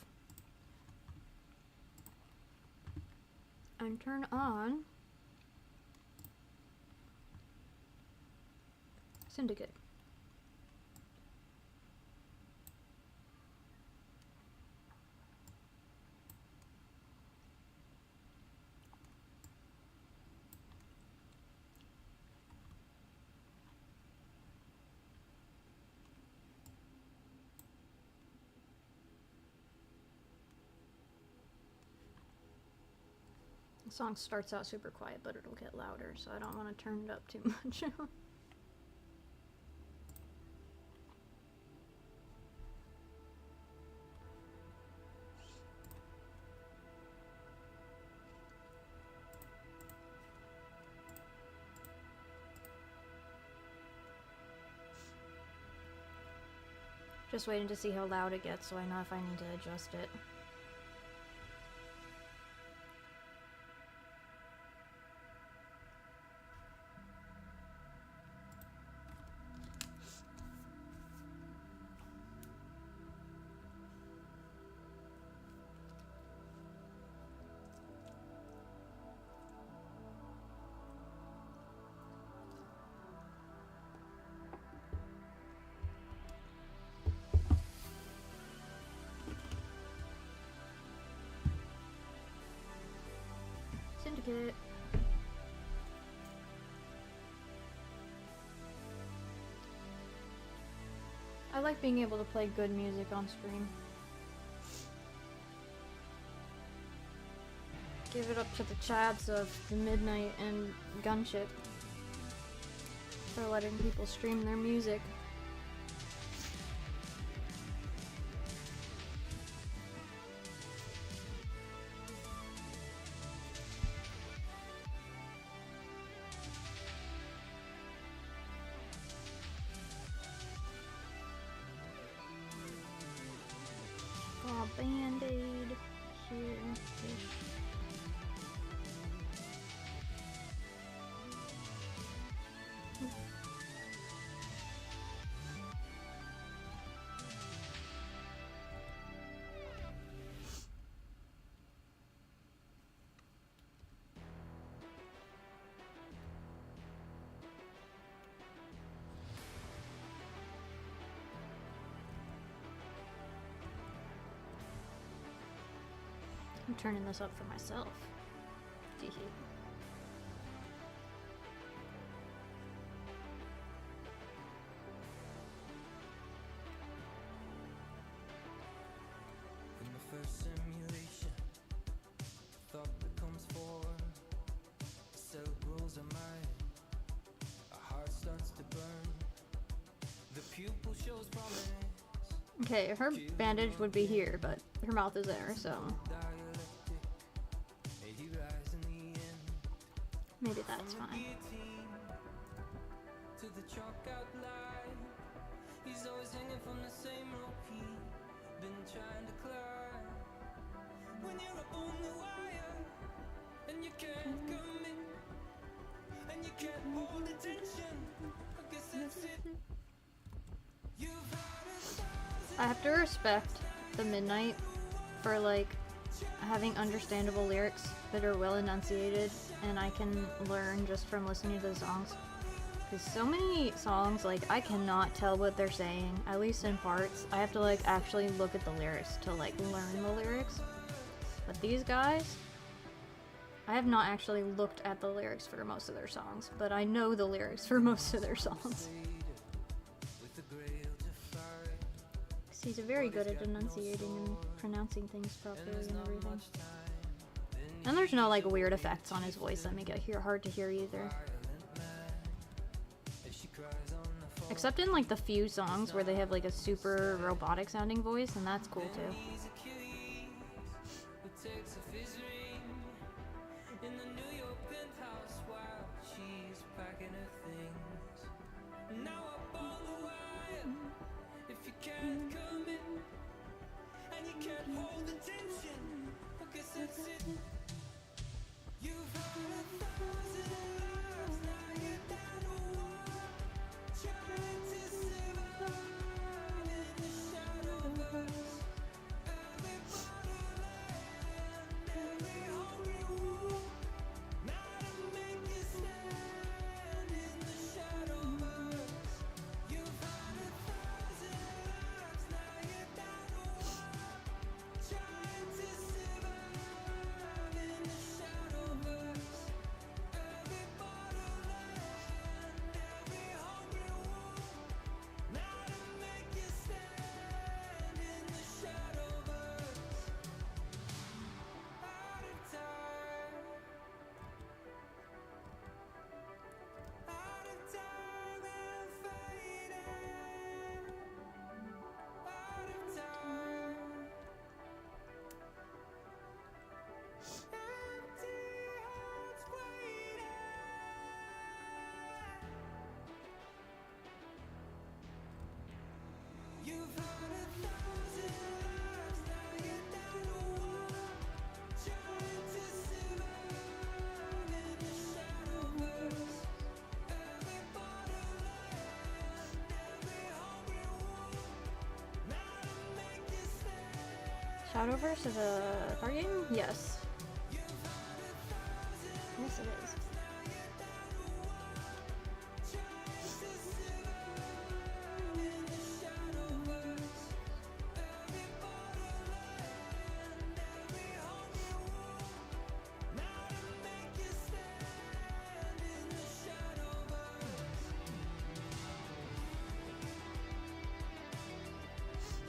And turn on Syndicate. The song starts out super quiet, but it'll get louder, so I don't want to turn it up too much. Just waiting to see how loud it gets so I know if I need to adjust it. Syndicate. I like being able to play good music on stream. Give it up to the chads of the Midnight and Gunship for letting people stream their music. Band-aid here-ish. I'm turning this up for myself. Teehee. In the first simulation, thought becomes form. A cell grows a mind, a heart starts to burn. The pupil shows promise. Okay, her bandage would be here, but her mouth is there, so maybe that's fine. To the chalk outline, he's always hanging from the same rope he's been trying to climb. When you're up on the wire and you can't come in and you can't hold attention, I guess that's it. You've had a thousand. I have to respect the Midnight for like having understandable lyrics that are well enunciated and I can learn just from listening to the songs. Because so many songs, like, I cannot tell what they're saying, at least in parts. I have to like actually look at the lyrics to like learn the lyrics. But these guys, I have not actually looked at the lyrics for most of their songs, but I know the lyrics for most of their songs. He's very good at enunciating and pronouncing things properly and everything. And there's no like weird effects on his voice that make it hard to hear either. Except in like the few songs where they have like a super robotic sounding voice, and that's cool too. in the New York penthouse while she's packing her things. Now up on the wire, if you can't come in and you can't hold the tension, because that's it. You've had 1,000 lives, now you're down to one, trying to survive in the shadowverse. Every bottle and every hungry wolf, now to make you stand in the shadowverse. You've had 1,000 lives, now you're down to one, trying to survive in the shadowverse. Every bottle and every hungry wolf, now to make you stand in the shadowverse. Out of time, out of time and fading, out of time. Empty hearts waiting. You've had 1,000 lives, now you're down to one, trying to survive in the shadowverse. Every bottle and every hungry wolf, now to make you stand. Shadowverse is a card game? Yes. Yes, it is.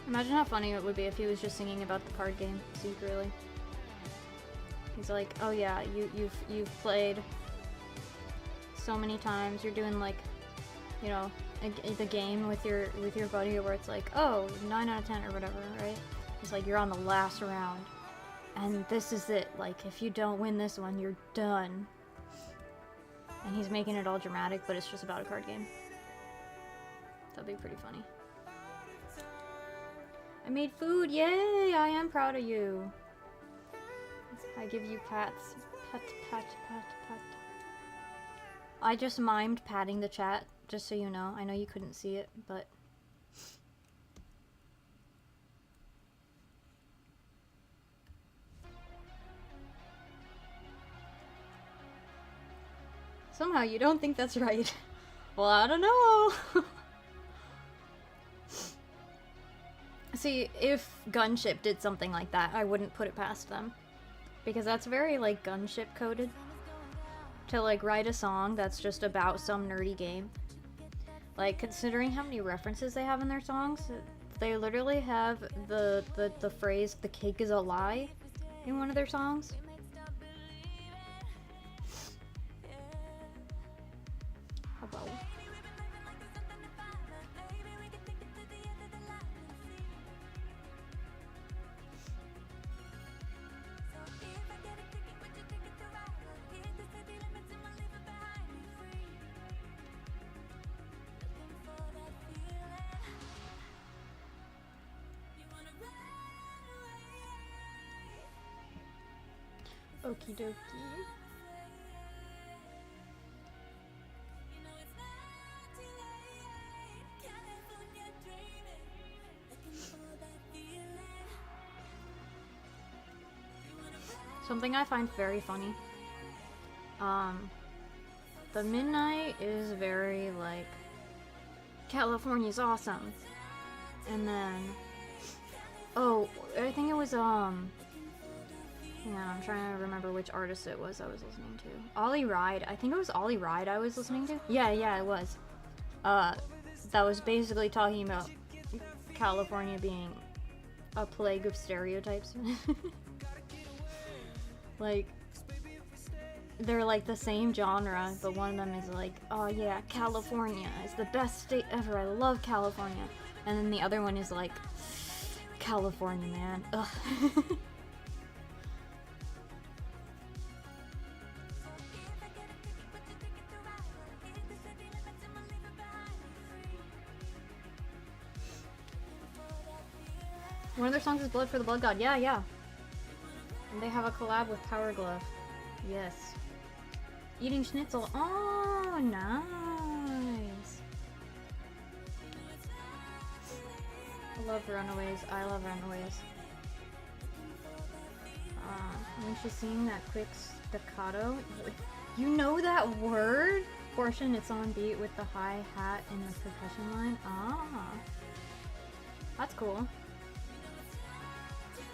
Imagine how funny it would be if he was just singing about the card game secretly. He's like, "Oh yeah, you've played so many times. You're doing like, you know, the game with your buddy where it's like, oh, 9 out of 10 or whatever, right? It's like you're on the last round, and this is it. Like, if you don't win this one, you're done." And he's making it all dramatic, but it's just about a card game. That'd be pretty funny. I made food, yay! I am proud of you. I give you pats. Pat, pat, pat, pat. I just mimed patting the chat, just so you know. I know you couldn't see it, but... Somehow you don't think that's right. Well, I don't know. See, if Gunship did something like that, I wouldn't put it past them. Because that's very, like, Gunship coded. To, like, write a song that's just about some nerdy game. Like, considering how many references they have in their songs, they literally have the phrase, "the cake is a lie," in one of their songs. Hello. Okie dokie. Something I find very funny. The Midnight is very like, California's awesome. And then, oh, I think it was, yeah, I'm trying to remember which artist it was I was listening to. Ollie Ride. I think it was Ollie Ride I was listening to. Yeah, it was. That was basically talking about California being a plague of stereotypes. Like, they're like the same genre, but one of them is like, oh yeah, California is the best state ever. I love California. And then the other one is like, California, man. Ugh. One of their songs is Blood for the Blood God. Yeah, yeah. And they have a collab with Power Glove. Yes. Eating schnitzel. Oh, nice. I love Runaways. I love Runaways. When she's singing that quick staccato, you know that word portion, it's on beat with the hi-hat and the percussion line. Ah. That's cool.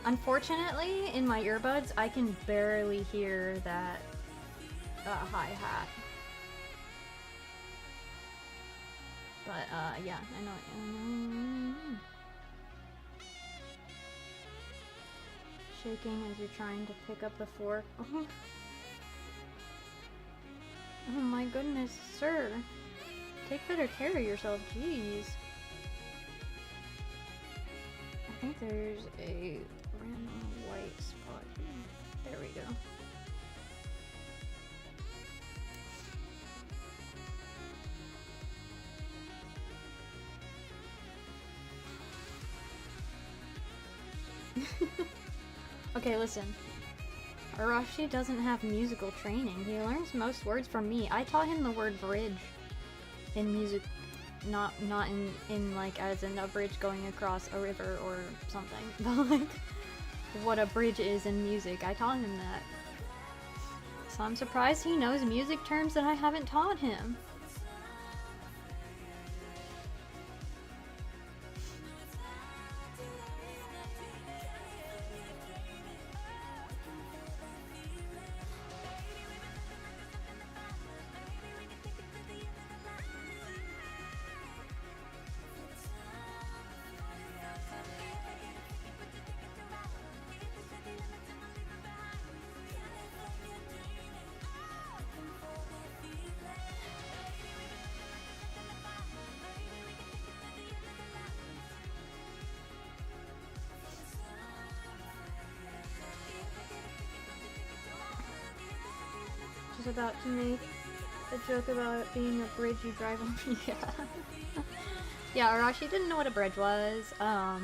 Unfortunately, in my earbuds, I can barely hear that hi-hat. But, yeah, I know. Shaking as you're trying to pick up the fork. Oh my goodness, sir. Take better care of yourself, jeez. I think there's a random white spot here. There we go. Okay, listen. Arashi doesn't have musical training. He learns most words from me. I taught him the word bridge in music, not in like as in a bridge going across a river or something, but like what a bridge is in music. I taught him that. So I'm surprised he knows music terms that I haven't taught him. About to make a joke about it being a bridge you drive over. Yeah. Yeah, Arashi didn't know what a bridge was. I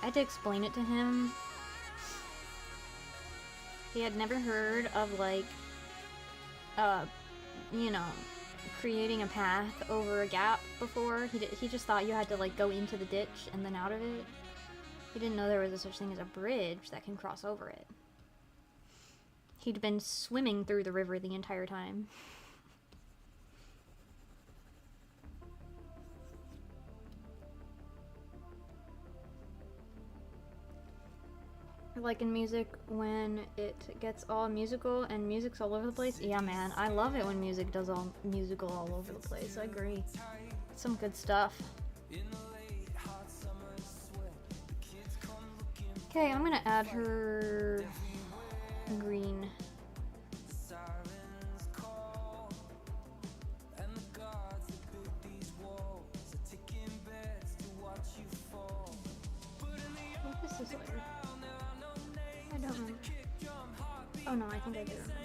had to explain it to him. He had never heard of like, you know, creating a path over a gap before. He just thought you had to like go into the ditch and then out of it. He didn't know there was a such thing as a bridge that can cross over it. He'd been swimming through the river the entire time. Like in music, when it gets all musical and music's all over the place. Yeah, man, I love it when music does all musical all over the place. I agree. Some good stuff. Okay, I'm gonna add her green. What is this layer? I don't remember. Oh no, I think I do remember. Okay.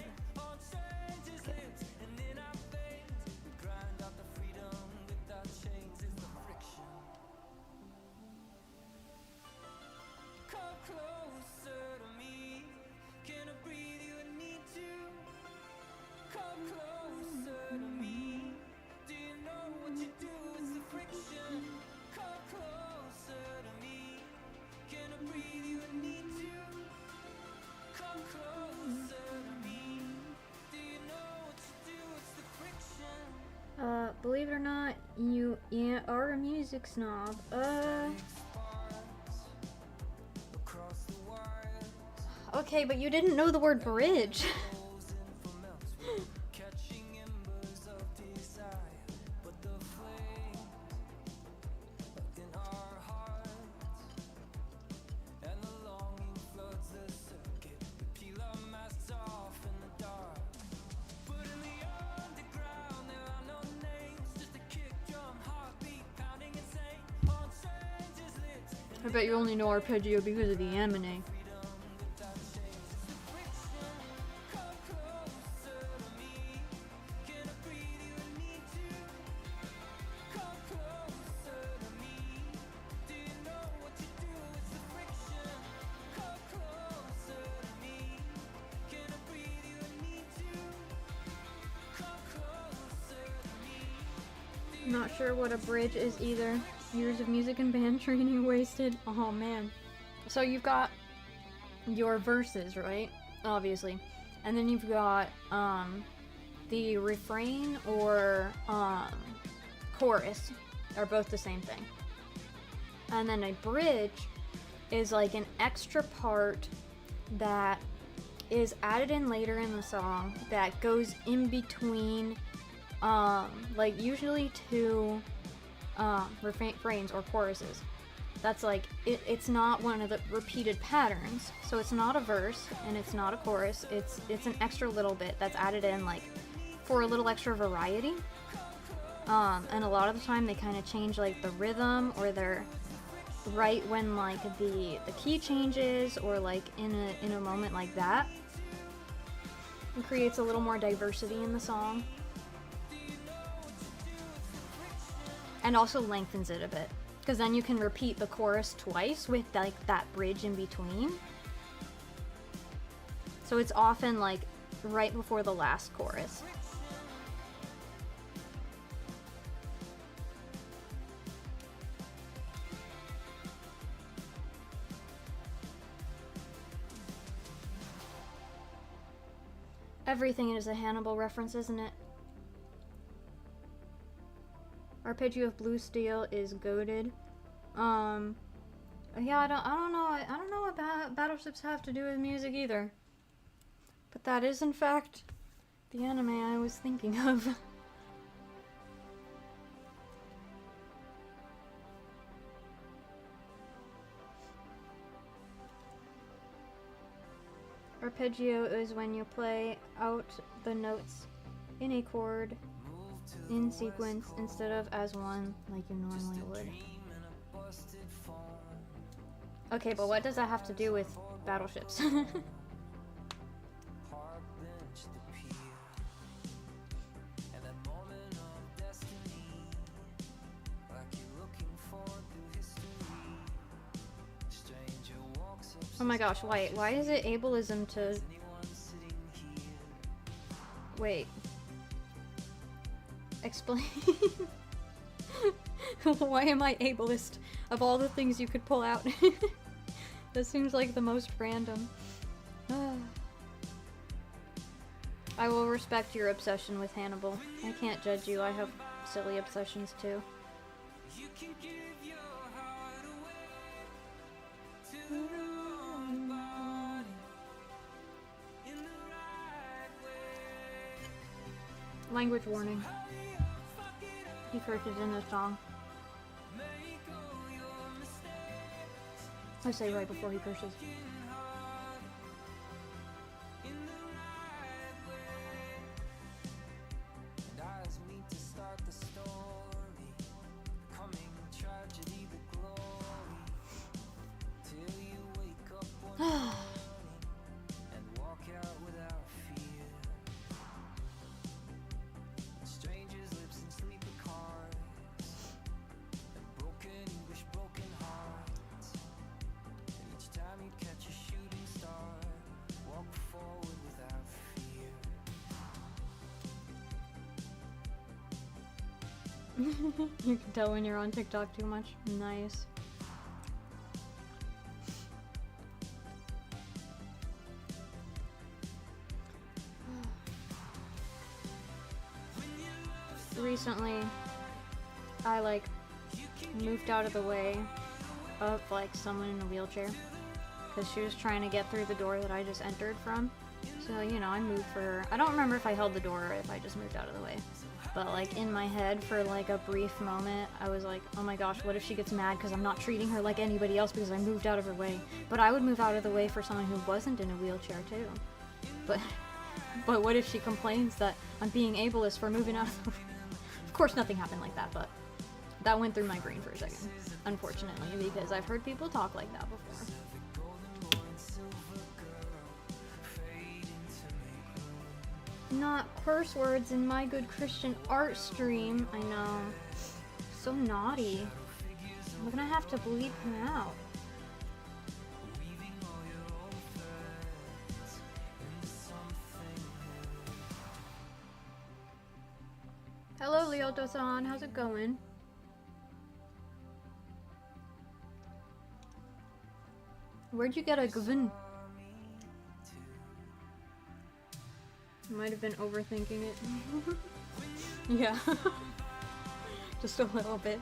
Believe it or not, you are a music snob. Okay, but you didn't know the word bridge. I bet you only know arpeggio because of the anime. Not sure what a bridge is either. Years of music and band training wasted. Oh man. So you've got your verses, right? Obviously. And then you've got the refrain or chorus are both the same thing. And then a bridge is like an extra part that is added in later in the song that goes in between like usually two refrains or choruses. That's like it's not one of the repeated patterns, so it's not a verse and it's not a chorus. It's an extra little bit that's added in like for a little extra variety. And a lot of the time they kind of change like the rhythm, or they're right when like the key changes, or like in a moment like that. It creates a little more diversity in the song. And also lengthens it a bit, because then you can repeat the chorus twice with like that bridge in between. So it's often like right before the last chorus. Everything is a Hannibal reference, isn't it? Arpeggio of Blue Steel is goated. Yeah, I don't know what battleships have to do with music either. But that is in fact the anime I was thinking of. Arpeggio is when you play out the notes in a chord in sequence instead of as one like you normally would. Okay, but what does that have to do with battleships? Oh my gosh, why is it ableism to... Wait. Explain. Why am I ableist of all the things you could pull out? That seems like the most random. I will respect your obsession with Hannibal. I can't judge you, I have silly obsessions too. You can give your heart away to the wrong body in the right way. Language warning. He curses in this song. I say right before he curses. You can tell when you're on TikTok too much. Nice. Recently, I like moved out of the way of like someone in a wheelchair because she was trying to get through the door that I just entered from. So, you know, I moved for her. I don't remember if I held the door or if I just moved out of the way. But like in my head for like a brief moment, I was like, oh my gosh, what if she gets mad because I'm not treating her like anybody else because I moved out of her way? But I would move out of the way for someone who wasn't in a wheelchair too. But what if she complains that I'm being ableist for moving out of the way? Of course nothing happened like that, but that went through my brain for a second, unfortunately, because I've heard people talk like that before. Not curse words in my good Christian art stream. I know. So naughty. I'm gonna have to bleep him out. Hello, Lyoto-san. How's it going? Where'd you get a gvin? Might have been overthinking it. Yeah. Just a little bit.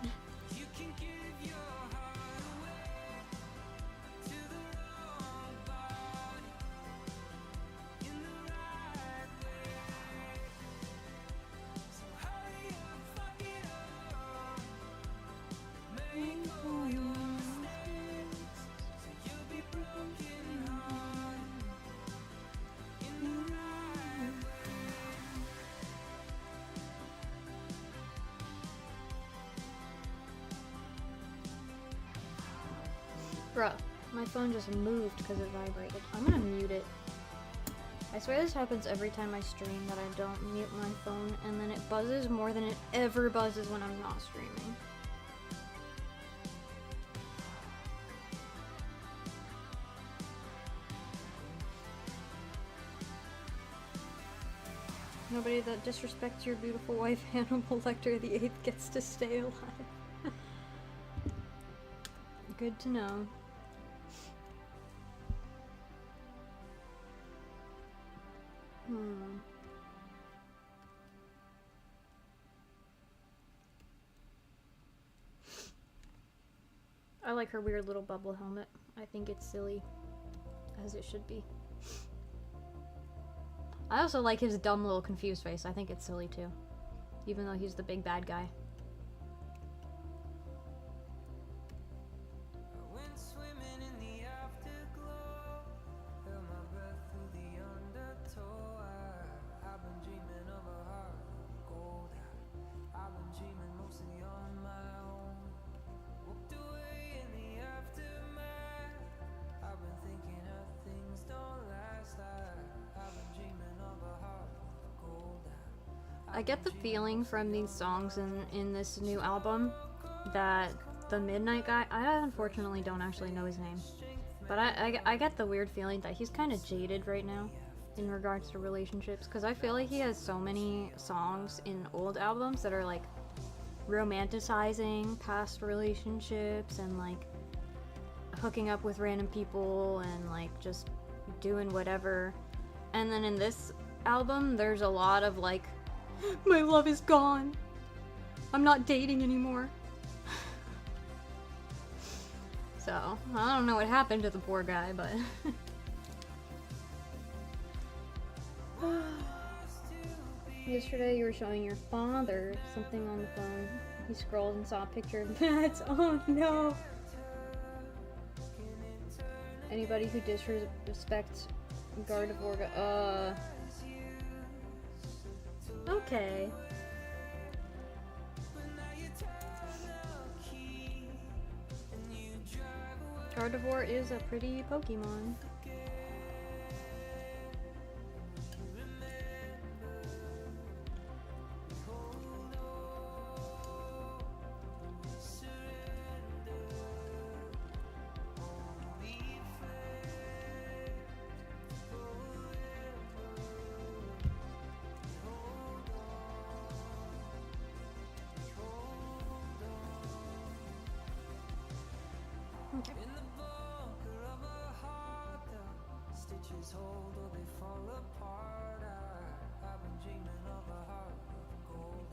Bruh, my phone just moved because it vibrated. I'm gonna mute it. I swear this happens every time I stream, that I don't mute my phone, and then it buzzes more than it ever buzzes when I'm not streaming. Nobody that disrespects your beautiful wife, Hannibal Lecter the 8th, gets to stay alive. Good to know. I like her weird little bubble helmet. I think it's silly, as it should be. I also like his dumb little confused face. I think it's silly too, even though he's the big bad guy. I get the feeling from these songs in this new album that the Midnight guy, I unfortunately don't actually know his name, but I get the weird feeling that he's kind of jaded right now in regards to relationships, because I feel like he has so many songs in old albums that are like romanticizing past relationships and like hooking up with random people and like just doing whatever, and then in this album there's a lot of like, my love is gone. I'm not dating anymore. So, I don't know what happened to the poor guy, but... Yesterday you were showing your father something on the phone. He scrolled and saw a picture of Matt. Oh no! Anybody who disrespects Gardevoir, okay. Gardevoir is a pretty Pokemon. Hold or they fall apart. I've been dreaming of a heart of gold.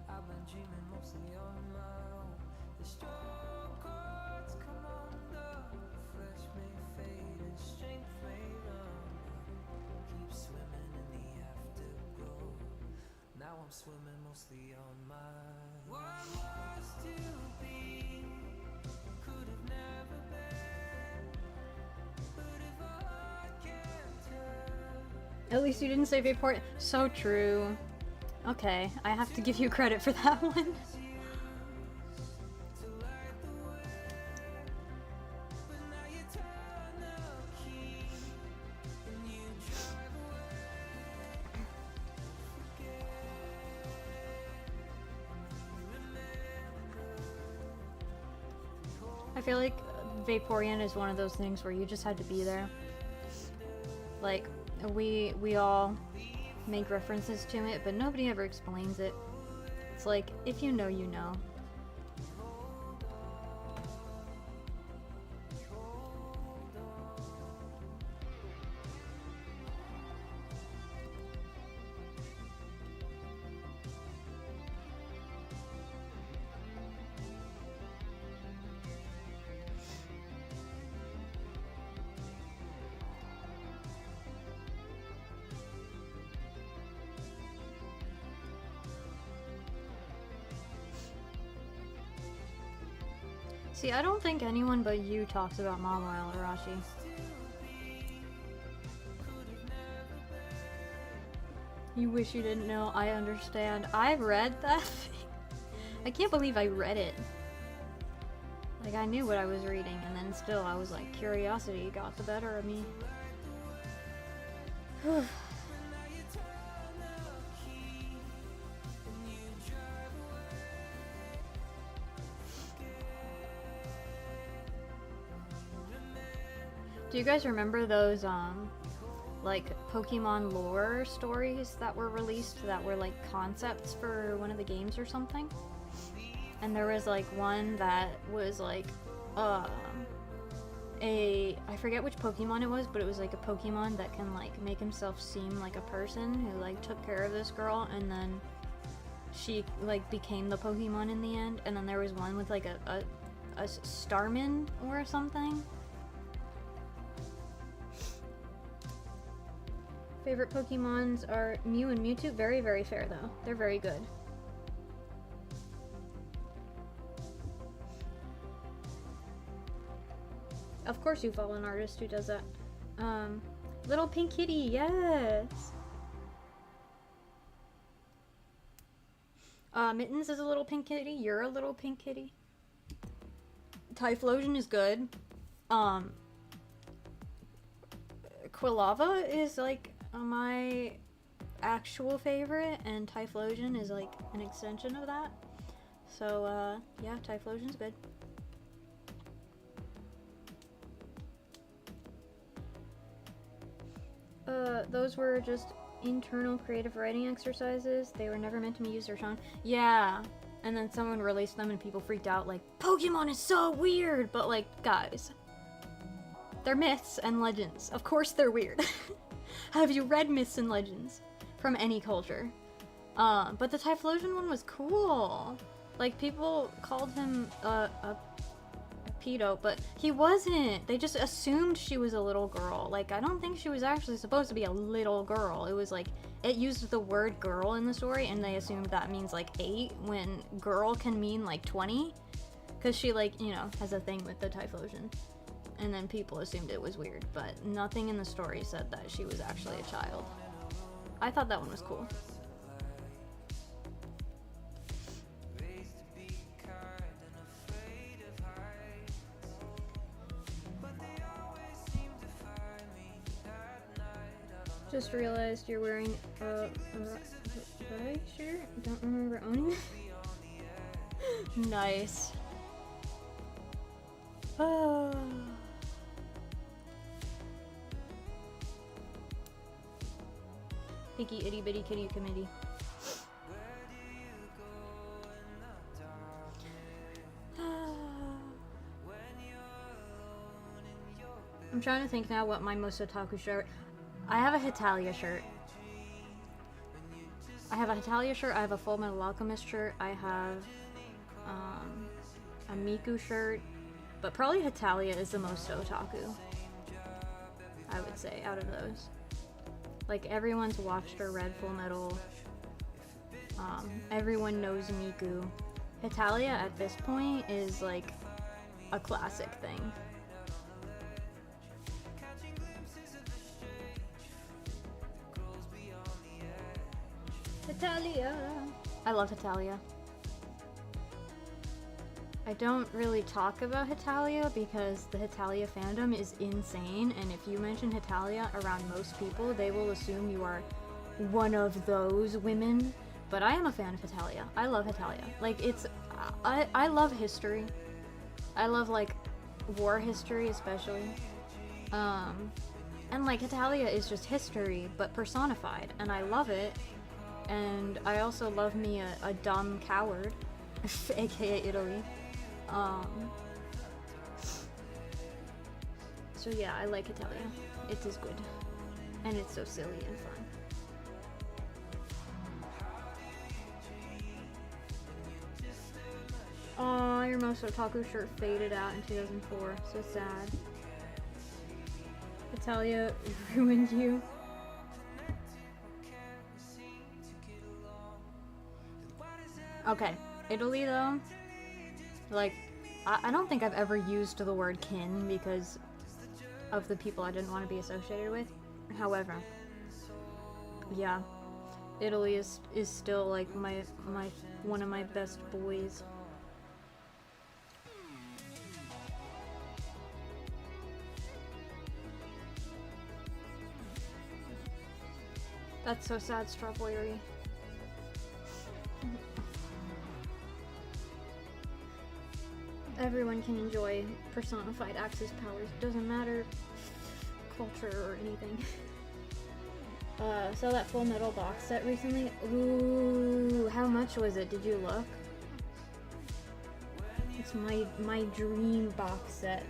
I've been dreaming mostly on my own. The stroke chords come undone, flesh may fade and strength may run. Keep swimming in the afterglow. Now I'm swimming mostly on my own. What was to be could have never been. But if I can't tell. At least you didn't say Vapor. So true. Okay, I have to give you credit for that one. I feel like Vaporeon is one of those things where you just had to be there. Like, we all make references to it, but nobody ever explains it. It's like, if you know, you know. See, I don't think anyone but you talks about Momoel Arashi. You wish you didn't know, I understand. I read that thing. I can't believe I read it. Like, I knew what I was reading, and then still I was like, curiosity got the better of me. Do you guys remember those, like, Pokemon lore stories that were released that were, like, concepts for one of the games or something? And there was, like, one that was, like, I forget which Pokemon it was, but it was, like, a Pokemon that can, like, make himself seem like a person who, like, took care of this girl, and then she, like, became the Pokemon in the end. And then there was one with, like, a Starman or something. Favorite Pokemons are Mew and Mewtwo. Very, very fair, though. They're very good. Of course you follow an artist who does that. Little Pink Kitty, yes! Mittens is a little pink kitty. You're a little pink kitty. Typhlosion is good. Quilava is, like, my actual favorite, and Typhlosion is like an extension of that. So yeah, Typhlosion's good. Those were just internal creative writing exercises. They were never meant to be used or shown. Yeah, and then someone released them and people freaked out like, Pokemon is so weird! But like, guys, they're myths and legends. Of course they're weird. Have you read myths and legends from any culture? But the Typhlosion one was cool. Like, people called him a pedo, but he wasn't. They just assumed she was a little girl. Like, I don't think she was actually supposed to be a little girl. It was like, it used the word girl in the story, and they assumed that means like 8, when girl can mean like 20. Because she, like, you know, has a thing with the Typhlosion. And then people assumed it was weird, but nothing in the story said that she was actually a child. I thought that one was cool. Just realized you're wearing a right shirt? Don't remember owning it. Nice. Oh. Picky itty bitty kitty committee. I'm trying to think now what my most otaku shirt. I have a Hitalia shirt. I have a Full Metal Alchemist shirt. I have a Miku shirt. But probably Hitalia is the most otaku, I would say, out of those. Like, everyone's watched or read Full Metal. Everyone knows Miku. Hitalia at this point is like a classic thing. Hitalia! I love Hitalia. I don't really talk about Hitalia because the Hitalia fandom is insane, and if you mention Hitalia around most people, they will assume you are one of those women. But I am a fan of Hitalia. I love Hitalia. Like, I love history. I love, like, war history especially. And, like, Hitalia is just history, but personified, and I love it. And I also love me a dumb coward, aka Italy. So yeah, I like Italia. It is good. And it's so silly and fun. Aw, your most otaku shirt faded out in 2004. So sad. Italia ruined you. Okay, Italy though, like, I don't think I've ever used the word kin because of the people I didn't want to be associated with. However, yeah, Italy is still like my one of my best boys. That's so sad, Strawberry. Everyone can enjoy personified Axis powers. Doesn't matter culture or anything. Saw that Full Metal box set recently. Ooh, how much was it? Did you look? It's my dream box set.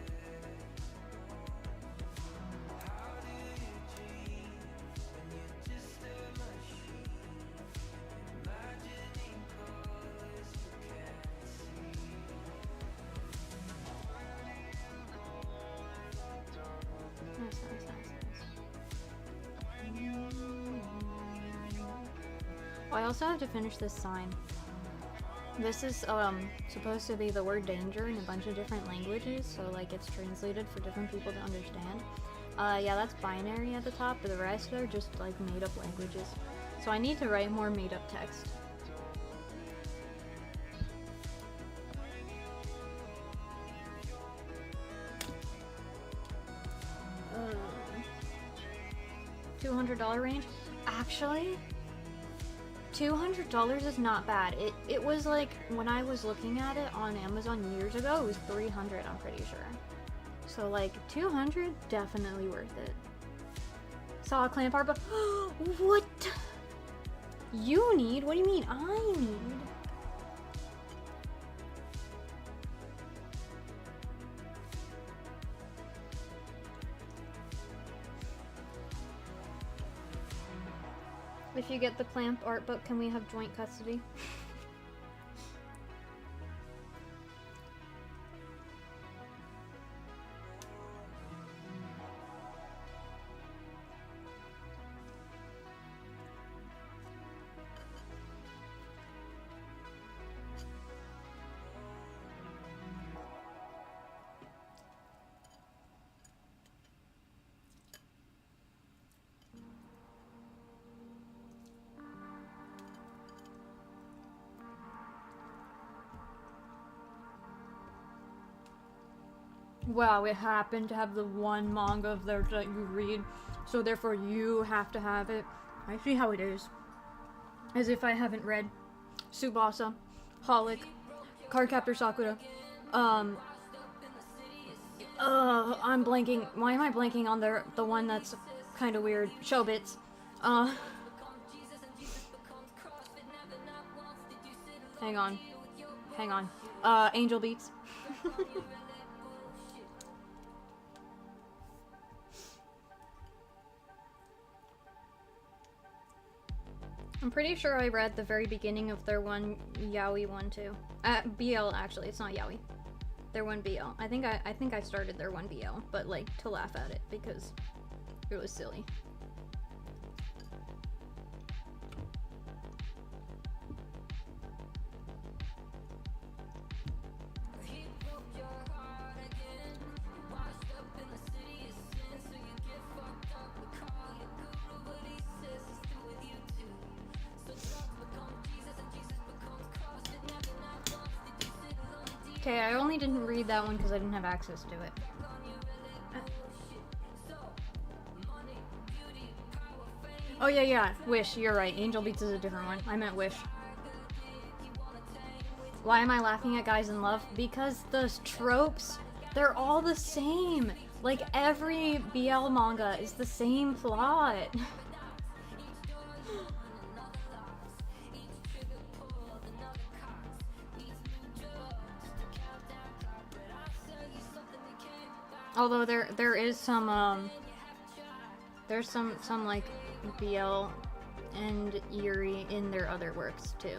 I also have to finish this sign. This is supposed to be the word danger in a bunch of different languages, so like it's translated for different people to understand. Yeah, that's binary at the top, but the rest are just like made up languages. So I need to write more made up text. $200 range? Actually, $200 is not bad. It was like, when I was looking at it on Amazon years ago, it was $300, I'm pretty sure. So like, $200, definitely worth it. Saw a clamp art, but what? You need? What do you mean I need? If you get the clamp art book, can we have joint custody? Wow, it happened to have the one manga of theirs that you read, so therefore you have to have it. I see how it is. As if I haven't read Tsubasa, Holic, Cardcaptor Sakura, I'm blanking. Why am I blanking on the one that's kind of weird? Showbits. Hang on. Angel Beats. I'm pretty sure I read the very beginning of their one yaoi one too. BL actually, it's not yaoi. Their one BL. I think I started their one BL, but like to laugh at it because it was silly. Okay, I only didn't read that one because I didn't have access to it. Oh yeah, Wish, you're right. Angel Beats is a different one. I meant Wish. Why am I laughing at Guys in Love? Because those tropes, they're all the same. Like, every BL manga is the same plot. Although there is some there's some like BL and Yuri in their other works too.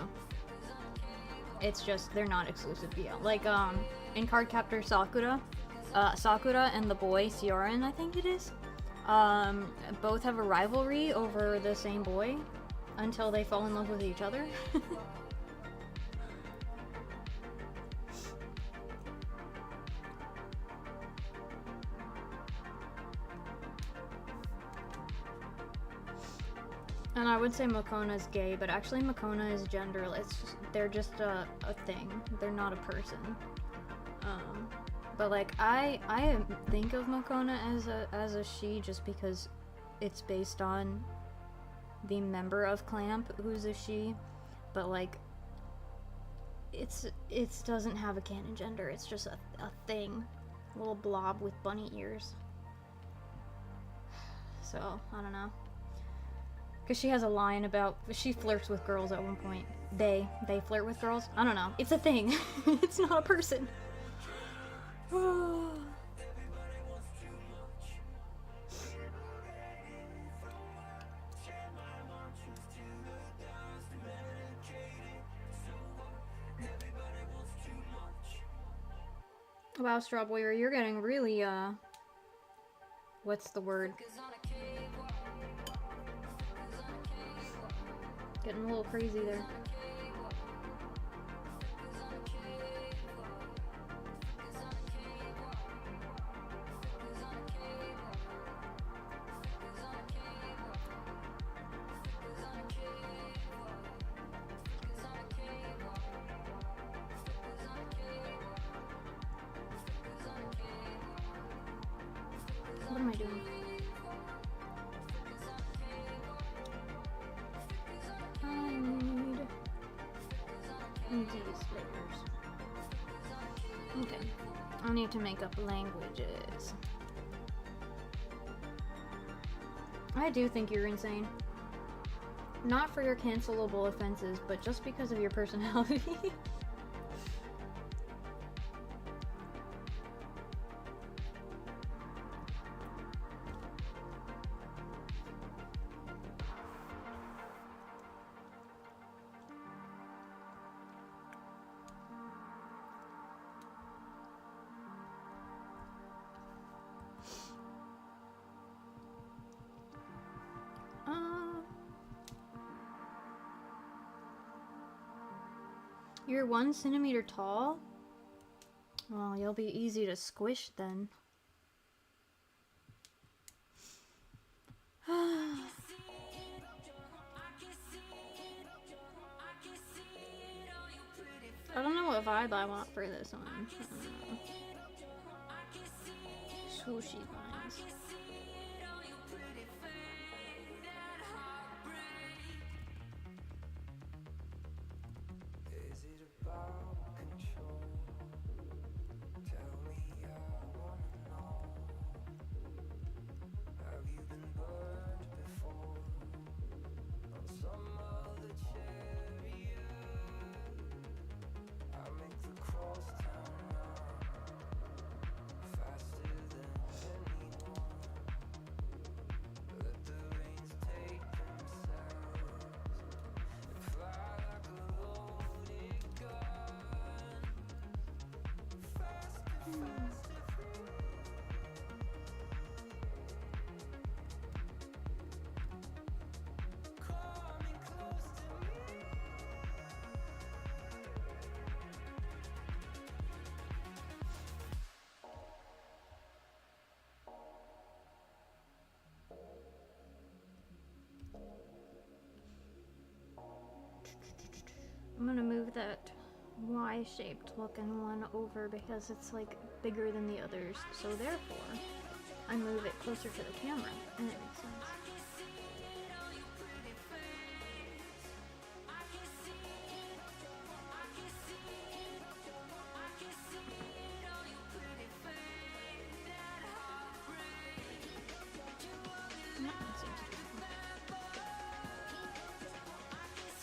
It's just they're not exclusive BL. Like in Cardcaptor Sakura, Sakura and the boy Sioran, I think it is. Both have a rivalry over the same boy until they fall in love with each other. And I would say Mokona's gay, but actually Mokona is genderless. They're just a thing. They're not a person. But like I think of Mokona as a she just because it's based on the member of Clamp who's a she, but like it doesn't have a canon gender. It's just a thing, a little blob with bunny ears. So I don't know. Because she has a line about she flirts with girls at one point. They flirt with girls. I don't know. It's a thing. It's not a person. Wow, Strawboyer, you're getting really what's the word? Getting a little crazy there. What am I doing? These layers. Okay. I need to make up languages. I do think you're insane. Not for your cancelable offenses, but just because of your personality. You're 1 centimeter tall? Well, you'll be easy to squish then. I don't know what vibe I want for this one. Swooshy vines. I'm gonna move that Y-shaped looking one over because it's like bigger than the others, so therefore I move it closer to the camera, and it makes sense.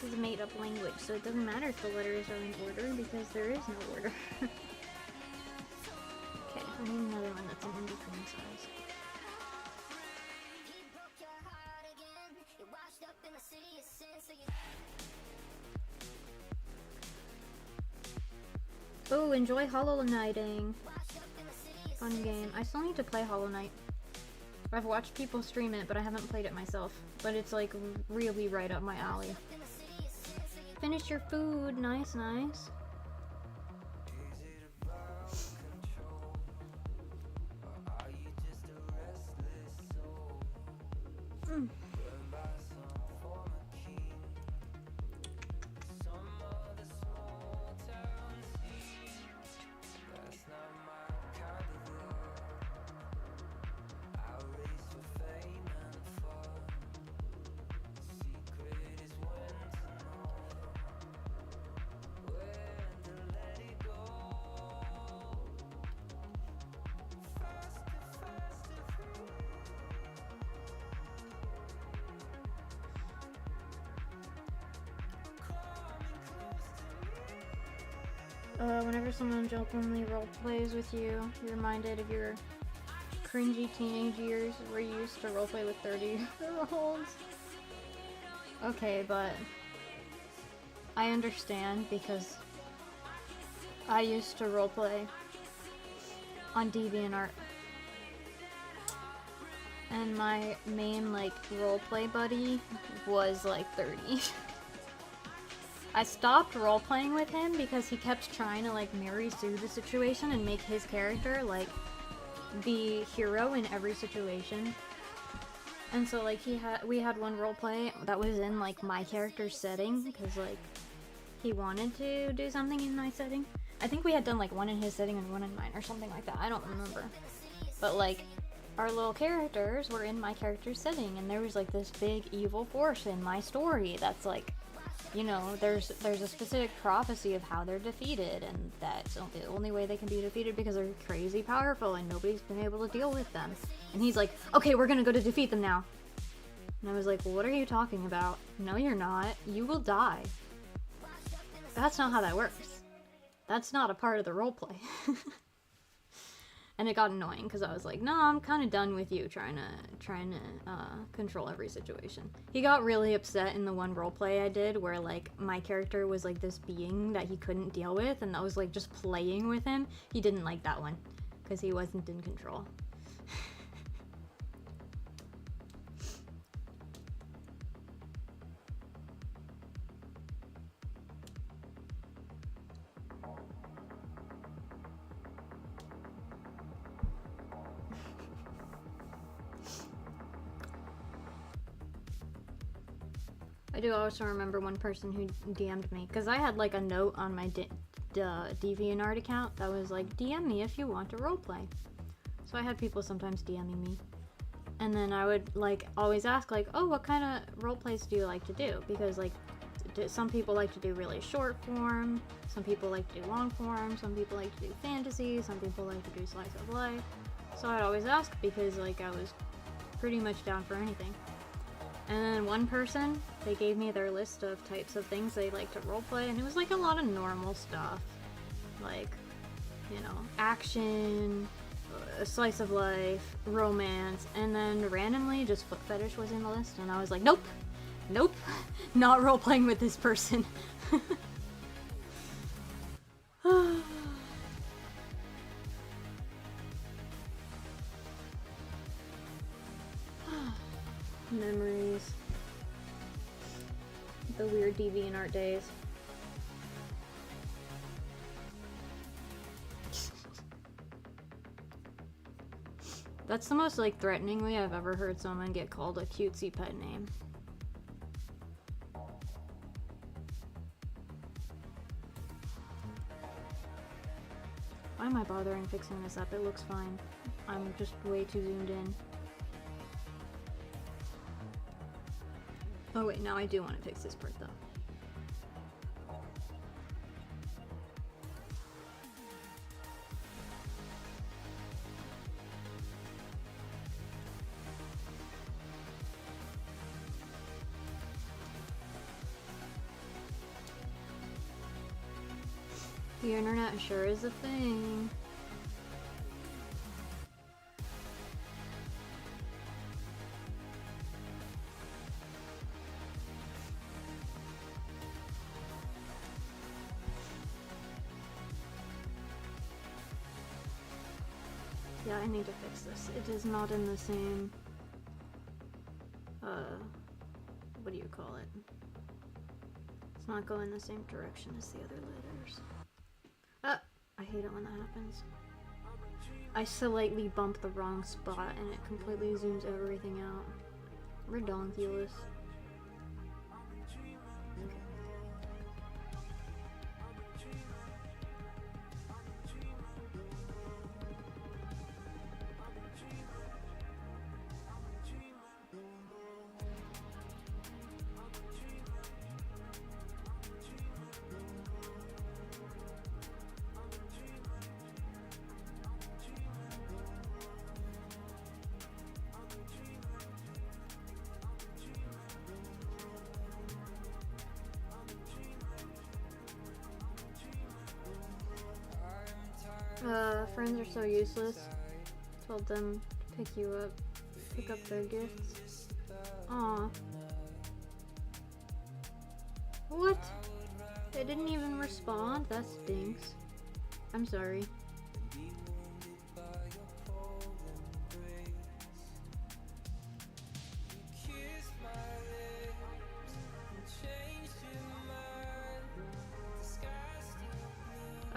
This is a made-up language, so it doesn't matter if the letters are in order because there is no order. Okay, need another one that's an in-between size. Oh, enjoy Hollow Knighting. Fun game. I still need to play Hollow Knight. I've watched people stream it, but I haven't played it myself. But it's like really right up my alley. Finish your food. Nice, nice. Whenever someone jokingly roleplays with you, you're reminded of your cringy teenage years where you used to roleplay with 30-year-olds. Okay, but I understand because I used to roleplay on DeviantArt. And my main, like, roleplay buddy was, like, 30. I stopped role-playing with him because he kept trying to, like, Mary Sue the situation and make his character, like, the hero in every situation. And so, like, we had one roleplay that was in, like, my character's setting, because, like, he wanted to do something in my setting. I think we had done, like, one in his setting and one in mine, or something like that. I don't remember. But, like, our little characters were in my character's setting, and there was, like, this big evil force in my story that's, like, you know, there's a specific prophecy of how they're defeated, and that's the only way they can be defeated because they're crazy powerful and nobody's been able to deal with them. And he's like, okay, we're gonna go to defeat them now. And I was like, what are you talking about? No, you're not. You will die. That's not how that works. That's not a part of the roleplay. And it got annoying because I was like, no, I'm kind of done with you trying to control every situation. He got really upset in the one roleplay I did where, like, my character was, like, this being that he couldn't deal with, and I was, like, just playing with him. He didn't like that one because he wasn't in control. I do also remember one person who DM'd me, because I had, like, a note on my DeviantArt account that was like, DM me if you want to roleplay. So I had people sometimes DMing me. And then I would, like, always ask, like, oh, what kind of roleplays do you like to do? Because, like, some people like to do really short form, some people like to do long form, some people like to do fantasy, some people like to do slice of life. So I'd always ask because, like, I was pretty much down for anything. And then one person, they gave me their list of types of things they like to roleplay, and it was like a lot of normal stuff. Like, you know, action, slice of life, romance, and then randomly just foot fetish was in the list, and I was like, nope, nope, not roleplaying with this person. Memories. The weird DeviantArt days. That's the most, like, threatening way I've ever heard someone get called a cutesy pet name. Why am I bothering fixing this up? It looks fine. I'm just way too zoomed in. Oh wait, now I do want to fix this part though. The internet sure is a thing. Yeah, I need to fix this. It is not in the same, what do you call it? It's not going the same direction as the other letters. Ah, I hate it when that happens. I slightly bump the wrong spot and it completely zooms everything out. Redonkulous. Friends are so useless. Told them to pick you up, pick up their gifts. Aw. What? They didn't even respond? That stinks. I'm sorry.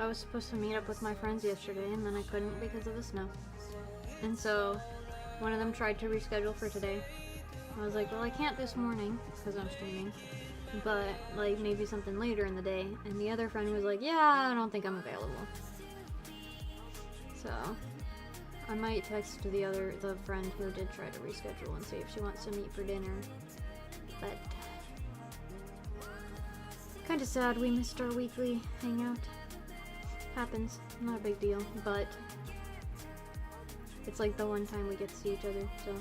I was supposed to meet up with my friends yesterday and then I couldn't because of the snow. And so one of them tried to reschedule for today. I was like, well, I can't this morning because I'm streaming, but like maybe something later in the day. And the other friend was like, yeah, I don't think I'm available. So I might text the friend who did try to reschedule and see if she wants to meet for dinner. But kind of sad we missed our weekly hangout. Happens, not a big deal, but it's like the one time we get to see each other, so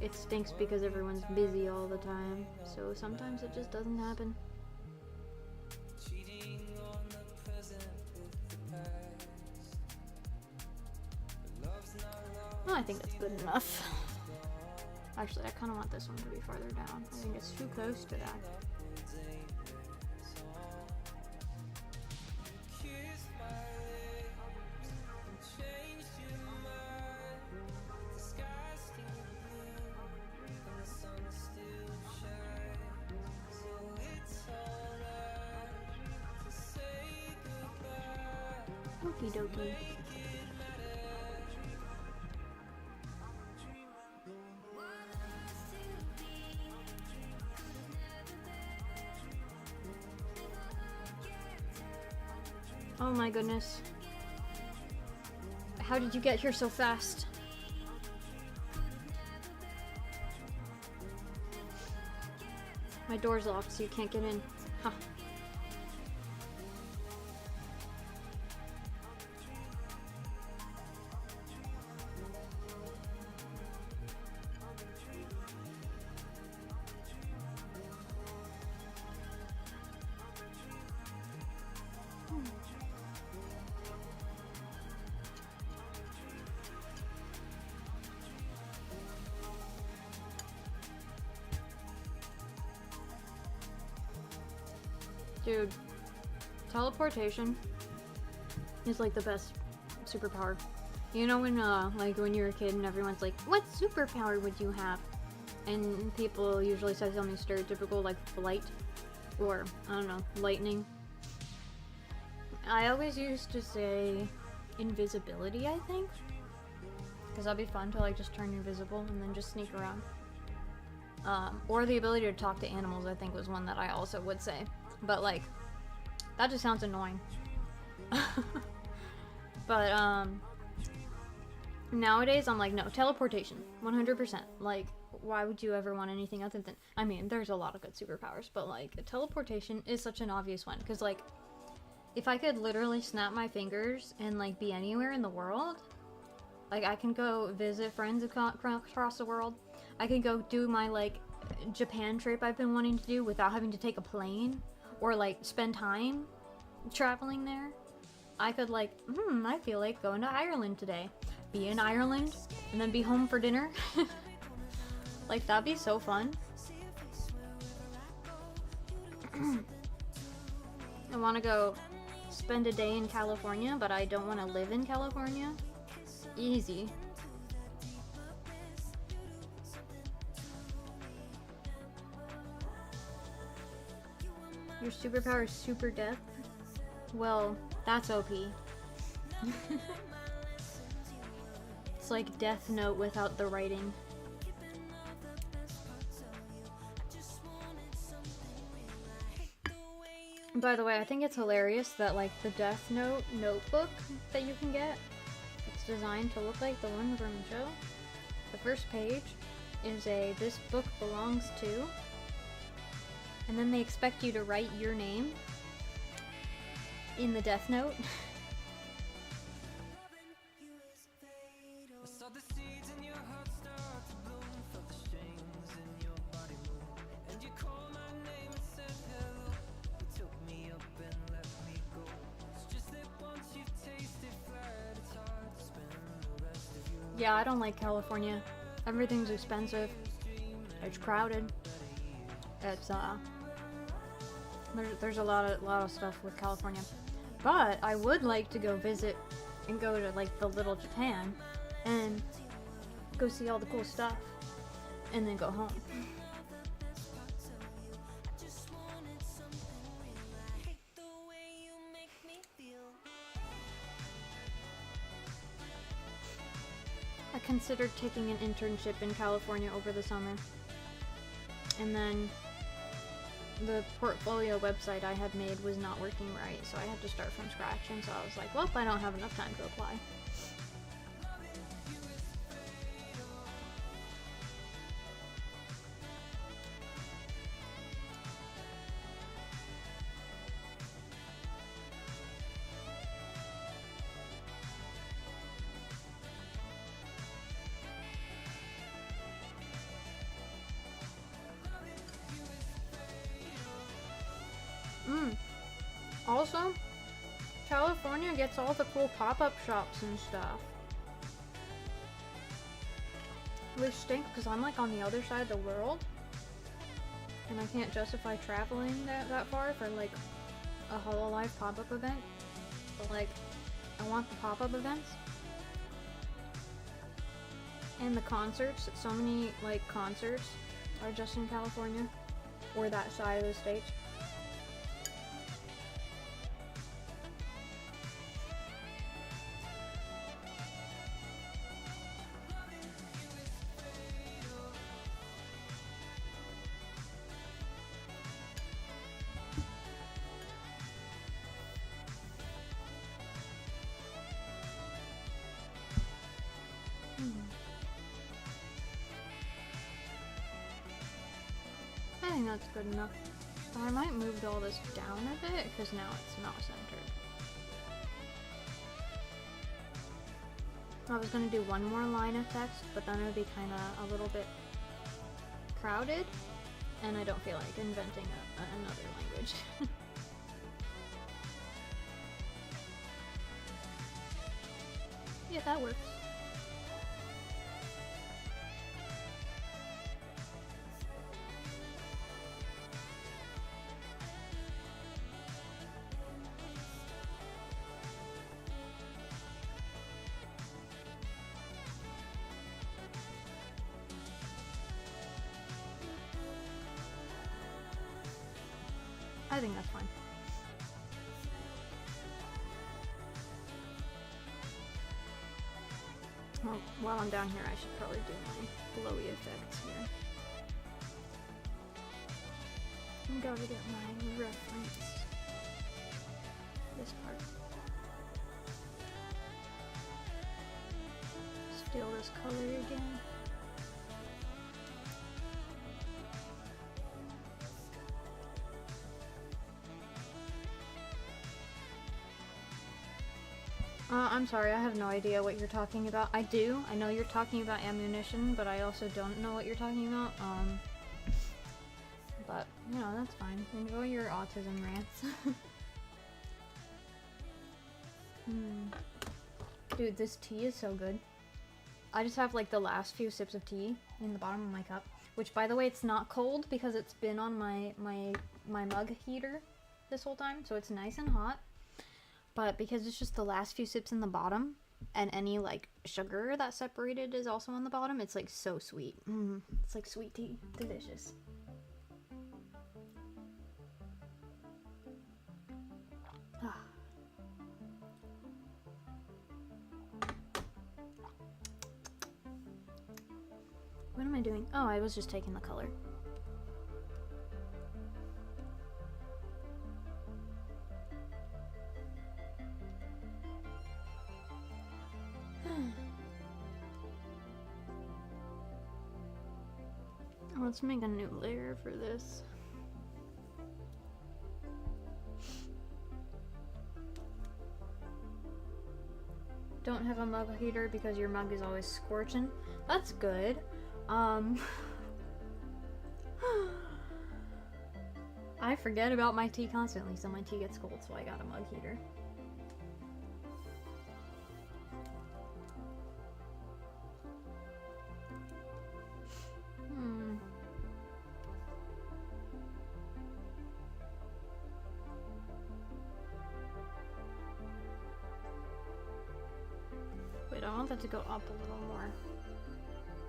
it stinks because everyone's busy all the time, so sometimes it just doesn't happen. Well, I think that's good enough. Actually, I kind of want this one to be farther down. I think it's too close to that. Okie dokie. Oh my goodness. How did you get here so fast? My door's locked, so you can't get in. Huh. Dude, teleportation is like the best superpower. You know when like when you're a kid and everyone's like, what superpower would you have? And people usually say something stereotypical like flight or, I don't know, lightning. I always used to say invisibility, I think. Because that'd be fun to like just turn invisible and then just sneak around. Or the ability to talk to animals, I think was one that I also would say. But like, that just sounds annoying. But nowadays I'm like, no, teleportation, 100%. Like, why would you ever want anything other than, I mean, there's a lot of good superpowers, but like, teleportation is such an obvious one. Because like, if I could literally snap my fingers and like be anywhere in the world, like I can go visit friends across the world. I can go do my like Japan trip I've been wanting to do without having to take a plane. Or like spend time traveling there. I could like, I feel like going to Ireland today. Be in Ireland and then be home for dinner. Like that'd be so fun. I want to go spend a day in California, but I don't want to live in California. Easy. Your superpower is super death? Well, that's OP. It's like Death Note without the writing. By the way, I think it's hilarious that like the Death Note notebook that you can get, it's designed to look like the one from the show. The first page is a "this book belongs to," and then they expect you to write your name in the Death Note. Yeah, I don't like California. Everything's expensive. It's crowded. It's there's a lot of stuff with California. But I would like to go visit and go to like the little Japan and go see all the cool stuff and then go home. I considered taking an internship in California over the summer, and then the portfolio website I had made was not working right, so I had to start from scratch, and so I was like, well, I don't have enough time to apply. Also, California gets all the cool pop-up shops and stuff. Which stinks because I'm like on the other side of the world. And I can't justify traveling that far for like a Hololive pop-up event. But like, I want the pop-up events. And the concerts. So many like concerts are just in California. Or that side of the state. I think that's good enough. I might move all this down a bit because now it's not centered. I was going to do one more line of text, but then it would be kind of a little bit crowded, and I don't feel like inventing another language. Yeah, that works. I think that's fine. Well, while I'm down here, I should probably do my glowy effects here. I'm going to get my reference. This part. Steal this color again. I'm sorry, I have no idea what you're talking about. I do. I know you're talking about ammunition, but I also don't know what you're talking about. But, you know, that's fine. Enjoy your autism rants. Dude, this tea is so good. I just have, like, the last few sips of tea in the bottom of my cup. Which, by the way, it's not cold because it's been on my mug heater this whole time. So it's nice and hot. But because it's just the last few sips in the bottom, and any like sugar that's separated is also on the bottom. It's like so sweet. It's like sweet tea. Delicious. What am I doing? Oh, I was just taking the color. Let's make a new layer for this. Don't have a mug heater because your mug is always scorching. That's good. I forget about my tea constantly, so my tea gets cold, so I got a mug heater. Wait, I want that to go up a little more.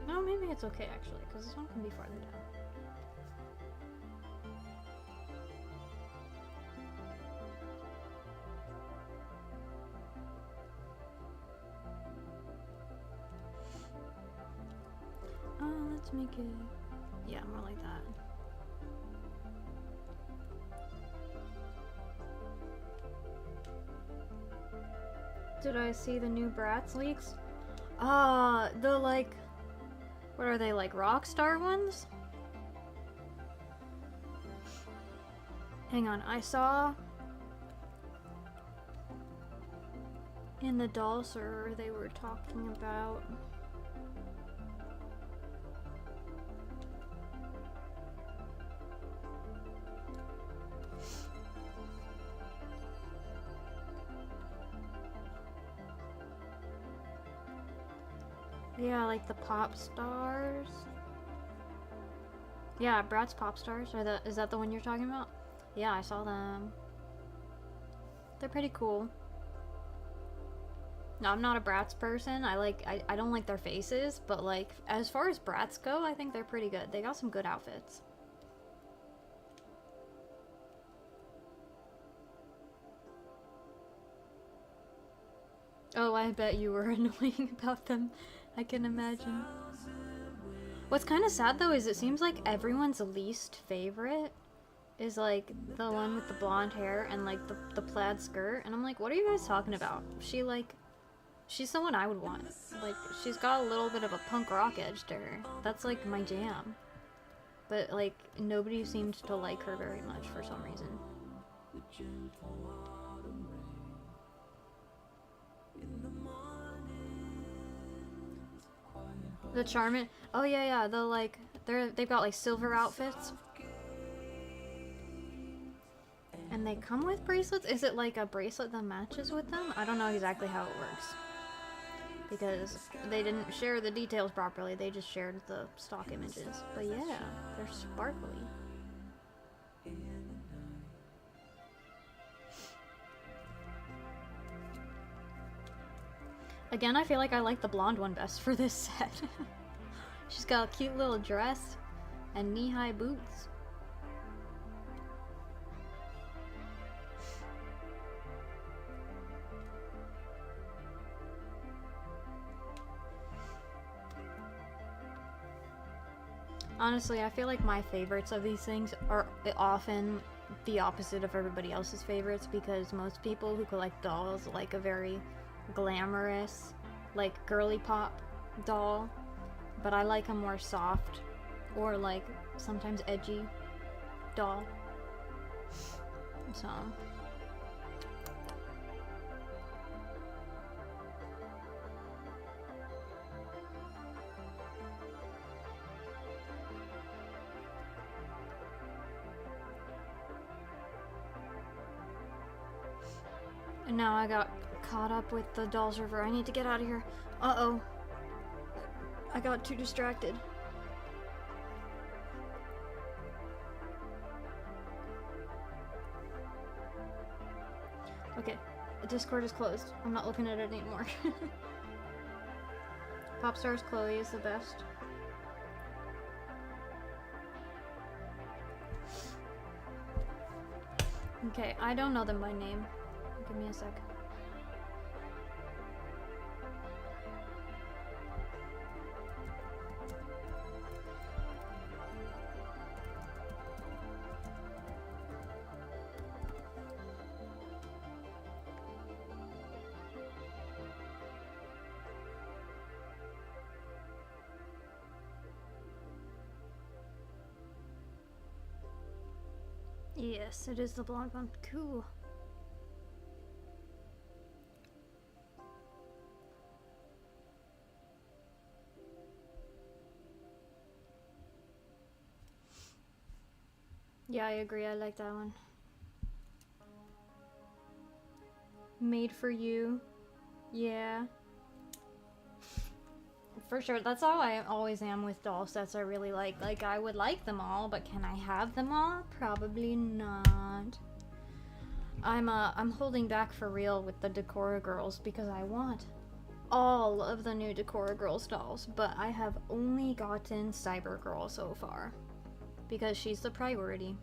No, maybe it's okay actually, because this one can be farther down. Let's make it, yeah, more like that. Did I see the new Bratz leaks? The like, what are they, like Rockstar ones? Hang on, I saw in the doll server they were talking about yeah, like the pop stars. Yeah, Bratz pop stars. Is that the one you're talking about? Yeah, I saw them. They're pretty cool. No, I'm not a Bratz person. I don't like their faces, but like as far as Bratz go, I think they're pretty good. They got some good outfits. Oh, I bet you were annoying about them. I can imagine. What's kind of sad though is it seems like everyone's least favorite is like the one with the blonde hair and like the plaid skirt, and I'm like, what are you guys talking about? She's someone I would want. Like, she's got a little bit of a punk rock edge to her. That's like my jam. But like nobody seemed to like her very much for some reason. The Charmin. Oh yeah, the like they've got like silver outfits. And they come with bracelets? Is it like a bracelet that matches with them? I don't know exactly how it works. Because they didn't share the details properly, they just shared the stock images. But yeah, they're sparkly. Again, I feel like I like the blonde one best for this set. She's got a cute little dress and knee-high boots. Honestly, I feel like my favorites of these things are often the opposite of everybody else's favorites, because most people who collect dolls like a very glamorous, like girly pop doll, but I like a more soft or like sometimes edgy doll. So and now I got caught up with the doll server. I need to get out of here. Uh-oh. I got too distracted. Okay. Discord is closed. I'm not looking at it anymore. Popstars Chloe is the best. Okay, I don't know them by name. Give me a sec. Yes, it is the blonde one. Cool. Yeah, I agree. I like that one. Made for you. Yeah. For sure. That's how I always am with doll sets I really like. Like, I would like them all, but can I have them all? Probably not. I'm holding back for real with the Decora Girls because I want all of the new Decora Girls dolls, but I have only gotten Cyber Girl so far because she's the priority.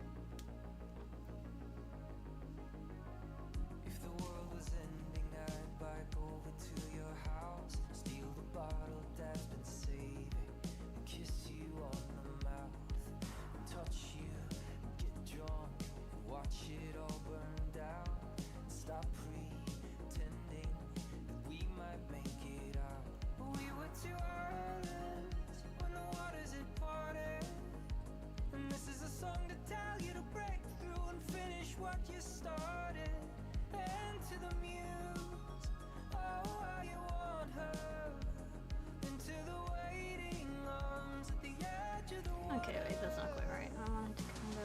Okay, wait, that's not quite right. I wanted to kind of...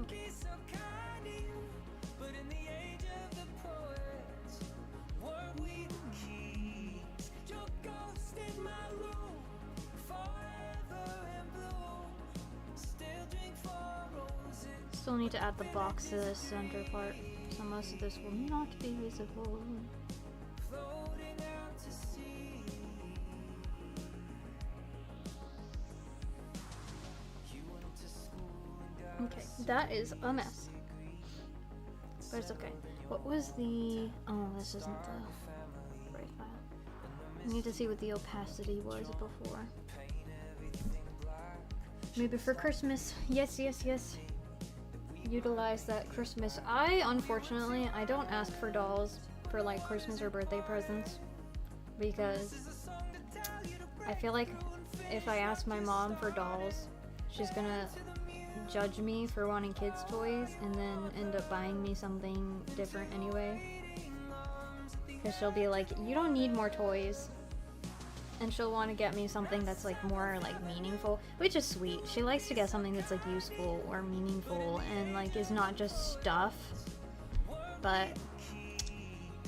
Okay. Still need to add the box to the center part, so most of this will not be visible. Okay, that is a mess. But it's okay. What was the... Oh, this isn't the right file. I need to see what the opacity was before. Maybe for Christmas. Yes, yes, yes. Utilize that Christmas. Unfortunately, I don't ask for dolls for like Christmas or birthday presents because I feel like if I ask my mom for dolls, she's gonna judge me for wanting kids' toys and then end up buying me something different anyway. Because she'll be like, you don't need more toys. And she'll want to get me something that's like more like meaningful, which is sweet. She likes to get something that's like useful or meaningful and like is not just stuff. But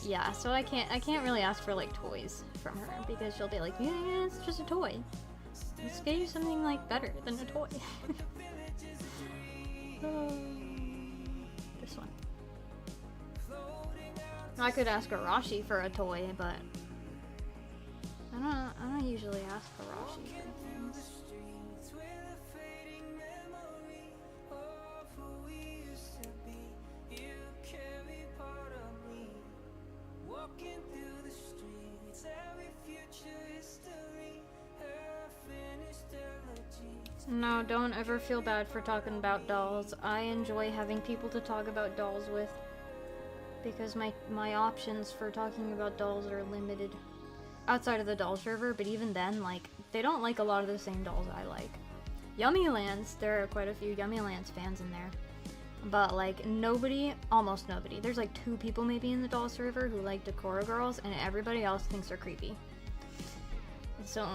yeah, so I can't really ask for like toys from her because she'll be like, yeah, it's just a toy. Let's get you something like better than a toy. This one. I could ask Arashi for a toy, but I don't usually ask Arashi for things. No, don't ever feel bad for talking about dolls. I enjoy having people to talk about dolls with because my options for talking about dolls are limited outside of the doll server, but even then, like, they don't like a lot of the same dolls I like. Yummy Lands, there are quite a few Yummy Lands fans in there, but like almost nobody. There's like 2 people maybe in the doll server who like Decora Girls, and everybody else thinks they're creepy. So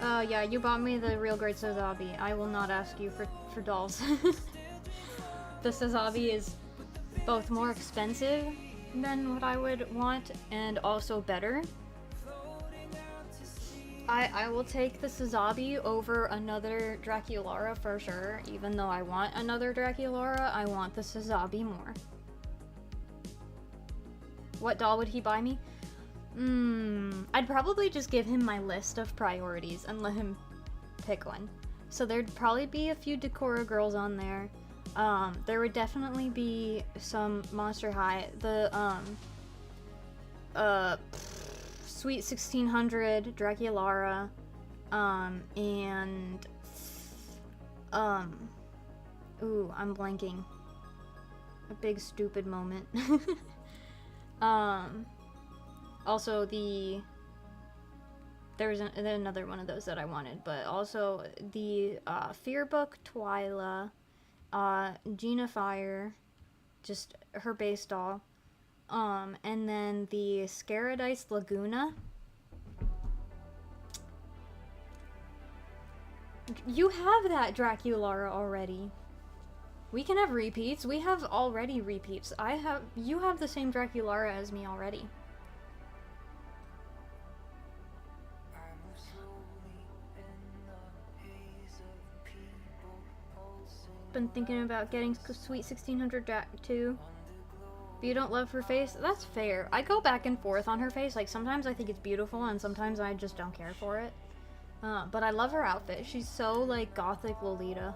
Yeah, you bought me the real great Sazabi. I will not ask you for dolls. The Sazabi is both more expensive than what I would want and also better. I will take the Sazabi over another Draculara for sure. Even though I want another Draculara, I want the Sazabi more. What doll would he buy me? I'd probably just give him my list of priorities and let him pick one. So there'd probably be a few Decora girls on there. There would definitely be some Monster High. The, Sweet 1600, Draculara, and, ooh, I'm blanking. A big stupid moment. Also there's another one of those that I wanted, but also the, Fearbook Twyla, Gina Fire, just her base doll. And then the Scaradice Laguna. You have that Draculara already. We can have repeats. We have already repeats. You have the same Draculara as me already. Been thinking about getting Sweet 1600 too. But you don't love her face? That's fair. I go back and forth on her face. Like, sometimes I think it's beautiful, and sometimes I just don't care for it. But I love her outfit. She's so, like, gothic Lolita.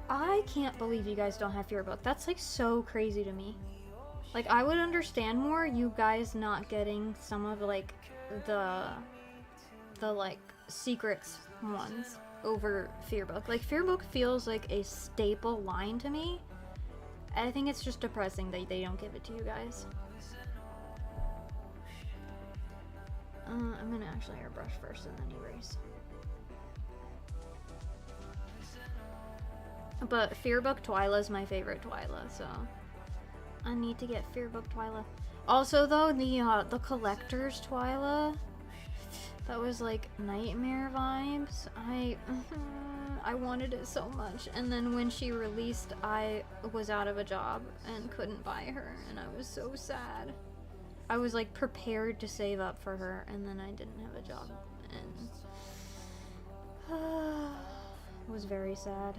I can't believe you guys don't have Fearbook. That's, like, so crazy to me. Like, I would understand more you guys not getting some of, like, the like, secrets ones over Fearbook. Like, Fearbook feels like a staple line to me. I think it's just depressing that they don't give it to you guys. I'm gonna actually airbrush first and then erase. But Fearbook Twyla is my favorite Twyla, so I need to get Fearbook Twyla. Also, though, the collector's Twyla, that was like nightmare vibes. I wanted it so much, and then when she released, I was out of a job and couldn't buy her, and I was so sad. I was like prepared to save up for her, and then I didn't have a job, and it was very sad.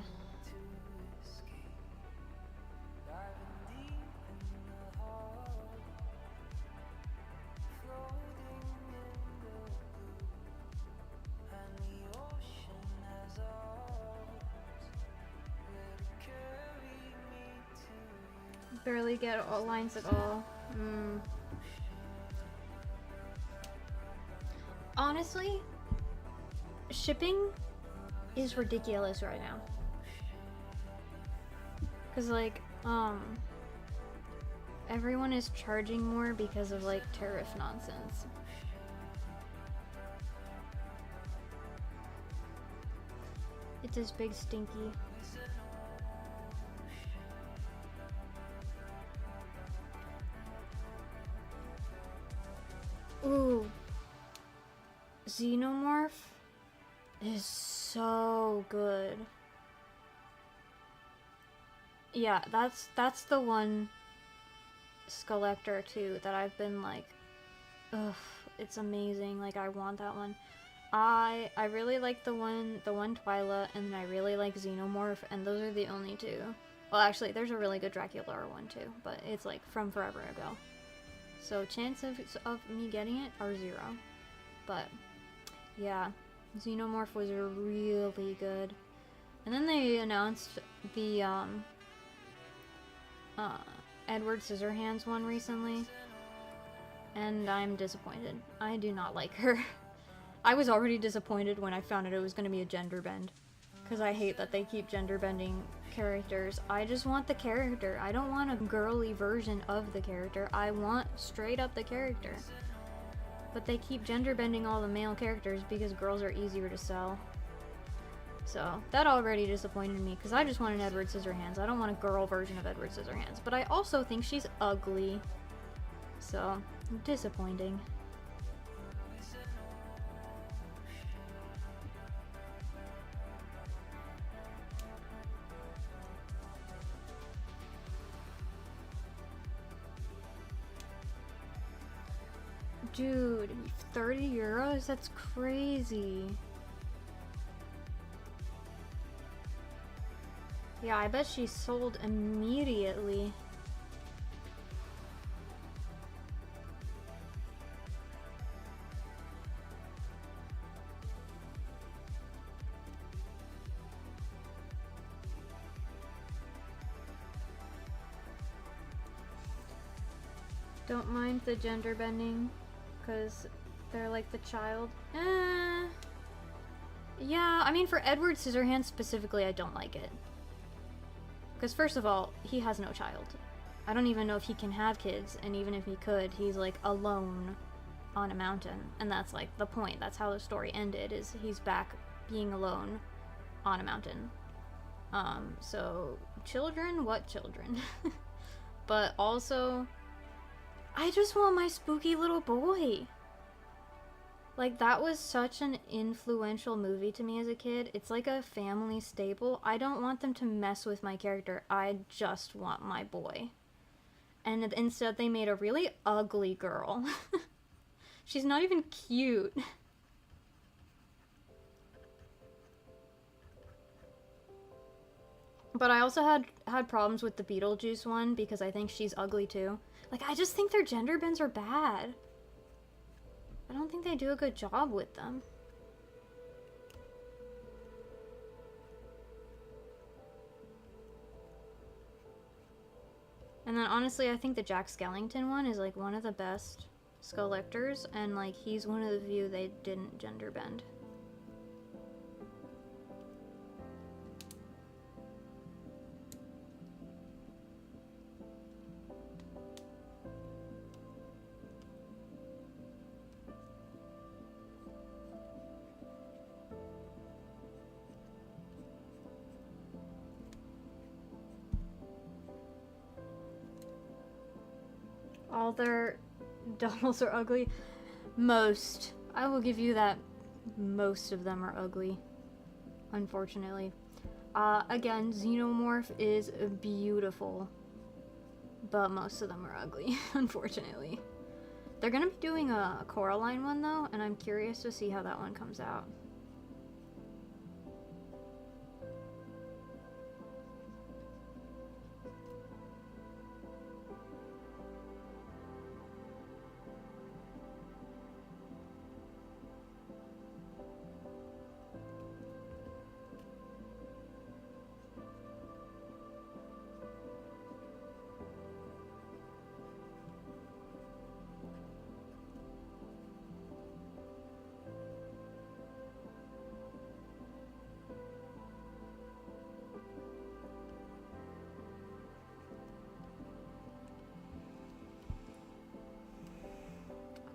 Barely get all lines at all. Honestly, shipping is ridiculous right now. Cause like, everyone is charging more because of like tariff nonsense. It's this big stinky. Ooh, Xenomorph is so good. Yeah, that's the one Skelector too that I've been like, ugh, it's amazing. Like, I want that one. I really like the one Twyla, and I really like Xenomorph, and those are the only two. Well, actually, there's a really good Dracula one too, but it's like from forever ago. So chances of me getting it are 0. But yeah, Xenomorph was really good. And then they announced the Edward Scissorhands one recently, and I'm disappointed. I do not like her. I was already disappointed when I found out it was going to be a gender bend, because I hate that they keep gender bending characters. I just want the character. I don't want a girly version of the character. I want straight up the character. But they keep gender bending all the male characters because girls are easier to sell. So that already disappointed me, because I just want an Edward Scissorhands. I don't want a girl version of Edward Scissorhands. But I also think she's ugly. So, disappointing. Dude, 30 euros? That's crazy. Yeah, I bet she sold immediately. Don't mind the gender bending, because they're like the child. Yeah, I mean for Edward Scissorhands specifically, I don't like it. Because first of all, he has no child. I don't even know if he can have kids, and even if he could, he's like alone on a mountain. And that's like the point. That's how the story ended, is he's back being alone on a mountain. So children? What children? But also, I just want my spooky little boy. Like, that was such an influential movie to me as a kid. It's like a family staple. I don't want them to mess with my character. I just want my boy. And instead they made a really ugly girl. She's not even cute. But I also had problems with the Beetlejuice one because I think she's ugly too. Like, I just think their gender bends are bad. I don't think they do a good job with them. And then honestly, I think the Jack Skellington one is like one of the best Skullectors, and like he's one of the few they didn't gender bend. All their dolls are ugly. Most. I will give you that. Most of them are ugly. Unfortunately. Again, Xenomorph is beautiful. But most of them are ugly, unfortunately. They're gonna be doing a Coraline one though, and I'm curious to see how that one comes out.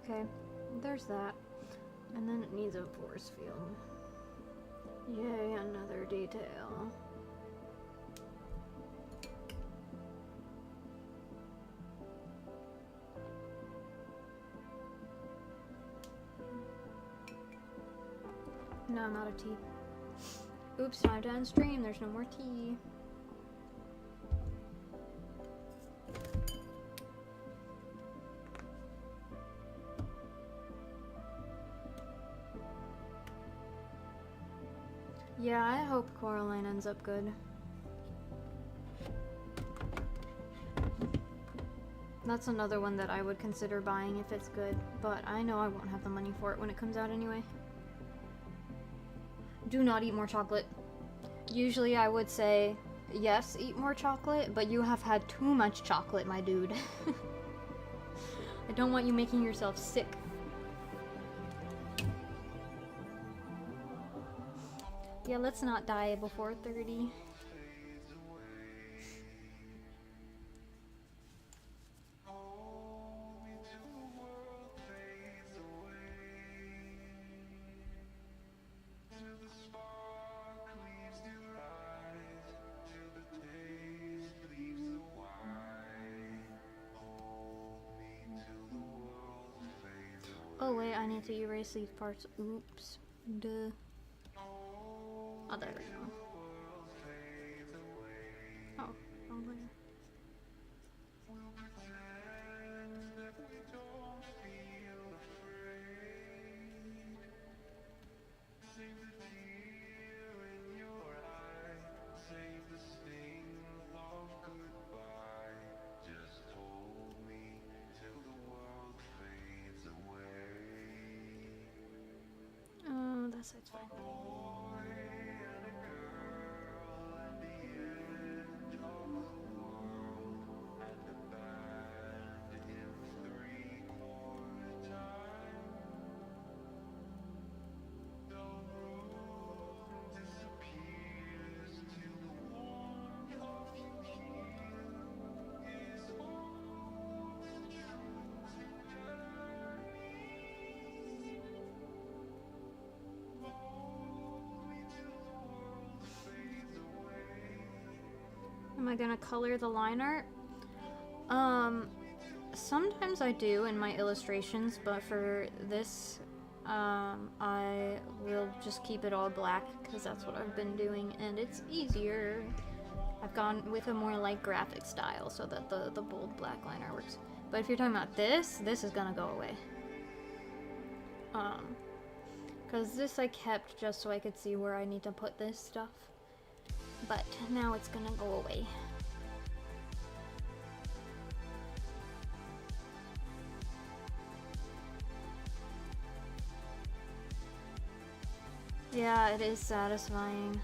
Okay, there's that. And then it needs a force field. Yay, another detail. No, I'm out of tea. Oops, time to end stream. There's no more tea. Yeah, I hope Coraline ends up good. That's another one that I would consider buying if it's good, but I know I won't have the money for it when it comes out anyway. Do not eat more chocolate. Usually I would say, yes, eat more chocolate, but you have had too much chocolate, my dude. I don't want you making yourself sick. Yeah, let's not die before 30. Oh wait, I need to erase these parts. Oops. Duh. Oh, there we go. Oh, wrong layer. so it's fine. Am I gonna color the line art? Sometimes I do in my illustrations, but for this, I will just keep it all black because that's what I've been doing, and it's easier. I've gone with a more like graphic style so that the bold black line art works. But if you're talking about this is gonna go away. Because this I kept just so I could see where I need to put this stuff. But now it's gonna go away. Yeah, it is satisfying.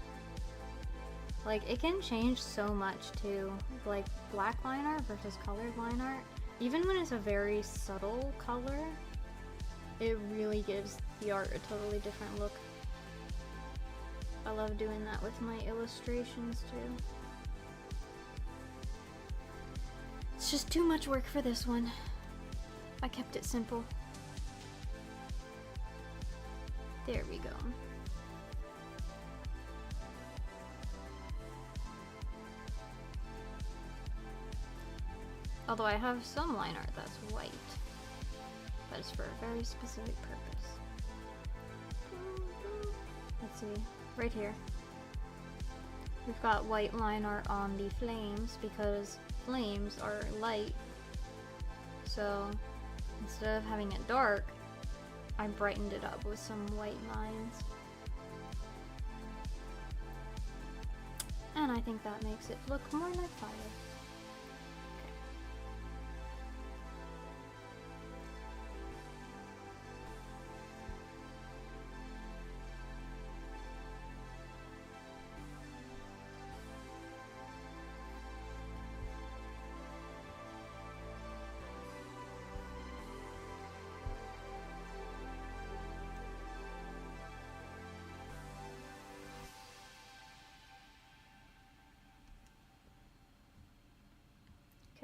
Like, it can change so much too. Like, black line art versus colored line art. Even when it's a very subtle color, it really gives the art a totally different look. I love doing that with my illustrations too. It's just too much work for this one. I kept it simple. There we go. Although I have some line art that's white, but it's for a very specific purpose. Let's see, right here. We've got white line art on the flames because flames are light. So instead of having it dark, I brightened it up with some white lines. And I think that makes it look more like fire.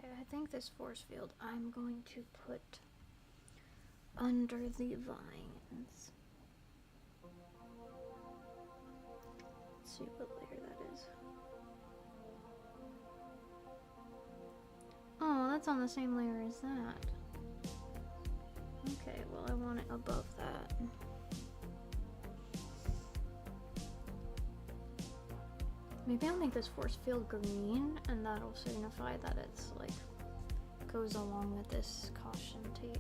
I think this force field I'm going to put under the vines. Let's see what layer that is. Oh, that's on the same layer as that. Okay, well I want it above that. Maybe I'll make this force field green, and that'll signify that it's like goes along with this caution tape.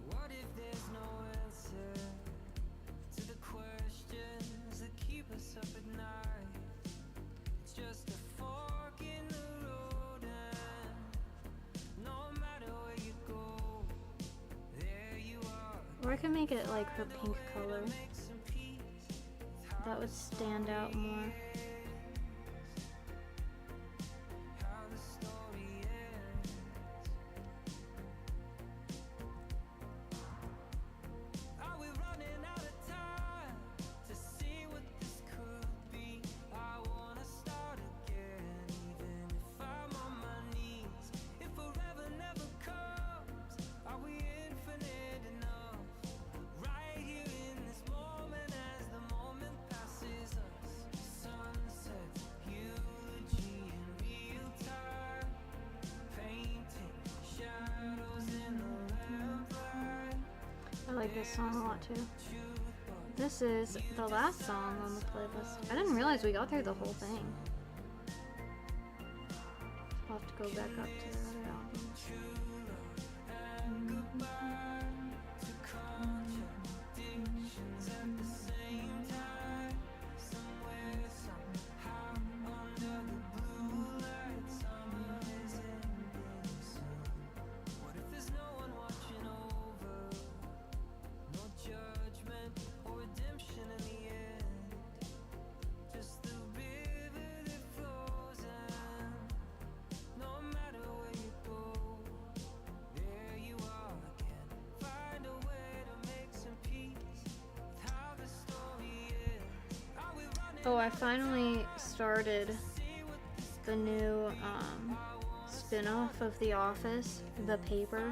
What if there's no answer to the questions that keep us up at night? It's just a fork in the road, and no matter where you go, there you are. Or I could make it like her pink color. That would stand out more. I like this song a lot too. This is the last song on the playlist. I didn't realize we got through the whole thing. I'll have to go back up to the other albums. Oh, I finally started the new spin-off of The Office, The Paper.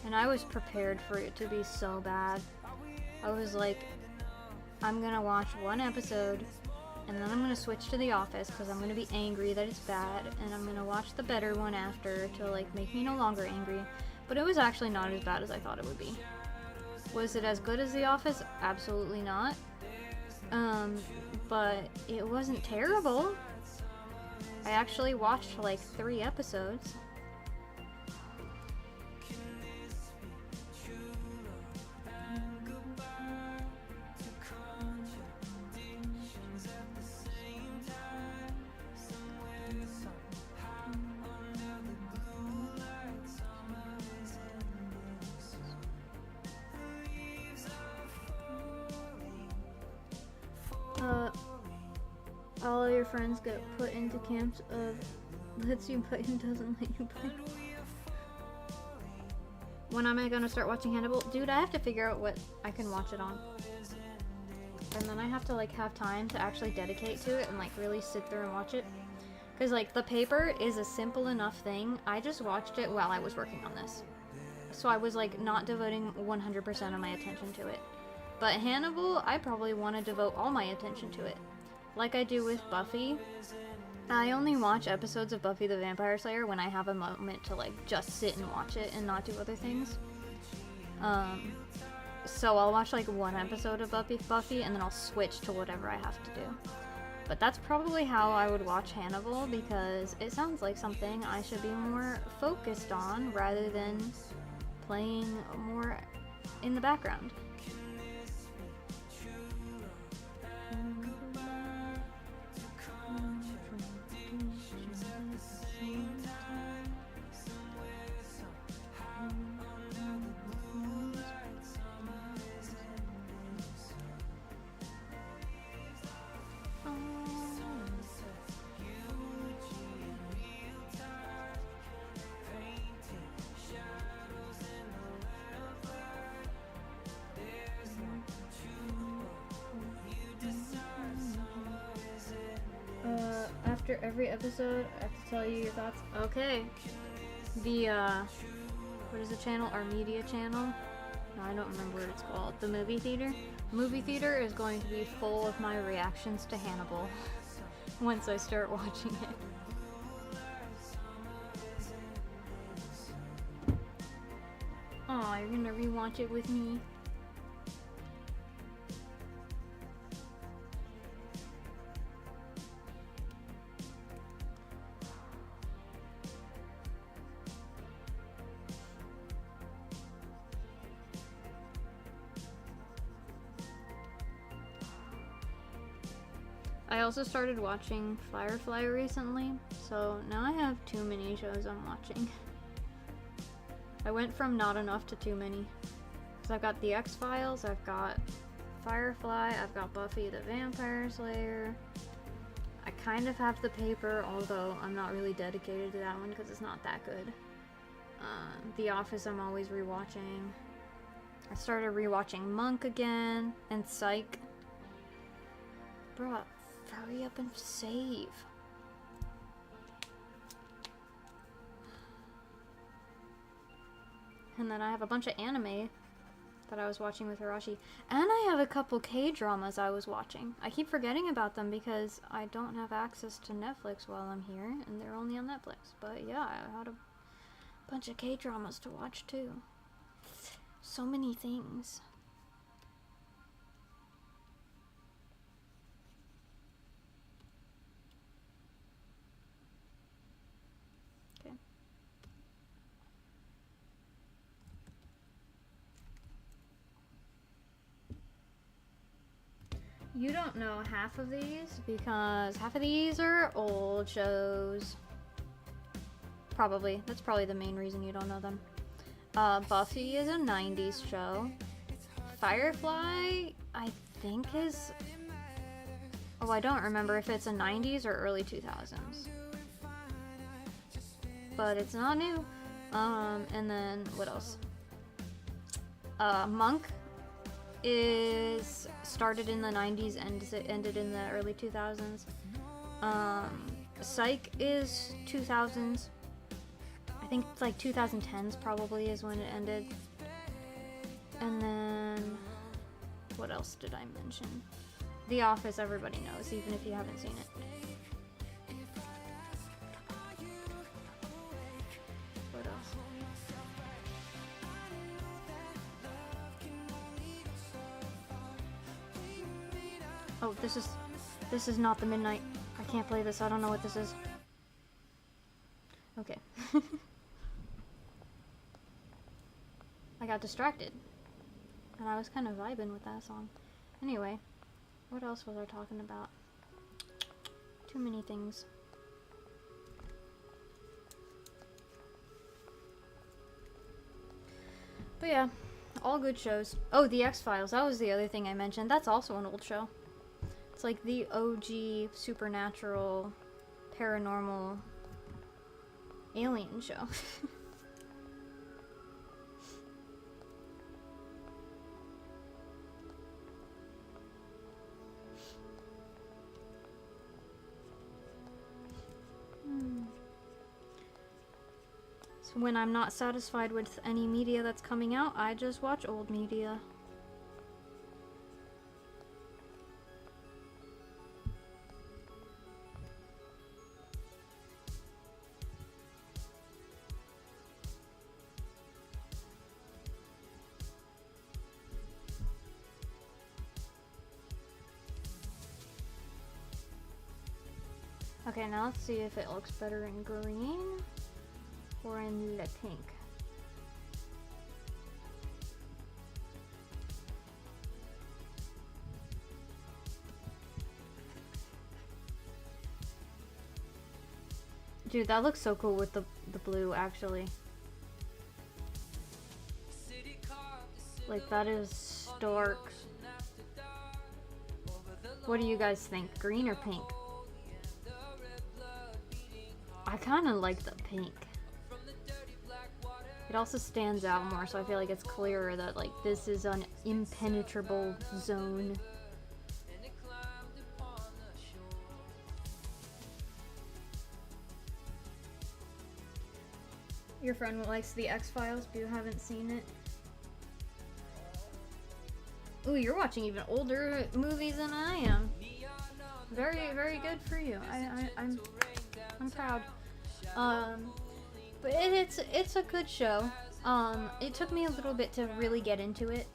And I was prepared for it to be so bad. I was like, I'm gonna watch one episode, and then I'm gonna switch to The Office because I'm gonna be angry that it's bad, and I'm gonna watch the better one after to like make me no longer angry. But it was actually not as bad as I thought it would be. Was it as good as The Office? Absolutely not. But it wasn't terrible. I actually watched like 3 episodes. All of your friends get put into camps of lets you play and doesn't let you play. When am I gonna start watching Hannibal? Dude, I have to figure out what I can watch it on. And then I have to like have time to actually dedicate to it and like really sit there and watch it. Cause like The Paper is a simple enough thing. I just watched it while I was working on this. So I was like not devoting 100% of my attention to it. But Hannibal, I probably want to devote all my attention to it. Like I do with Buffy. I only watch episodes of Buffy the Vampire Slayer when I have a moment to like just sit and watch it and not do other things. So I'll watch like one episode of Buffy and then I'll switch to whatever I have to do. But that's probably how I would watch Hannibal because it sounds like something I should be more focused on rather than playing more in the background. After every episode, I have to tell you your thoughts. Okay. The, what is the channel? Our media channel? No, I don't remember what it's called. The movie theater? Movie theater is going to be full of my reactions to Hannibal once I start watching it. Aw, you're gonna rewatch it with me? I also started watching Firefly recently, so now I have too many shows I'm watching. I went from not enough to too many. Because I've got The X-Files, I've got Firefly, I've got Buffy the Vampire Slayer. I kind of have The Paper, although I'm not really dedicated to that one because it's not that good. The Office I'm always rewatching. I started rewatching Monk again, and Psych. Bruh, hurry up and save. And then I have a bunch of anime that I was watching with Hirashi. And I have a couple K-dramas I was watching. I keep forgetting about them because I don't have access to Netflix while I'm here, and they're only on Netflix. But yeah, I had a bunch of K-dramas to watch too. So many things. Okay. You don't know half of these because half of these are old shows. Probably. That's probably the main reason you don't know them. Buffy is a 90s show. Firefly, I think is... Oh, I don't remember if it's a 90s or early 2000s. But it's not new. And then, what else? Monk is started in the 90s and ended in the early 2000s. Psych is 2000s. I think it's like 2010s probably is when it ended. And then what else did I mention? The Office, everybody knows, even if you haven't seen it. What else? Oh, this is not the Midnight. I can't play this. I don't know what this is. Okay. I got distracted. And I was kind of vibing with that song. Anyway, what else was I talking about? Too many things. But yeah, all good shows. Oh, The X-Files. That was the other thing I mentioned. That's also an old show. It's like the OG supernatural, paranormal, alien show. So when I'm not satisfied with any media that's coming out, I just watch old media. Okay, now let's see if it looks better in green or in the pink. Dude, that looks so cool with the blue, actually. Like, that is stark. What do you guys think? Green or pink? I kind of like the pink. It also stands out more, so I feel like it's clearer that, like, this is an impenetrable zone. Your friend likes the X-Files, but you haven't seen it. Ooh, you're watching even older movies than I am. Very, very good for you. I'm proud. But it's a good show. It took me a little bit to really get into it.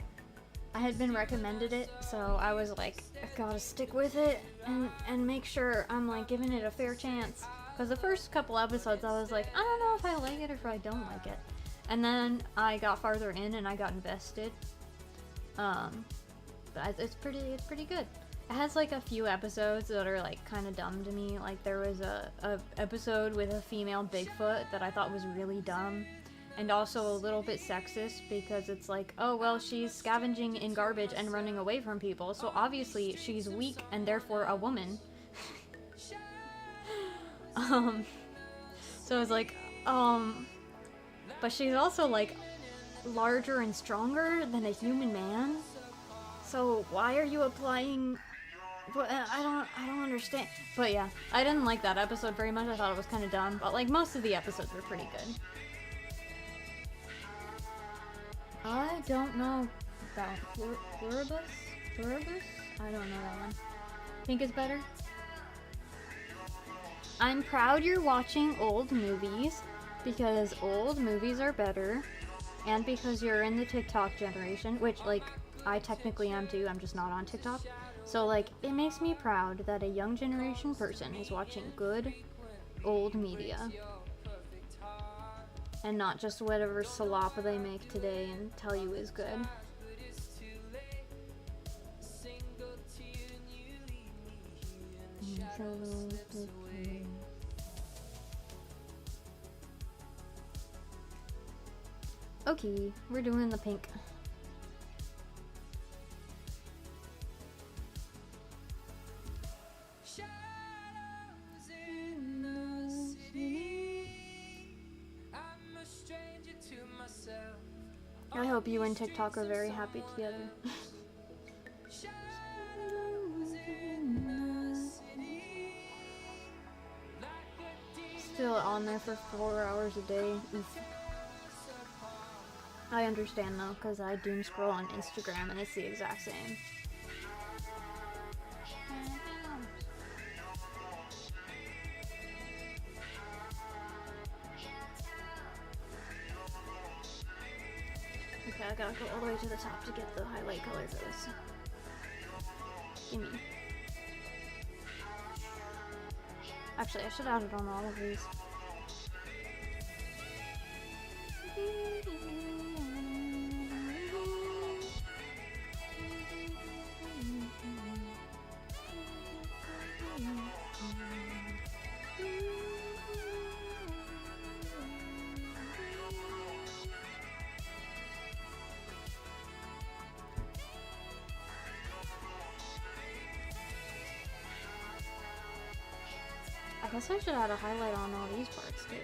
I had been recommended it, so I was like, I gotta stick with it and make sure I'm like giving it a fair chance. Because the first couple episodes, I was like, I don't know if I like it or if I don't like it. And then I got farther in and I got invested. But it's pretty good. It has like a few episodes that are like kind of dumb to me. Like there was a episode with a female Bigfoot that I thought was really dumb. And also a little bit sexist because it's like, oh well, she's scavenging in garbage and running away from people. So obviously she's weak and therefore a woman. So it's like, but she's also like larger and stronger than a human man. So why are you applying? But I don't understand. But yeah, I didn't like that episode very much. I thought it was kind of dumb. But like most of the episodes were pretty good. I don't know about Pluribus. I don't know that one. Think it's better. I'm proud you're watching old movies because old movies are better, and because you're in the TikTok generation, which like I technically am too. I'm just not on TikTok. So like it makes me proud that a young generation person is watching good old media and not just whatever slop they make today and tell you is good. Okay, we're doing the pink. I hope you and TikTok are very happy together. Still on there for 4 hours a day. Oof. I understand though, because I doom scroll on Instagram and it's the exact same. Okay, I gotta go all the way to the top to get the highlight color for this. Gimme. Actually, I should add it on all of these. I guess I should add a highlight on all these parts too.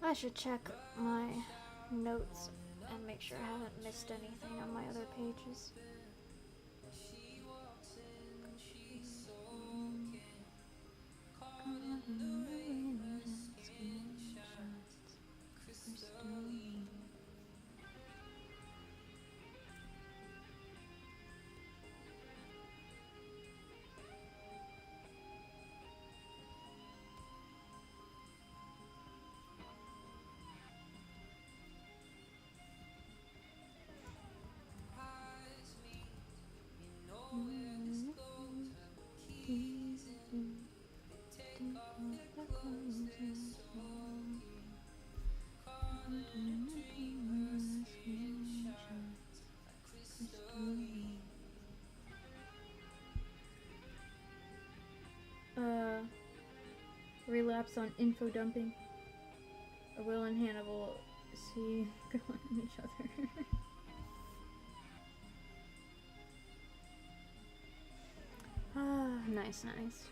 I should check my notes and make sure I haven't missed anything on my other pages. Relapse on info dumping. Will and Hannibal see go on each other. Nice, nice.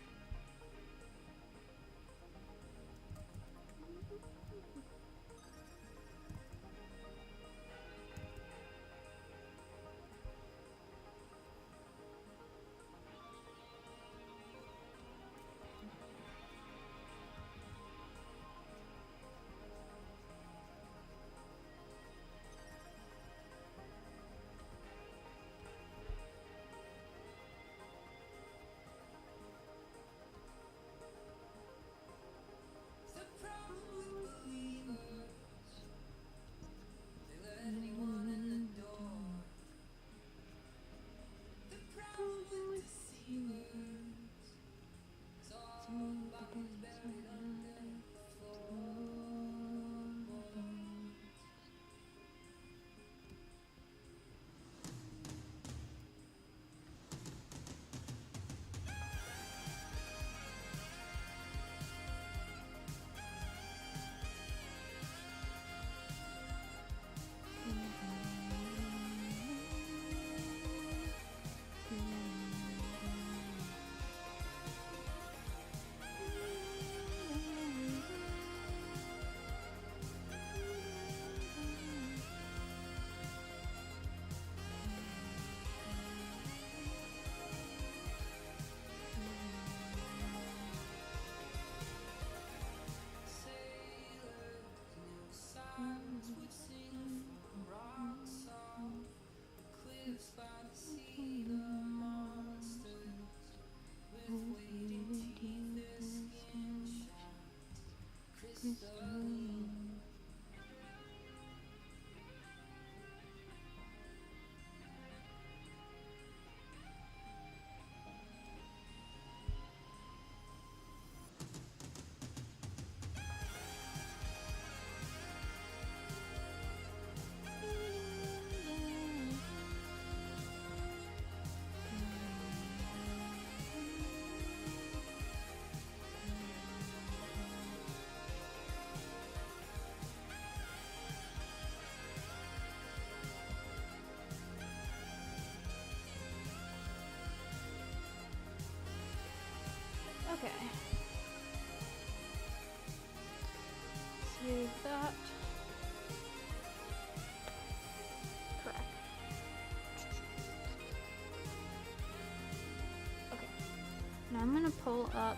I'm gonna pull up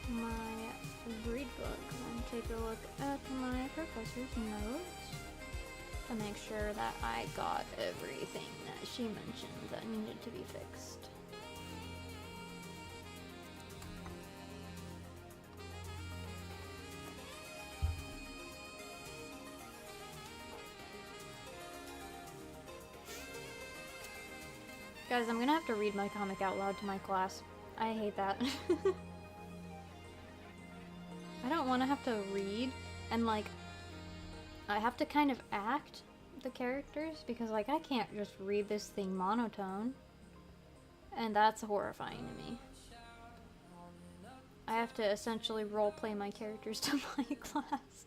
my read book and take a look at my professor's notes to make sure that I got everything that she mentioned that needed to be fixed. Guys, I'm gonna have to read my comic out loud to my class. I hate that. I don't want to have to read and like I have to kind of act the characters because like I can't just read this thing monotone, and that's horrifying to me. I have to essentially roleplay my characters to my class.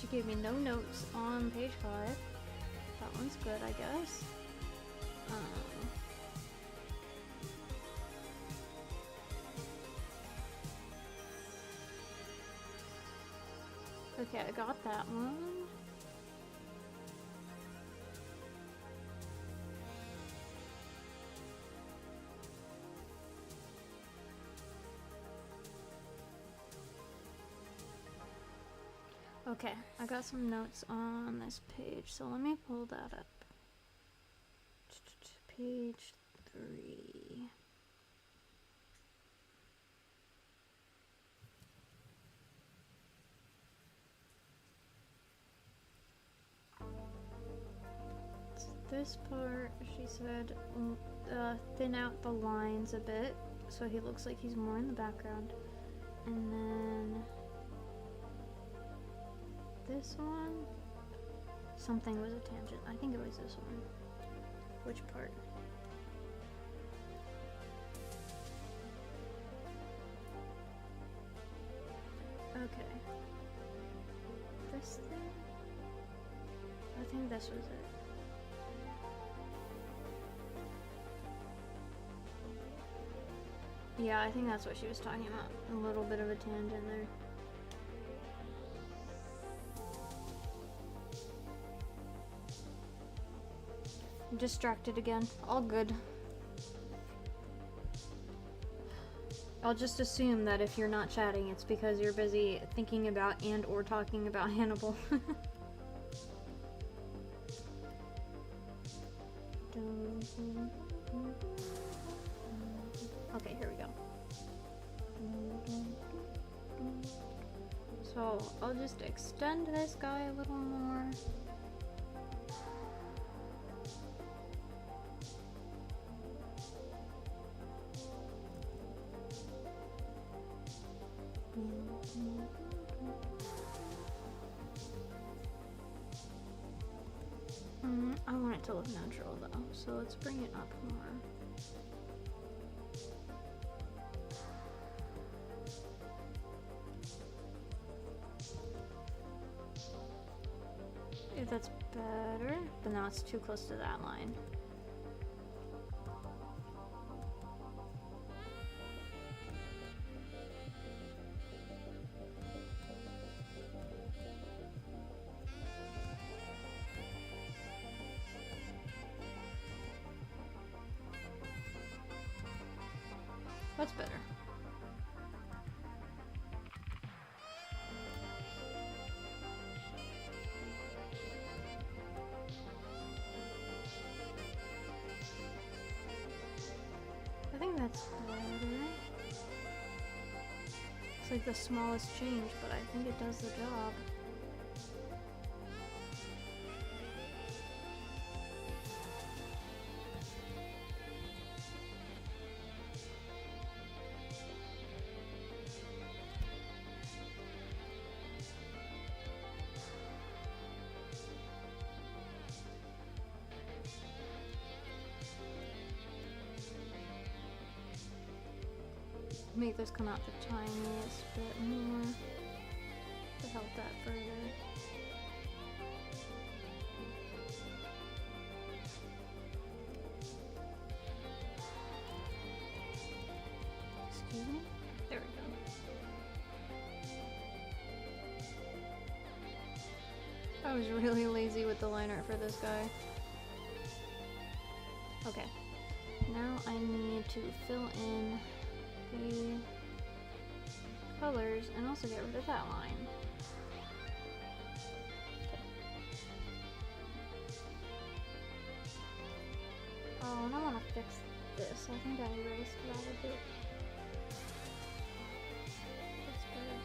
She gave me no notes on page 5. That one's good, I guess. Okay, I got that one. Okay, I got some notes on this page, so let me pull that up. Page 3. So this part, she said, thin out the lines a bit, so he looks like he's more in the background. And then this one, something was a tangent. I think it was this one. Which part? Okay. This thing? I think this was it. Yeah, I think that's what she was talking about. A little bit of a tangent there. I'm distracted again. All good. I'll just assume that if you're not chatting, it's because you're busy thinking about and or talking about Hannibal. Okay, here we go. So, I'll just extend this guy a little more. I want it to look natural though, so let's bring it up more. If that's better, but now it's too close to that line. That's better. I think that's better. It's like the smallest change, but I think it does the job. Make this come out the tiniest bit more to help that further. I was really lazy with the line art for this guy. Okay. Now I need to fill in the colors and also get rid of that line. Oh, and I want to fix this. I think I erased that a bit. That's better.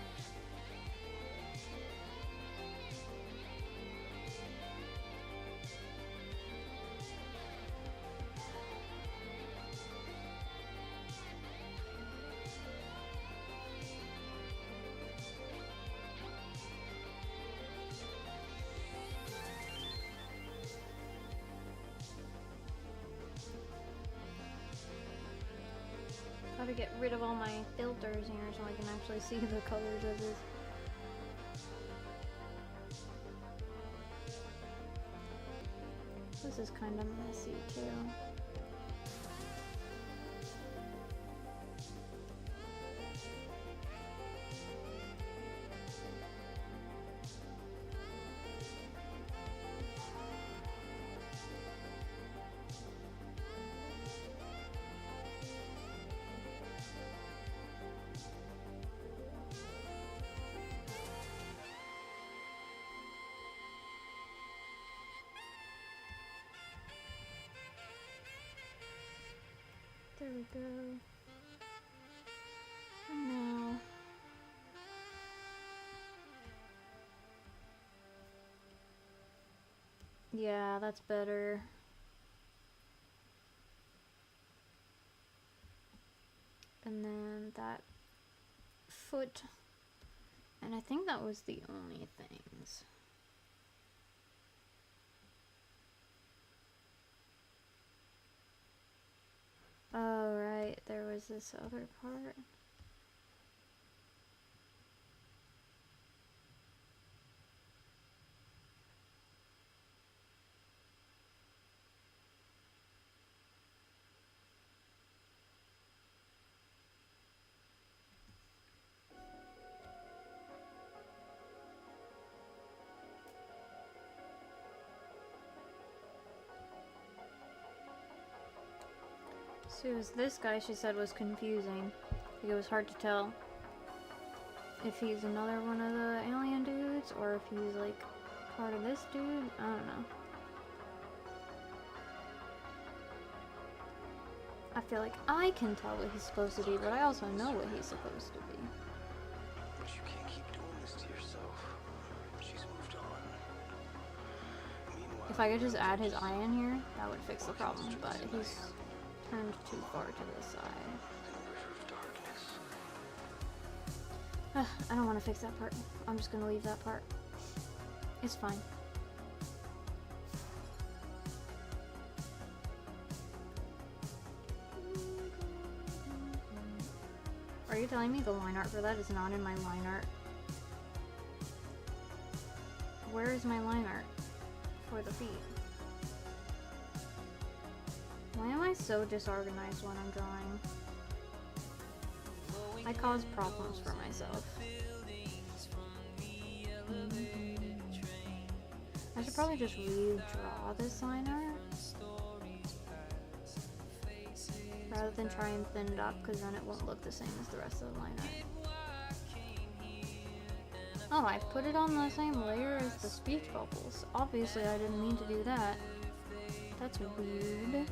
Gotta get rid of all my filters here so I can actually see the colors of this. This is kind of messy too. There we go. And now yeah, that's better. And then that foot. And I think that was the only things. Oh, right, there was this other part. So it was this guy she said was confusing. Like it was hard to tell if he's another one of the alien dudes or if he's like part of this dude. I don't know. I feel like I can tell what he's supposed to be, but I also know what he's supposed to be. But you can't keep doing this to yourself. She's moved on. Meanwhile, If I could just add his eye in here, that would fix the problem, but he's turned too far to the side. I don't want to fix that part. I'm just gonna leave that part. It's fine. Are you telling me the line art for that is not in my line art? Where is my line art for the feet? Why am I so disorganized when I'm drawing? I cause problems for myself. I should probably just redraw this line art rather than try and thin it up, because then it won't look the same as the rest of the line art. Oh, I put it on the same layer as the speech bubbles. Obviously I didn't mean to do that. That's weird.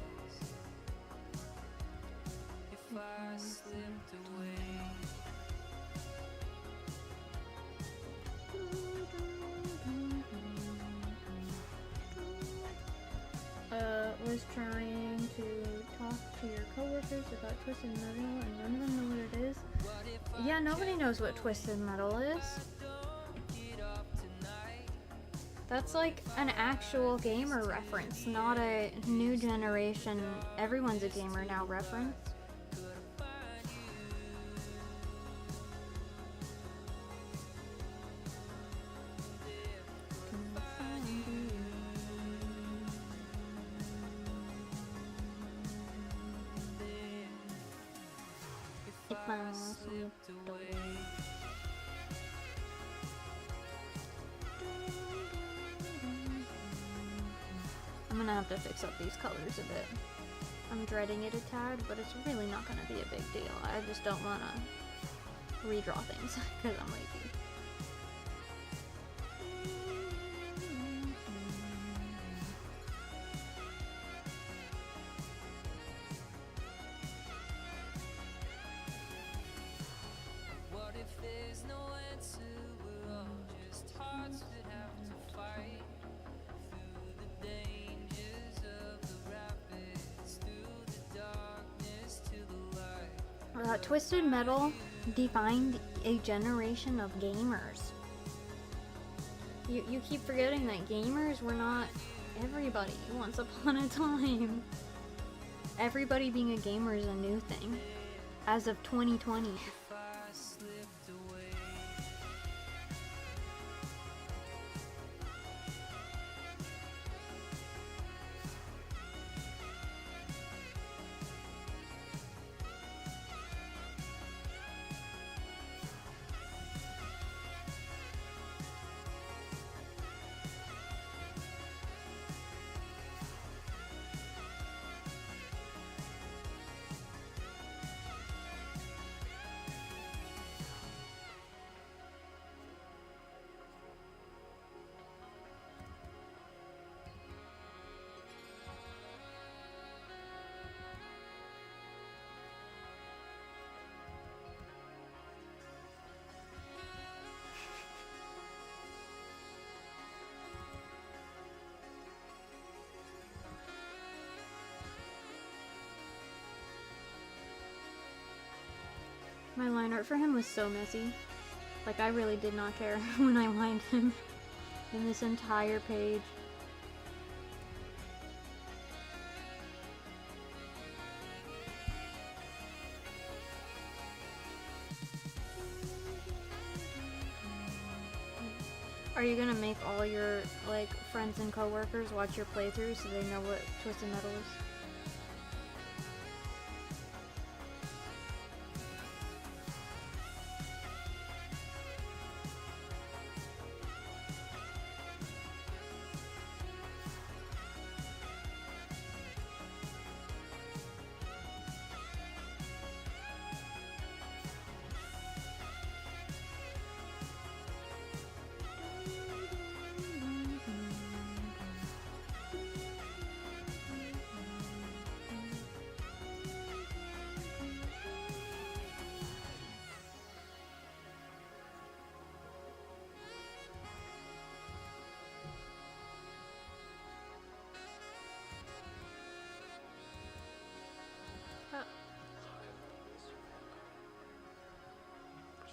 Was trying to talk to your coworkers about Twisted Metal and none of them know what it is. Yeah, nobody knows what Twisted Metal is. That's like an actual gamer reference, not a new generation, everyone's a gamer now reference. I'm gonna have to fix up these colors a bit. I'm dreading it a tad, but it's really not gonna be a big deal. I just don't wanna redraw things because I'm lazy. What if there's no answer? We're all just hearts that have to fight through the dangers of the rapids, through the darkness to the light. Twisted Metal defined a generation of gamers. You keep forgetting that gamers were not everybody once upon a time. Everybody being a gamer is a new thing as of 2020. My line art for him was so messy. Like, I really did not care when I lined him in this entire page. Are you gonna make all your, like, friends and coworkers watch your playthrough so they know what Twisted Metal is? But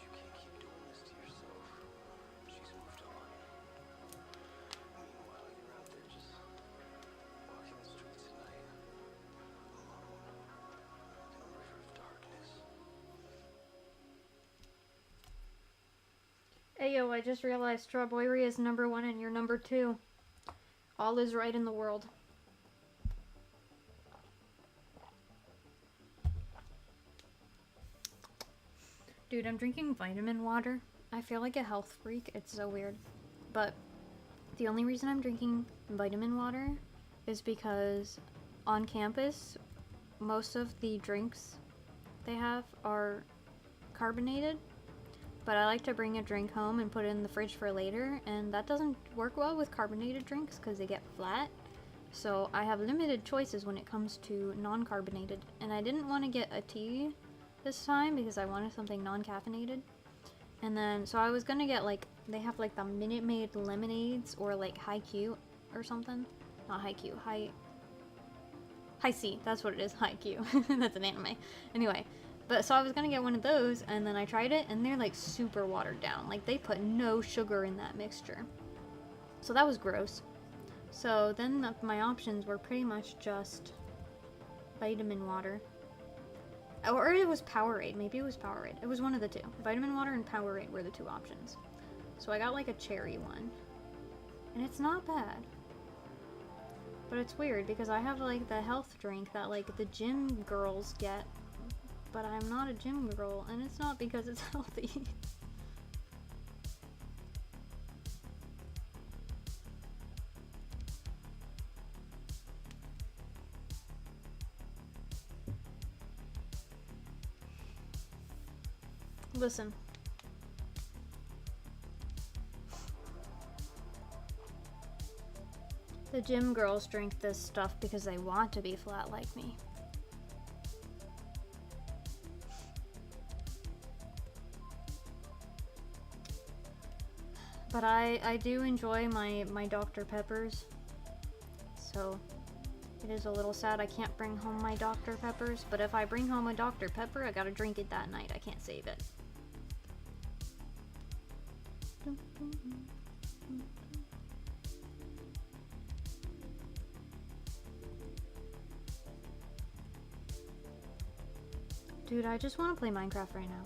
you can't keep doing this to yourself. She's moved on. Meanwhile, you're out there just walking the streets at night, alone, in a river of darkness. Ayo, I just realized Strawberry is number 1 and you're number 2. All is right in the world. Dude, I'm drinking vitamin water. I feel like a health freak. It's so weird. But the only reason I'm drinking vitamin water is because on campus, most of the drinks they have are carbonated. But I like to bring a drink home and put it in the fridge for later, and that doesn't work well with carbonated drinks because they get flat. So I have limited choices when it comes to non-carbonated, and I didn't want to get a tea this time because I wanted something non-caffeinated. And then, so I was gonna get, like, they have like the Minute Maid lemonades or like High Q or something. Not High Q, High C, that's what it is, High Q. That's an anime. Anyway. But so I was gonna get one of those, and then I tried it, and they're like super watered down. Like they put no sugar in that mixture. So that was gross. So then my options were pretty much just vitamin water. Or it was Powerade. Maybe it was Powerade. It was one of the two. Vitamin water and Powerade were the two options. So I got like a cherry one. And it's not bad. But it's weird because I have like the health drink that like the gym girls get. But I'm not a gym girl, and it's not because it's healthy. Listen. The gym girls drink this stuff because they want to be flat like me. But I do enjoy my Dr. Peppers. So it is a little sad I can't bring home my Dr. Peppers. But if I bring home a Dr. Pepper, I gotta drink it that night. I can't save it. Dude, I just want to play Minecraft right now.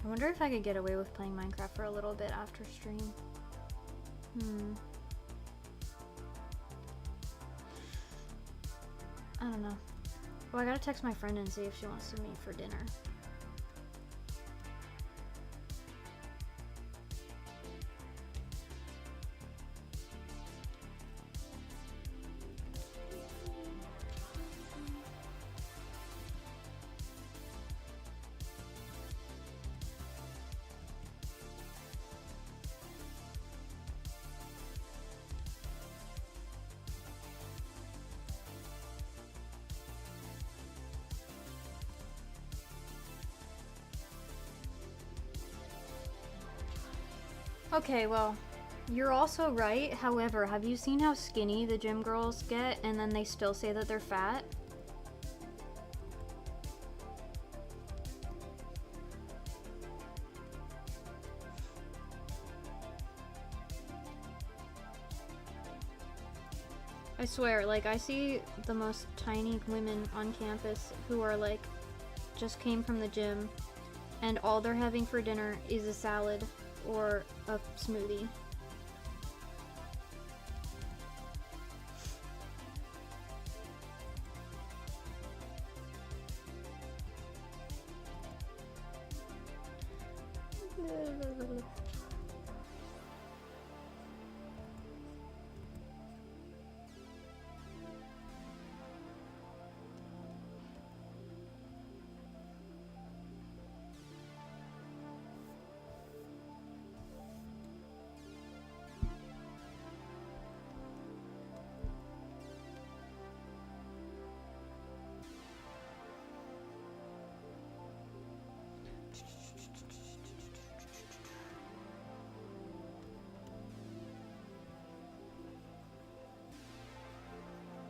I wonder if I could get away with playing Minecraft for a little bit after stream. I don't know. Well, I gotta text my friend and see if she wants to meet for dinner. Okay, well, you're also right. However, have you seen how skinny the gym girls get and then they still say that they're fat? I swear, like, I see the most tiny women on campus who are like, just came from the gym and all they're having for dinner is a salad or a smoothie.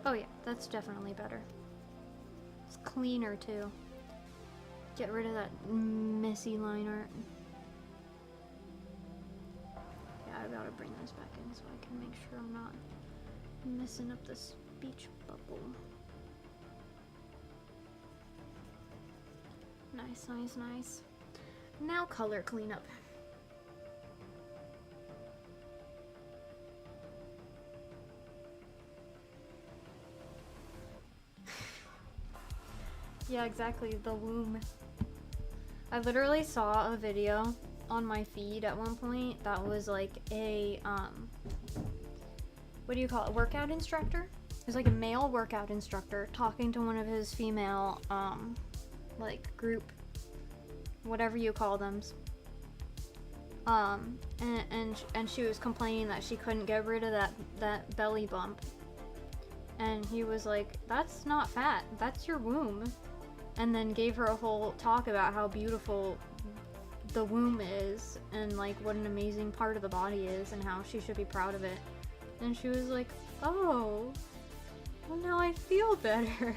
Oh yeah, that's definitely better. It's cleaner too. Get rid of that messy line art. Yeah, I gotta bring this back in so I can make sure I'm not messing up the speech bubble. Nice, nice, nice. Now color cleanup. Yeah, exactly, the womb. I literally saw a video on my feed at one point that was like a, what do you call it, workout instructor? It was like a male workout instructor talking to one of his female, like group, whatever you call them. And she was complaining that she couldn't get rid of that belly bump. And he was like, that's not fat, that's your womb. And then gave her a whole talk about how beautiful the womb is and like what an amazing part of the body is and how she should be proud of it. And she was like, oh, well now I feel better.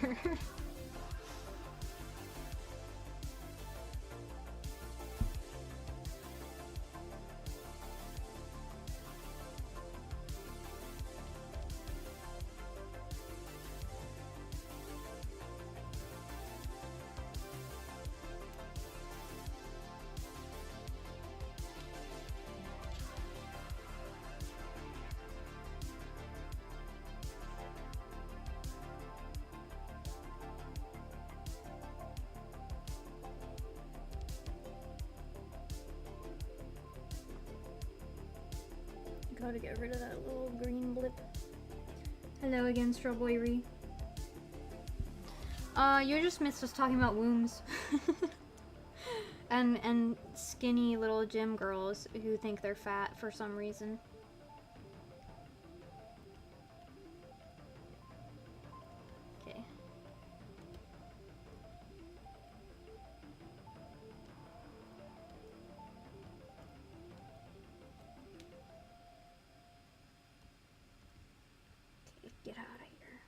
Gotta get rid of that little green blip. Hello again, Strawberry. You just missed us talking about wombs. And skinny little gym girls who think they're fat for some reason. Okay. Okay, get out of here.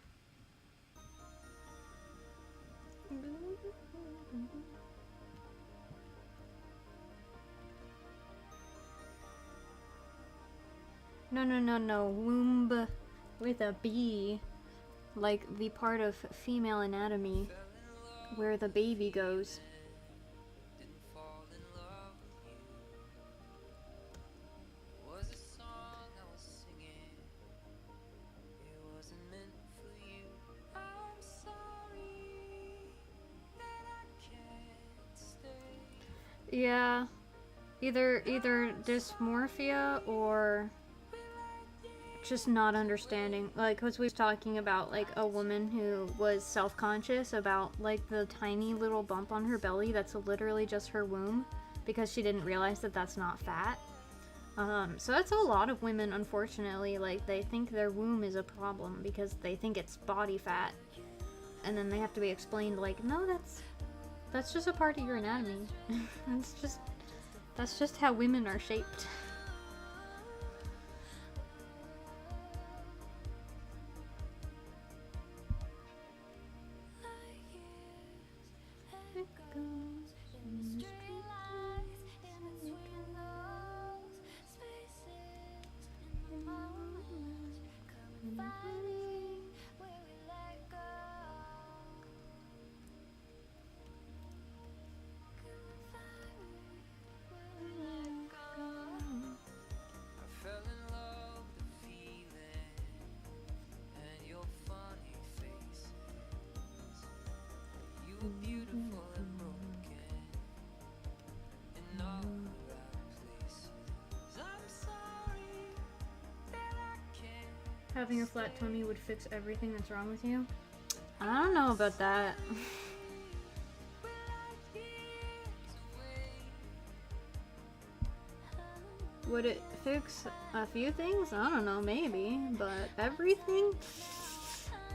No, no, no, no. Womb with a B. Like the part of female anatomy where the baby goes. Didn't fall in love with you. Was a song I was singing. It wasn't meant for you. I'm sorry that I can't stay. Yeah. Either dysmorphia or just not understanding, like, because we was talking about like a woman who was self-conscious about like the tiny little bump on her belly that's literally just her womb because she didn't realize that that's not fat. So that's a lot of women, unfortunately. Like, they think their womb is a problem because they think it's body fat, and then they have to be explained like, no, that's just a part of your anatomy. That's just how women are shaped. I fell in love with the feeling and your funny faces. You were beautiful and broken in all the right places. I'm sorry that I can't. Having a flat tummy would fix everything that's wrong with you. I don't know about that. Would it fix a few things? I don't know, maybe, but everything?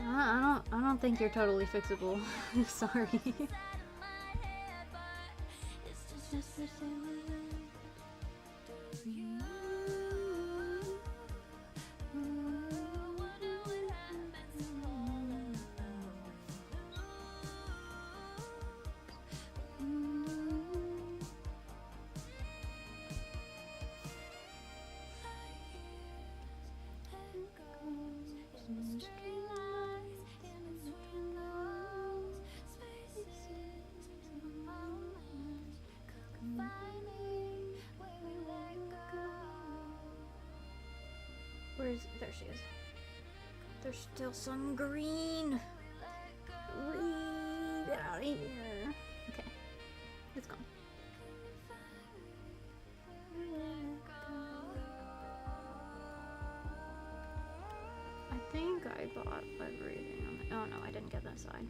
I don't think you're totally fixable. Sorry. There she is. There's still some green. Get out of here. Okay. It's gone. I think I bought everything. Oh no, I didn't get that side.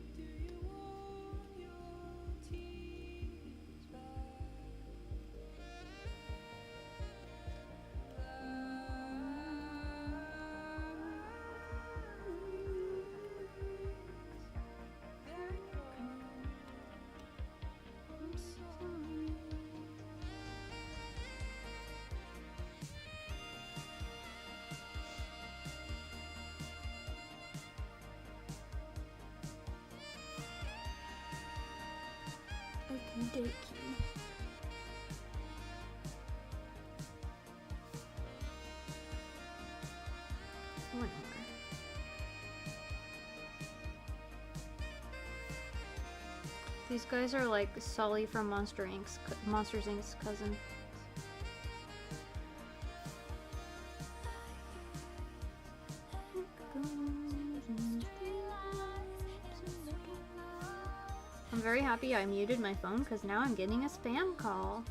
Okie dokie. One more. These guys are like Sully from Monsters Inc.'s cousin. I'm very happy I muted my phone because now I'm getting a spam call.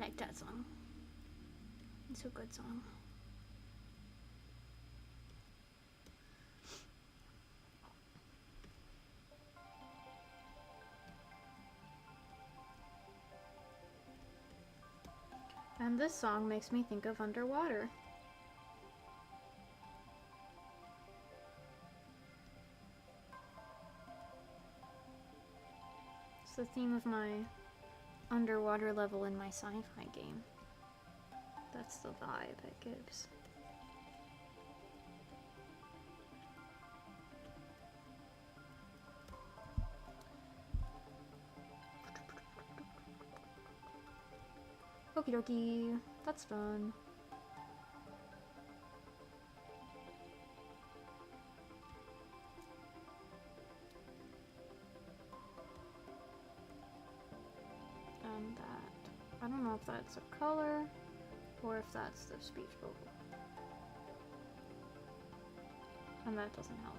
like that song. It's a good song. And this song makes me think of underwater. It's the theme of my underwater level in my sci-fi game. That's the vibe it gives. Okie dokie, that's fun. And that, I don't know if that's a color or if that's the speech bubble. And that doesn't help.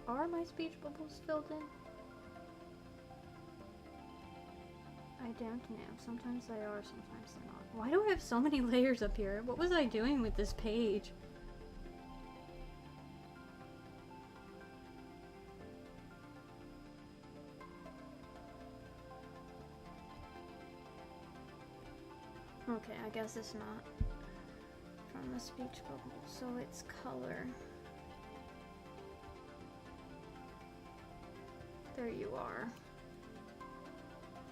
Are my speech bubbles filled in? I don't know. Sometimes they are, sometimes they're not. Why do I have so many layers up here? What was I doing with this page? Okay, I guess it's not from the speech bubble, so it's color. There you are.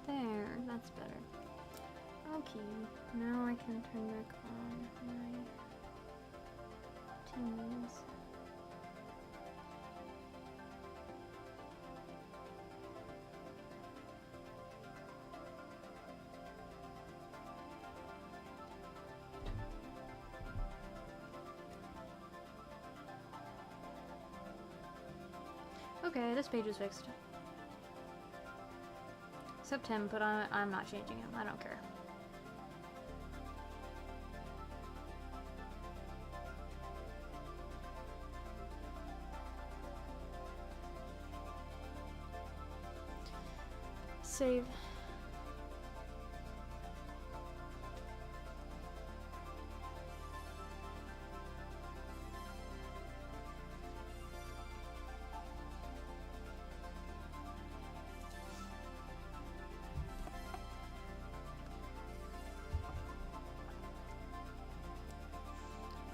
There, that's better. Okay, now I can turn back on my teams. Okay, this page is fixed. Except him, but I'm not changing him. I don't care. Save.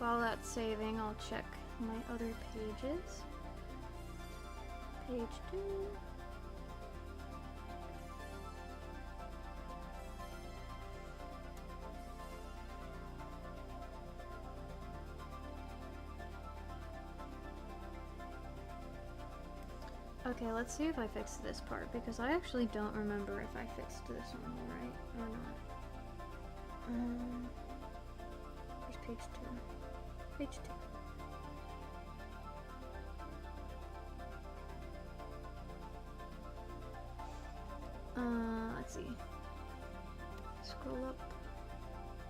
While that's saving, I'll check my other pages. Page 2. Okay, let's see if I fixed this part, because I actually don't remember if I fixed this one right or not. Where's page 2? Page 2. Let's see. Scroll up.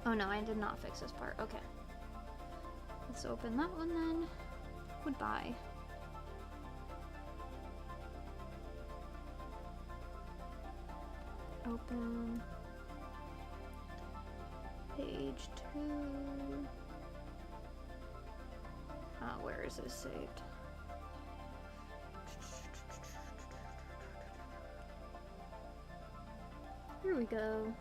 Oh no, I did not fix this part. Okay. Let's open that one then. Goodbye. Open. Page 2. Where is this saved? Here we go.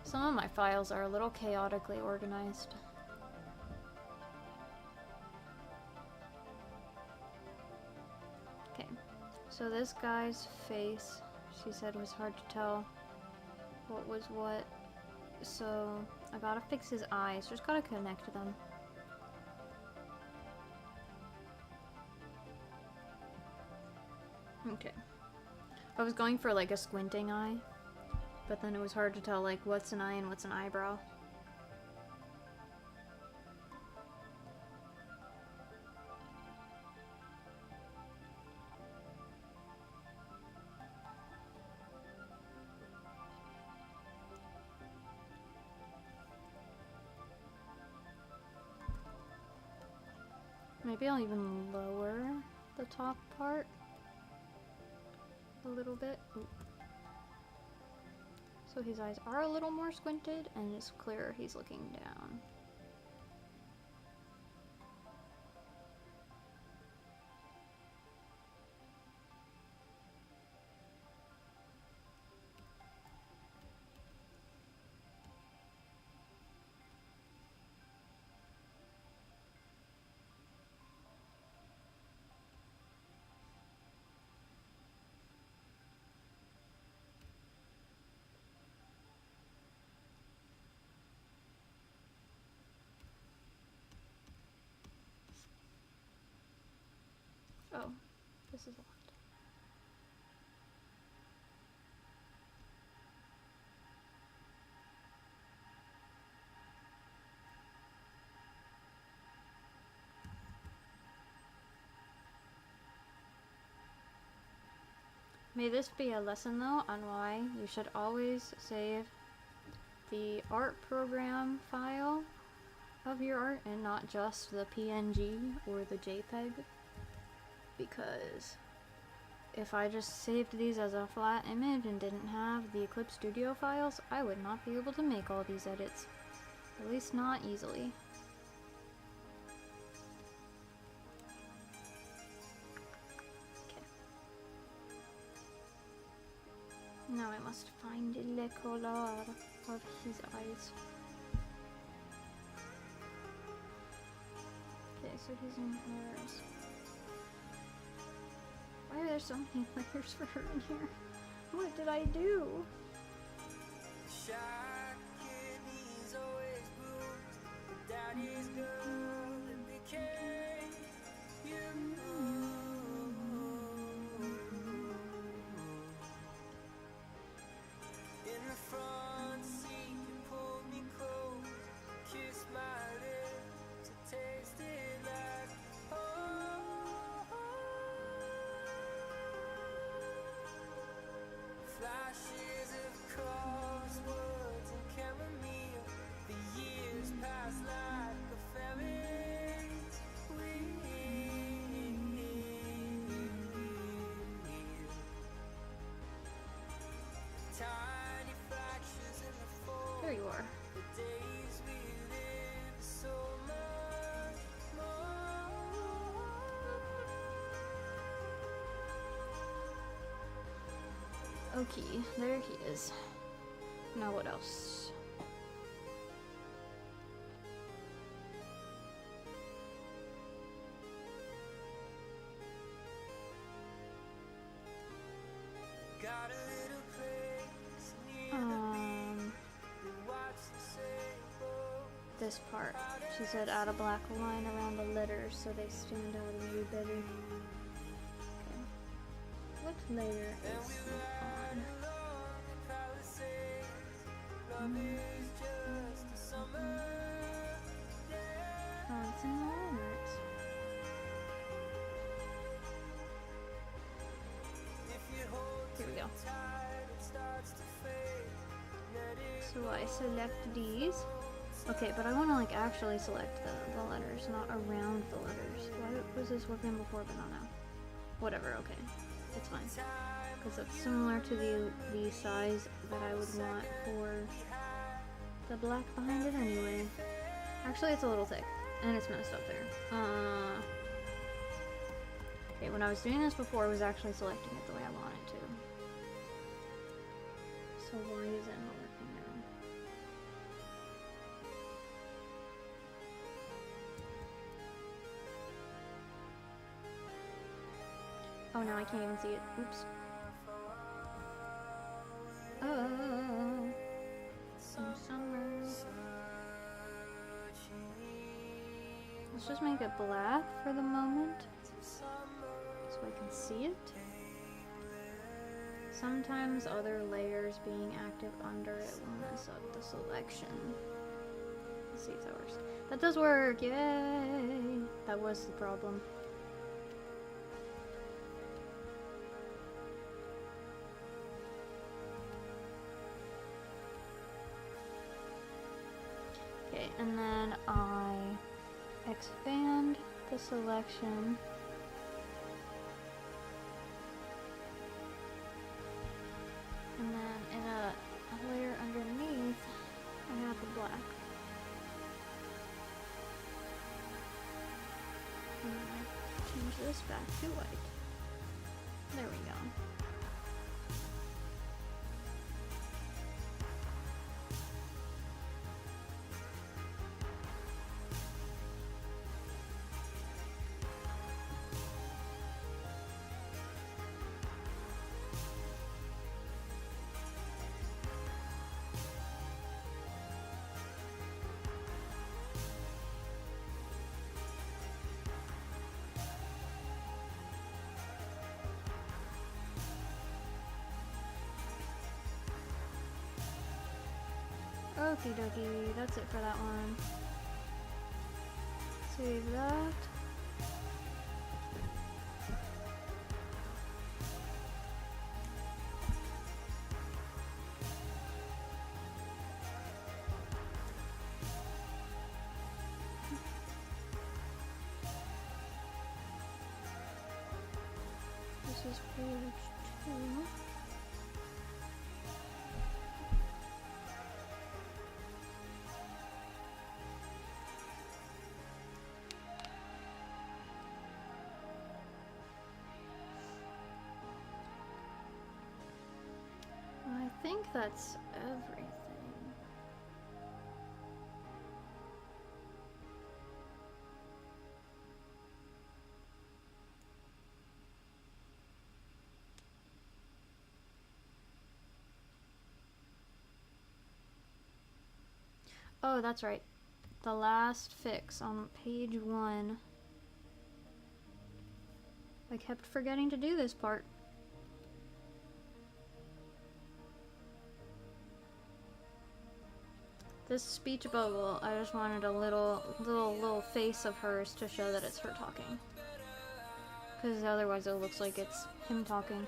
Some of my files are a little chaotically organized. Okay, so this guy's face, she said, was hard to tell what was what. So I gotta fix his eyes, just gotta connect them. Okay. I was going for like a squinting eye, but then it was hard to tell like what's an eye and what's an eyebrow. Maybe I'll even lower the top part. a little bit. Ooh. So his eyes are a little more squinted, and it's clearer he's looking down. Oh, this is locked. May this be a lesson though on why you should always save the art program file of your art and not just the PNG or the JPEG. Because if I just saved these as a flat image and didn't have the Eclipse Studio files, I would not be able to make all these edits. At least not easily. Okay. Now I must find le color of his eyes. Okay, so he's in hers. Why are there so many layers for her in here? What did I do? He's always bruised, but daddy's girl that became you. In the front seat, you pulled me close, kissed my lips, it tasted like home. Flashes of crosswords and chamomile. The years pass like a Ferris wheel. Tiny fractures in the fall. There you are. The days we live so much more. Okay, there he is. Now what else? Got a little place near the beach. We watch the sailboat. This part. She said add a black line around the letters so they stand out a little better. Okay. What layer is it on? Along the Palisades, love is just a summer day. Oh, it's in the walnuts. If you hold Here we go. tight, it starts to fade. Let it So I select these. Okay, but I want to like actually select the letters, not around the letters. Why was this working before but not now? Whatever, okay. It's fine. Because it's similar to the size that I would want for the black behind it anyway. Actually, it's a little thick. And it's messed up there. Okay, when I was doing this before, I was actually selecting it the way I wanted to. So why is it not working now? Oh, now I can't even see it. Oops. Oh, some summer. Let's just make it black for the moment, so I can see it. Sometimes other layers being active under it will mess up the selection. Let's see if that works. That does work! Yay! That was the problem. Okay, and then I expand the selection too white. There we go. Okie dokie, that's it for that one. Save that. This is page 2. I think that's everything. Oh, that's right. The last fix on page 1. I kept forgetting to do this part. This speech bubble, I just wanted a little face of hers to show that it's her talking. Because otherwise it looks like it's him talking.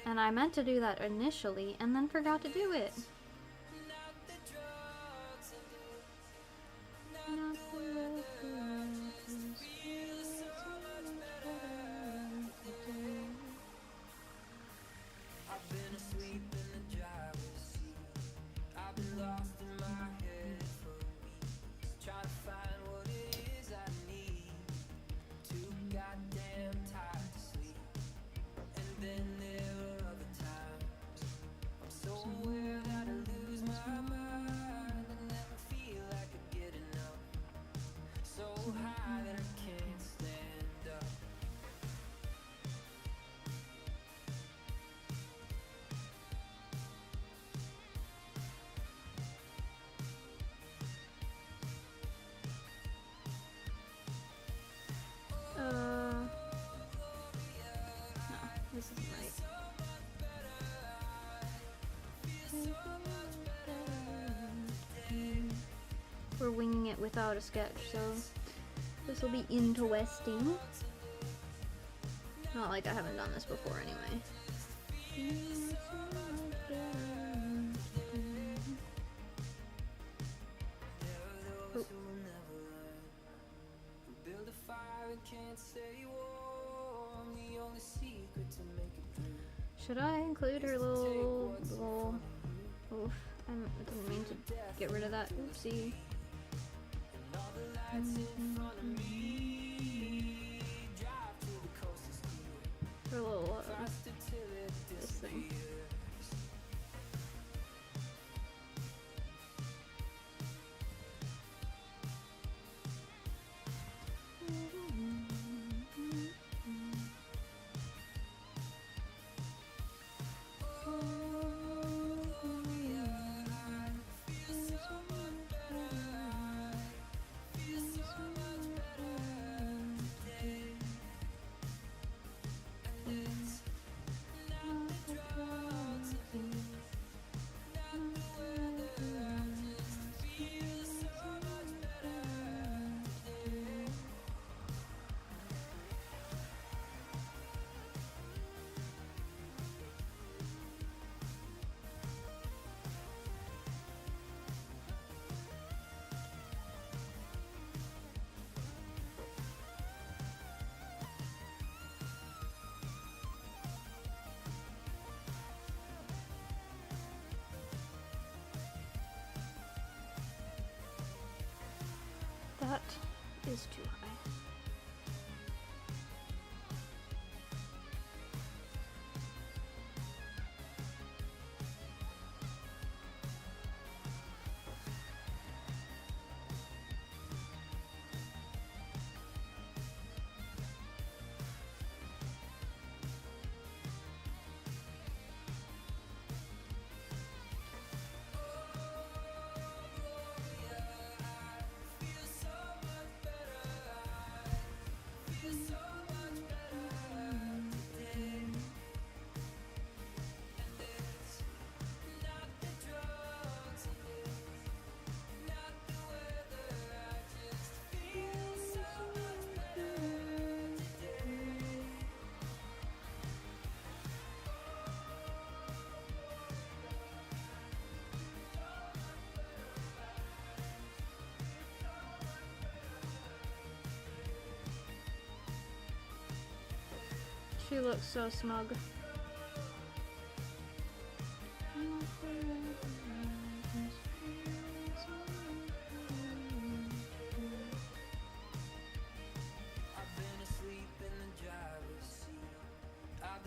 And I meant to do that initially and then forgot to do it. No, this isn't right. We're winging it without a sketch, so this will be interesting. Not like I haven't done this before anyway. Oh. Should I include her little oof, I didn't mean to get rid of that. Oopsie. Her little, this thing. That is too high. She looks so smug.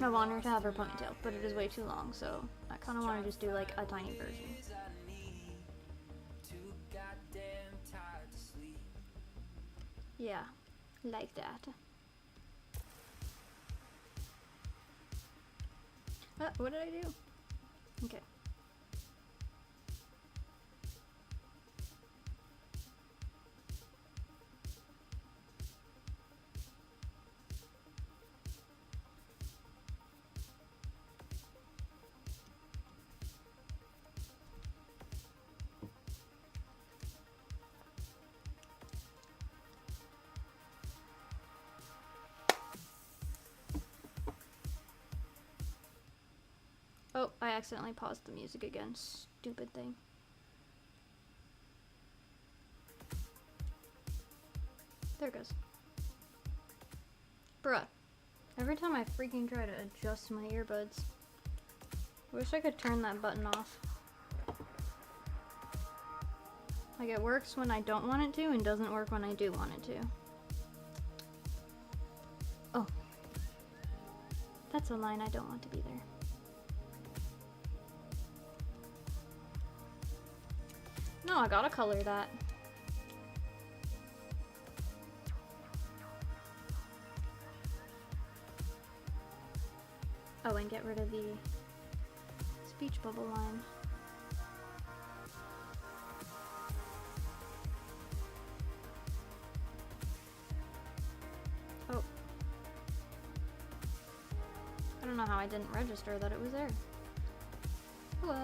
I want her to have her ponytail, but it is way too long, so I kind of want to just do like a tiny version. Yeah, like that. What did I do? Okay. Oh, I accidentally paused the music again. Stupid thing. There it goes. Bruh. Every time I freaking try to adjust my earbuds. I wish I could turn that button off. Like, it works when I don't want it to and doesn't work when I do want it to. Oh. That's a line I don't want to be there. No, I gotta color that. Oh, and get rid of the speech bubble line. Oh. I don't know how I didn't register that it was there. Hello.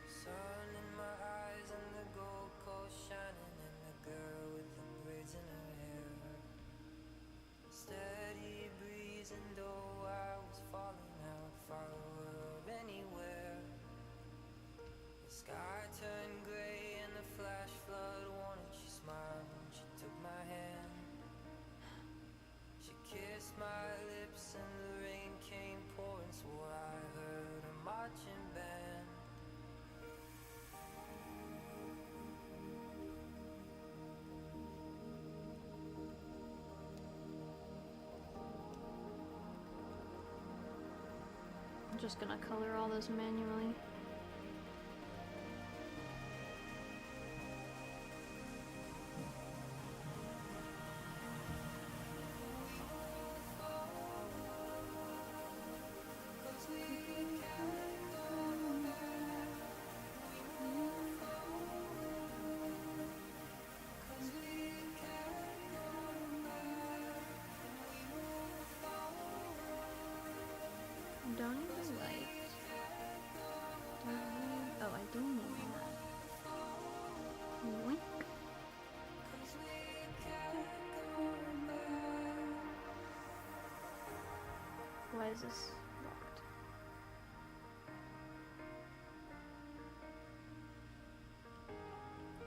Sun in my eyes and the gold coast shining, and the girl with the braids in her hair. Steady breeze, and though I was falling out far or anywhere, the sky turned gray and the flash flood warning. She smiled when she took my hand. She kissed my lips and the rain came pouring, swore I heard a marching band. I'm just gonna color all this manually. Don't even like. Oh, I do need that. Wink. Why is this locked?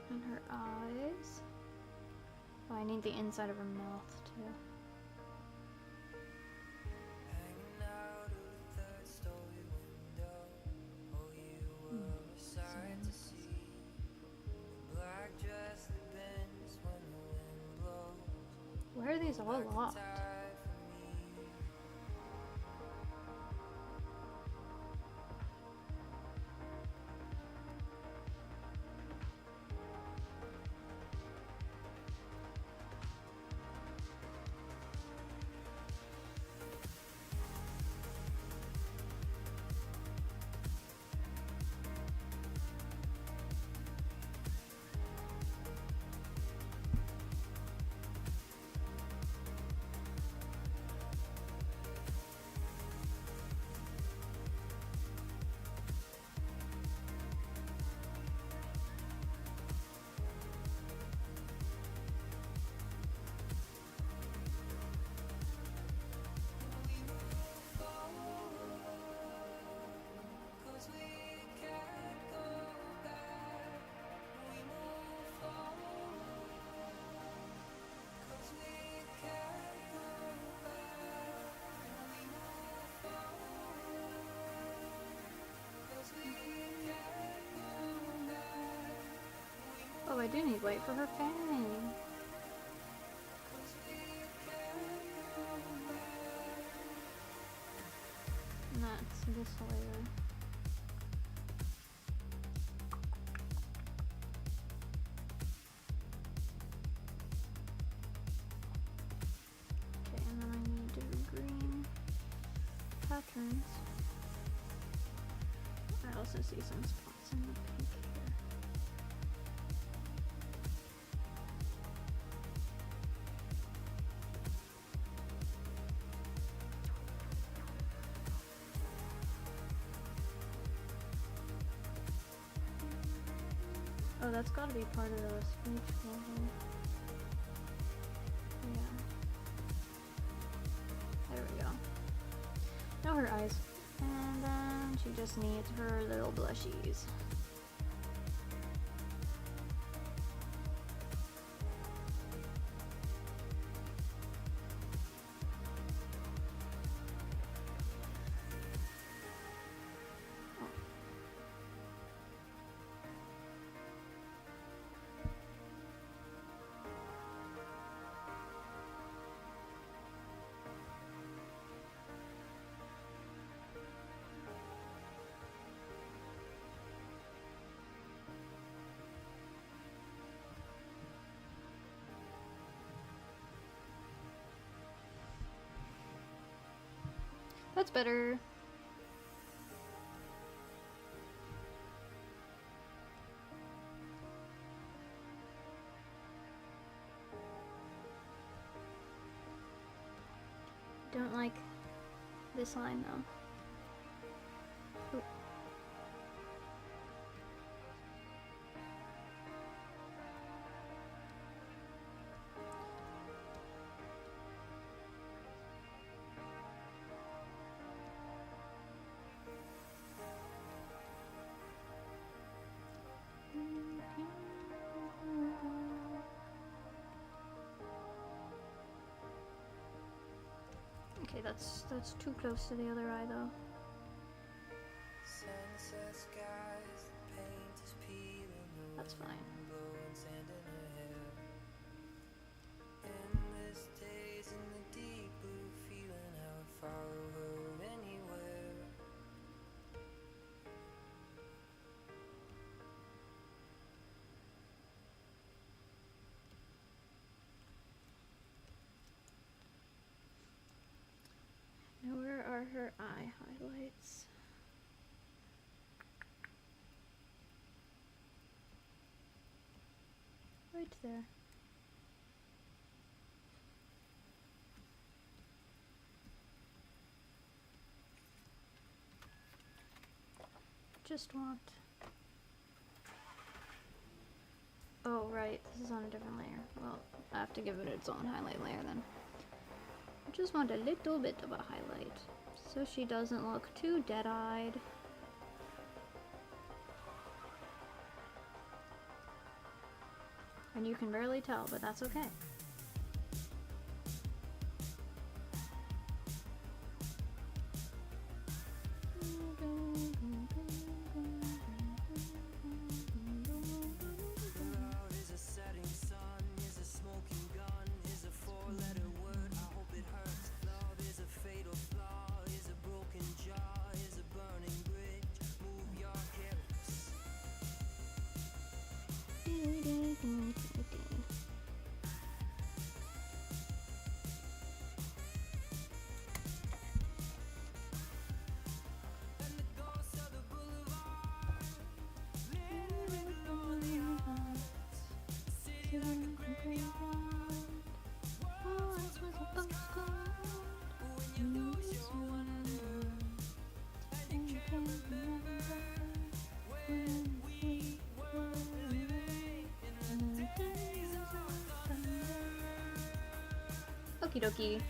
And her eyes. Oh, I need the inside of her mouth too. Hanging out of the third story window, oh, you were a sight to see. The black dress that bends when the wind blows. Why are these all locked? Tied for me. do need white for her fang. And that's this layer. Okay, and then I need to do green patterns. I also see some spots in the pink here. Oh, that's gotta be part of the speech bubble. Yeah. There we go. Now her eyes. And then she just needs her little blushies. That's better. Don't like this line though. Ooh. Okay, that's too close to the other eye though. Sunset skies, paint is peeling, the That's fine. wind blowing sand in her hair. Endless days in the deep blue, feeling how I follow her anywhere. Now where are her eye highlights? Right there. Just want... Oh, right, this is on a different layer. Well, I have to give it its own highlight layer then. I just want a little bit of a highlight, so she doesn't look too dead-eyed. And you can barely tell, but that's okay. Love is a setting sun, is a smoking gun, is a four-letter word, I hope it hurts. Love is a fatal flaw, is a broken jaw, is a burning bridge, move your hips. And the ghosts of the boulevard, living on the odds, city like a graveyard, once was a postcard, when you lose your wonder, and you can't remember when we were living in the days of thunder. Okie dokie.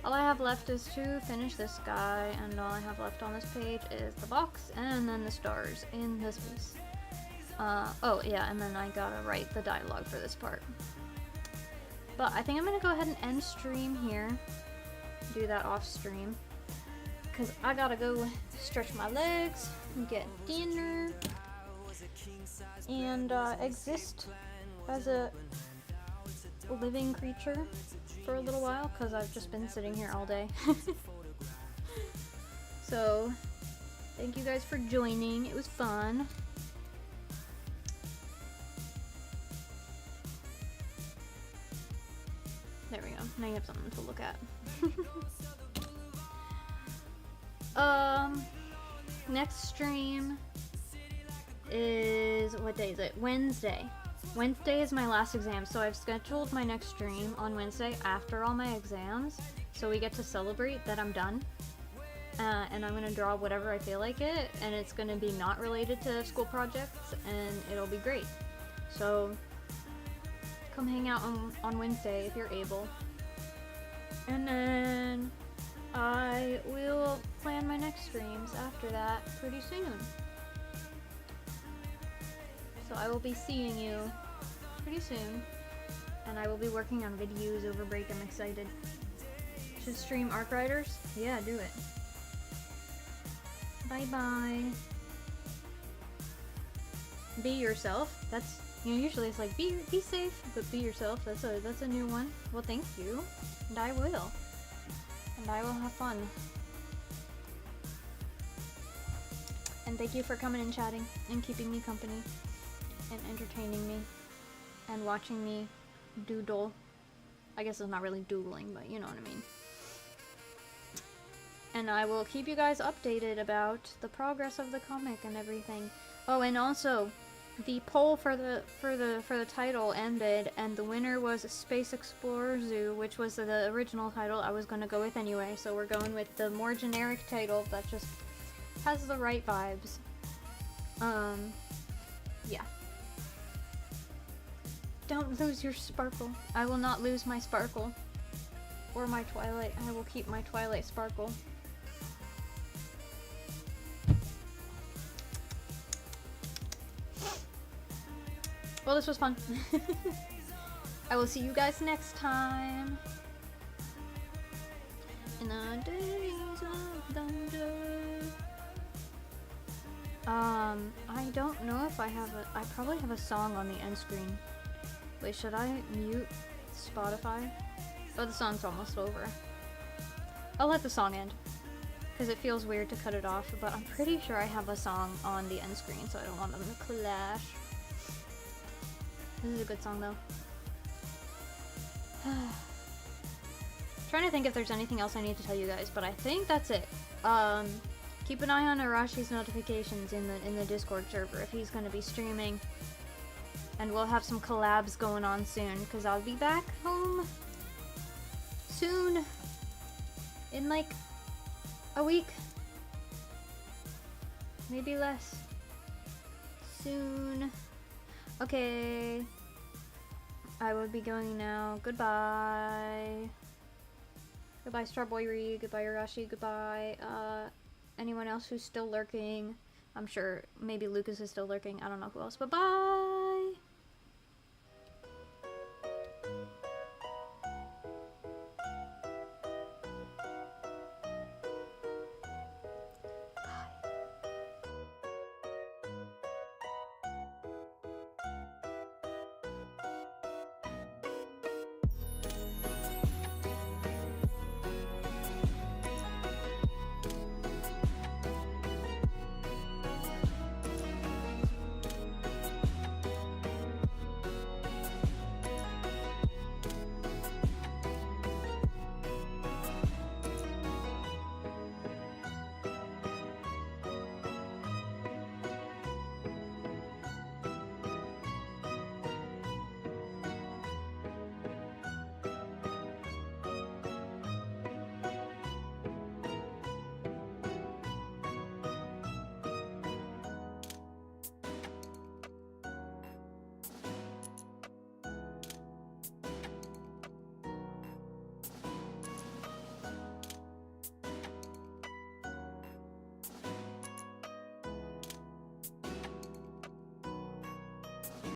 All I have left is to finish this guy, and all I have left on this page is the box and then the stars in this piece. Oh yeah, and then I gotta write the dialogue for this part. But I think I'm gonna go ahead and end stream here. Do that off stream. Because I gotta go stretch my legs, and get dinner, and exist as a living creature for a little while, because I've just been sitting here all day. So, thank you guys for joining. It was fun. There we go. Now you have something to look at. Next stream is, what day is it? Wednesday. Wednesday is my last exam, so I've scheduled my next stream on Wednesday after all my exams, so we get to celebrate that I'm done. And I'm gonna draw whatever I feel like it, and it's gonna be not related to school projects, and it'll be great. So come hang out on Wednesday if you're able. And then I will plan my next streams after that pretty soon. So I will be seeing you pretty soon, and I will be working on videos over break. I'm excited. Should stream Arc Riders? Yeah, do it. Bye bye. Be yourself. That's, you know, usually it's like be safe, but be yourself. That's a new one. Well, thank you, and I will. And I will have fun. And thank you for coming and chatting and keeping me company and entertaining me and watching me doodle. I guess it's not really doodling, but you know what I mean. And I will keep you guys updated about the progress of the comic and everything. Oh, and also the poll for the title ended, and the winner was Space Explorer Zoo, which was the original title I was going to go with anyway. So we're going with the more generic title that just has the right vibes. Yeah. Don't lose your sparkle. I will not lose my sparkle. Or my Twilight. I will keep my Twilight sparkle. Well, this was fun. I will see you guys next time. In the days of thunder. I don't know if I have I probably have a song on the end screen. Wait, should I mute Spotify? Oh, the song's almost over. I'll let the song end, because it feels weird to cut it off, but I'm pretty sure I have a song on the end screen, so I don't want them to clash. This is a good song, though. Trying to think if there's anything else I need to tell you guys, but I think that's it. Keep an eye on Arashi's notifications in the Discord server if he's going to be streaming. And we'll have some collabs going on soon, because I'll be back home soon. In like a week. Maybe less. Soon. Okay. I will be going now. Goodbye. Goodbye, Starboy. Goodbye, Arashi. Goodbye, anyone else who's still lurking. I'm sure maybe Lucas is still lurking. I don't know who else, but bye!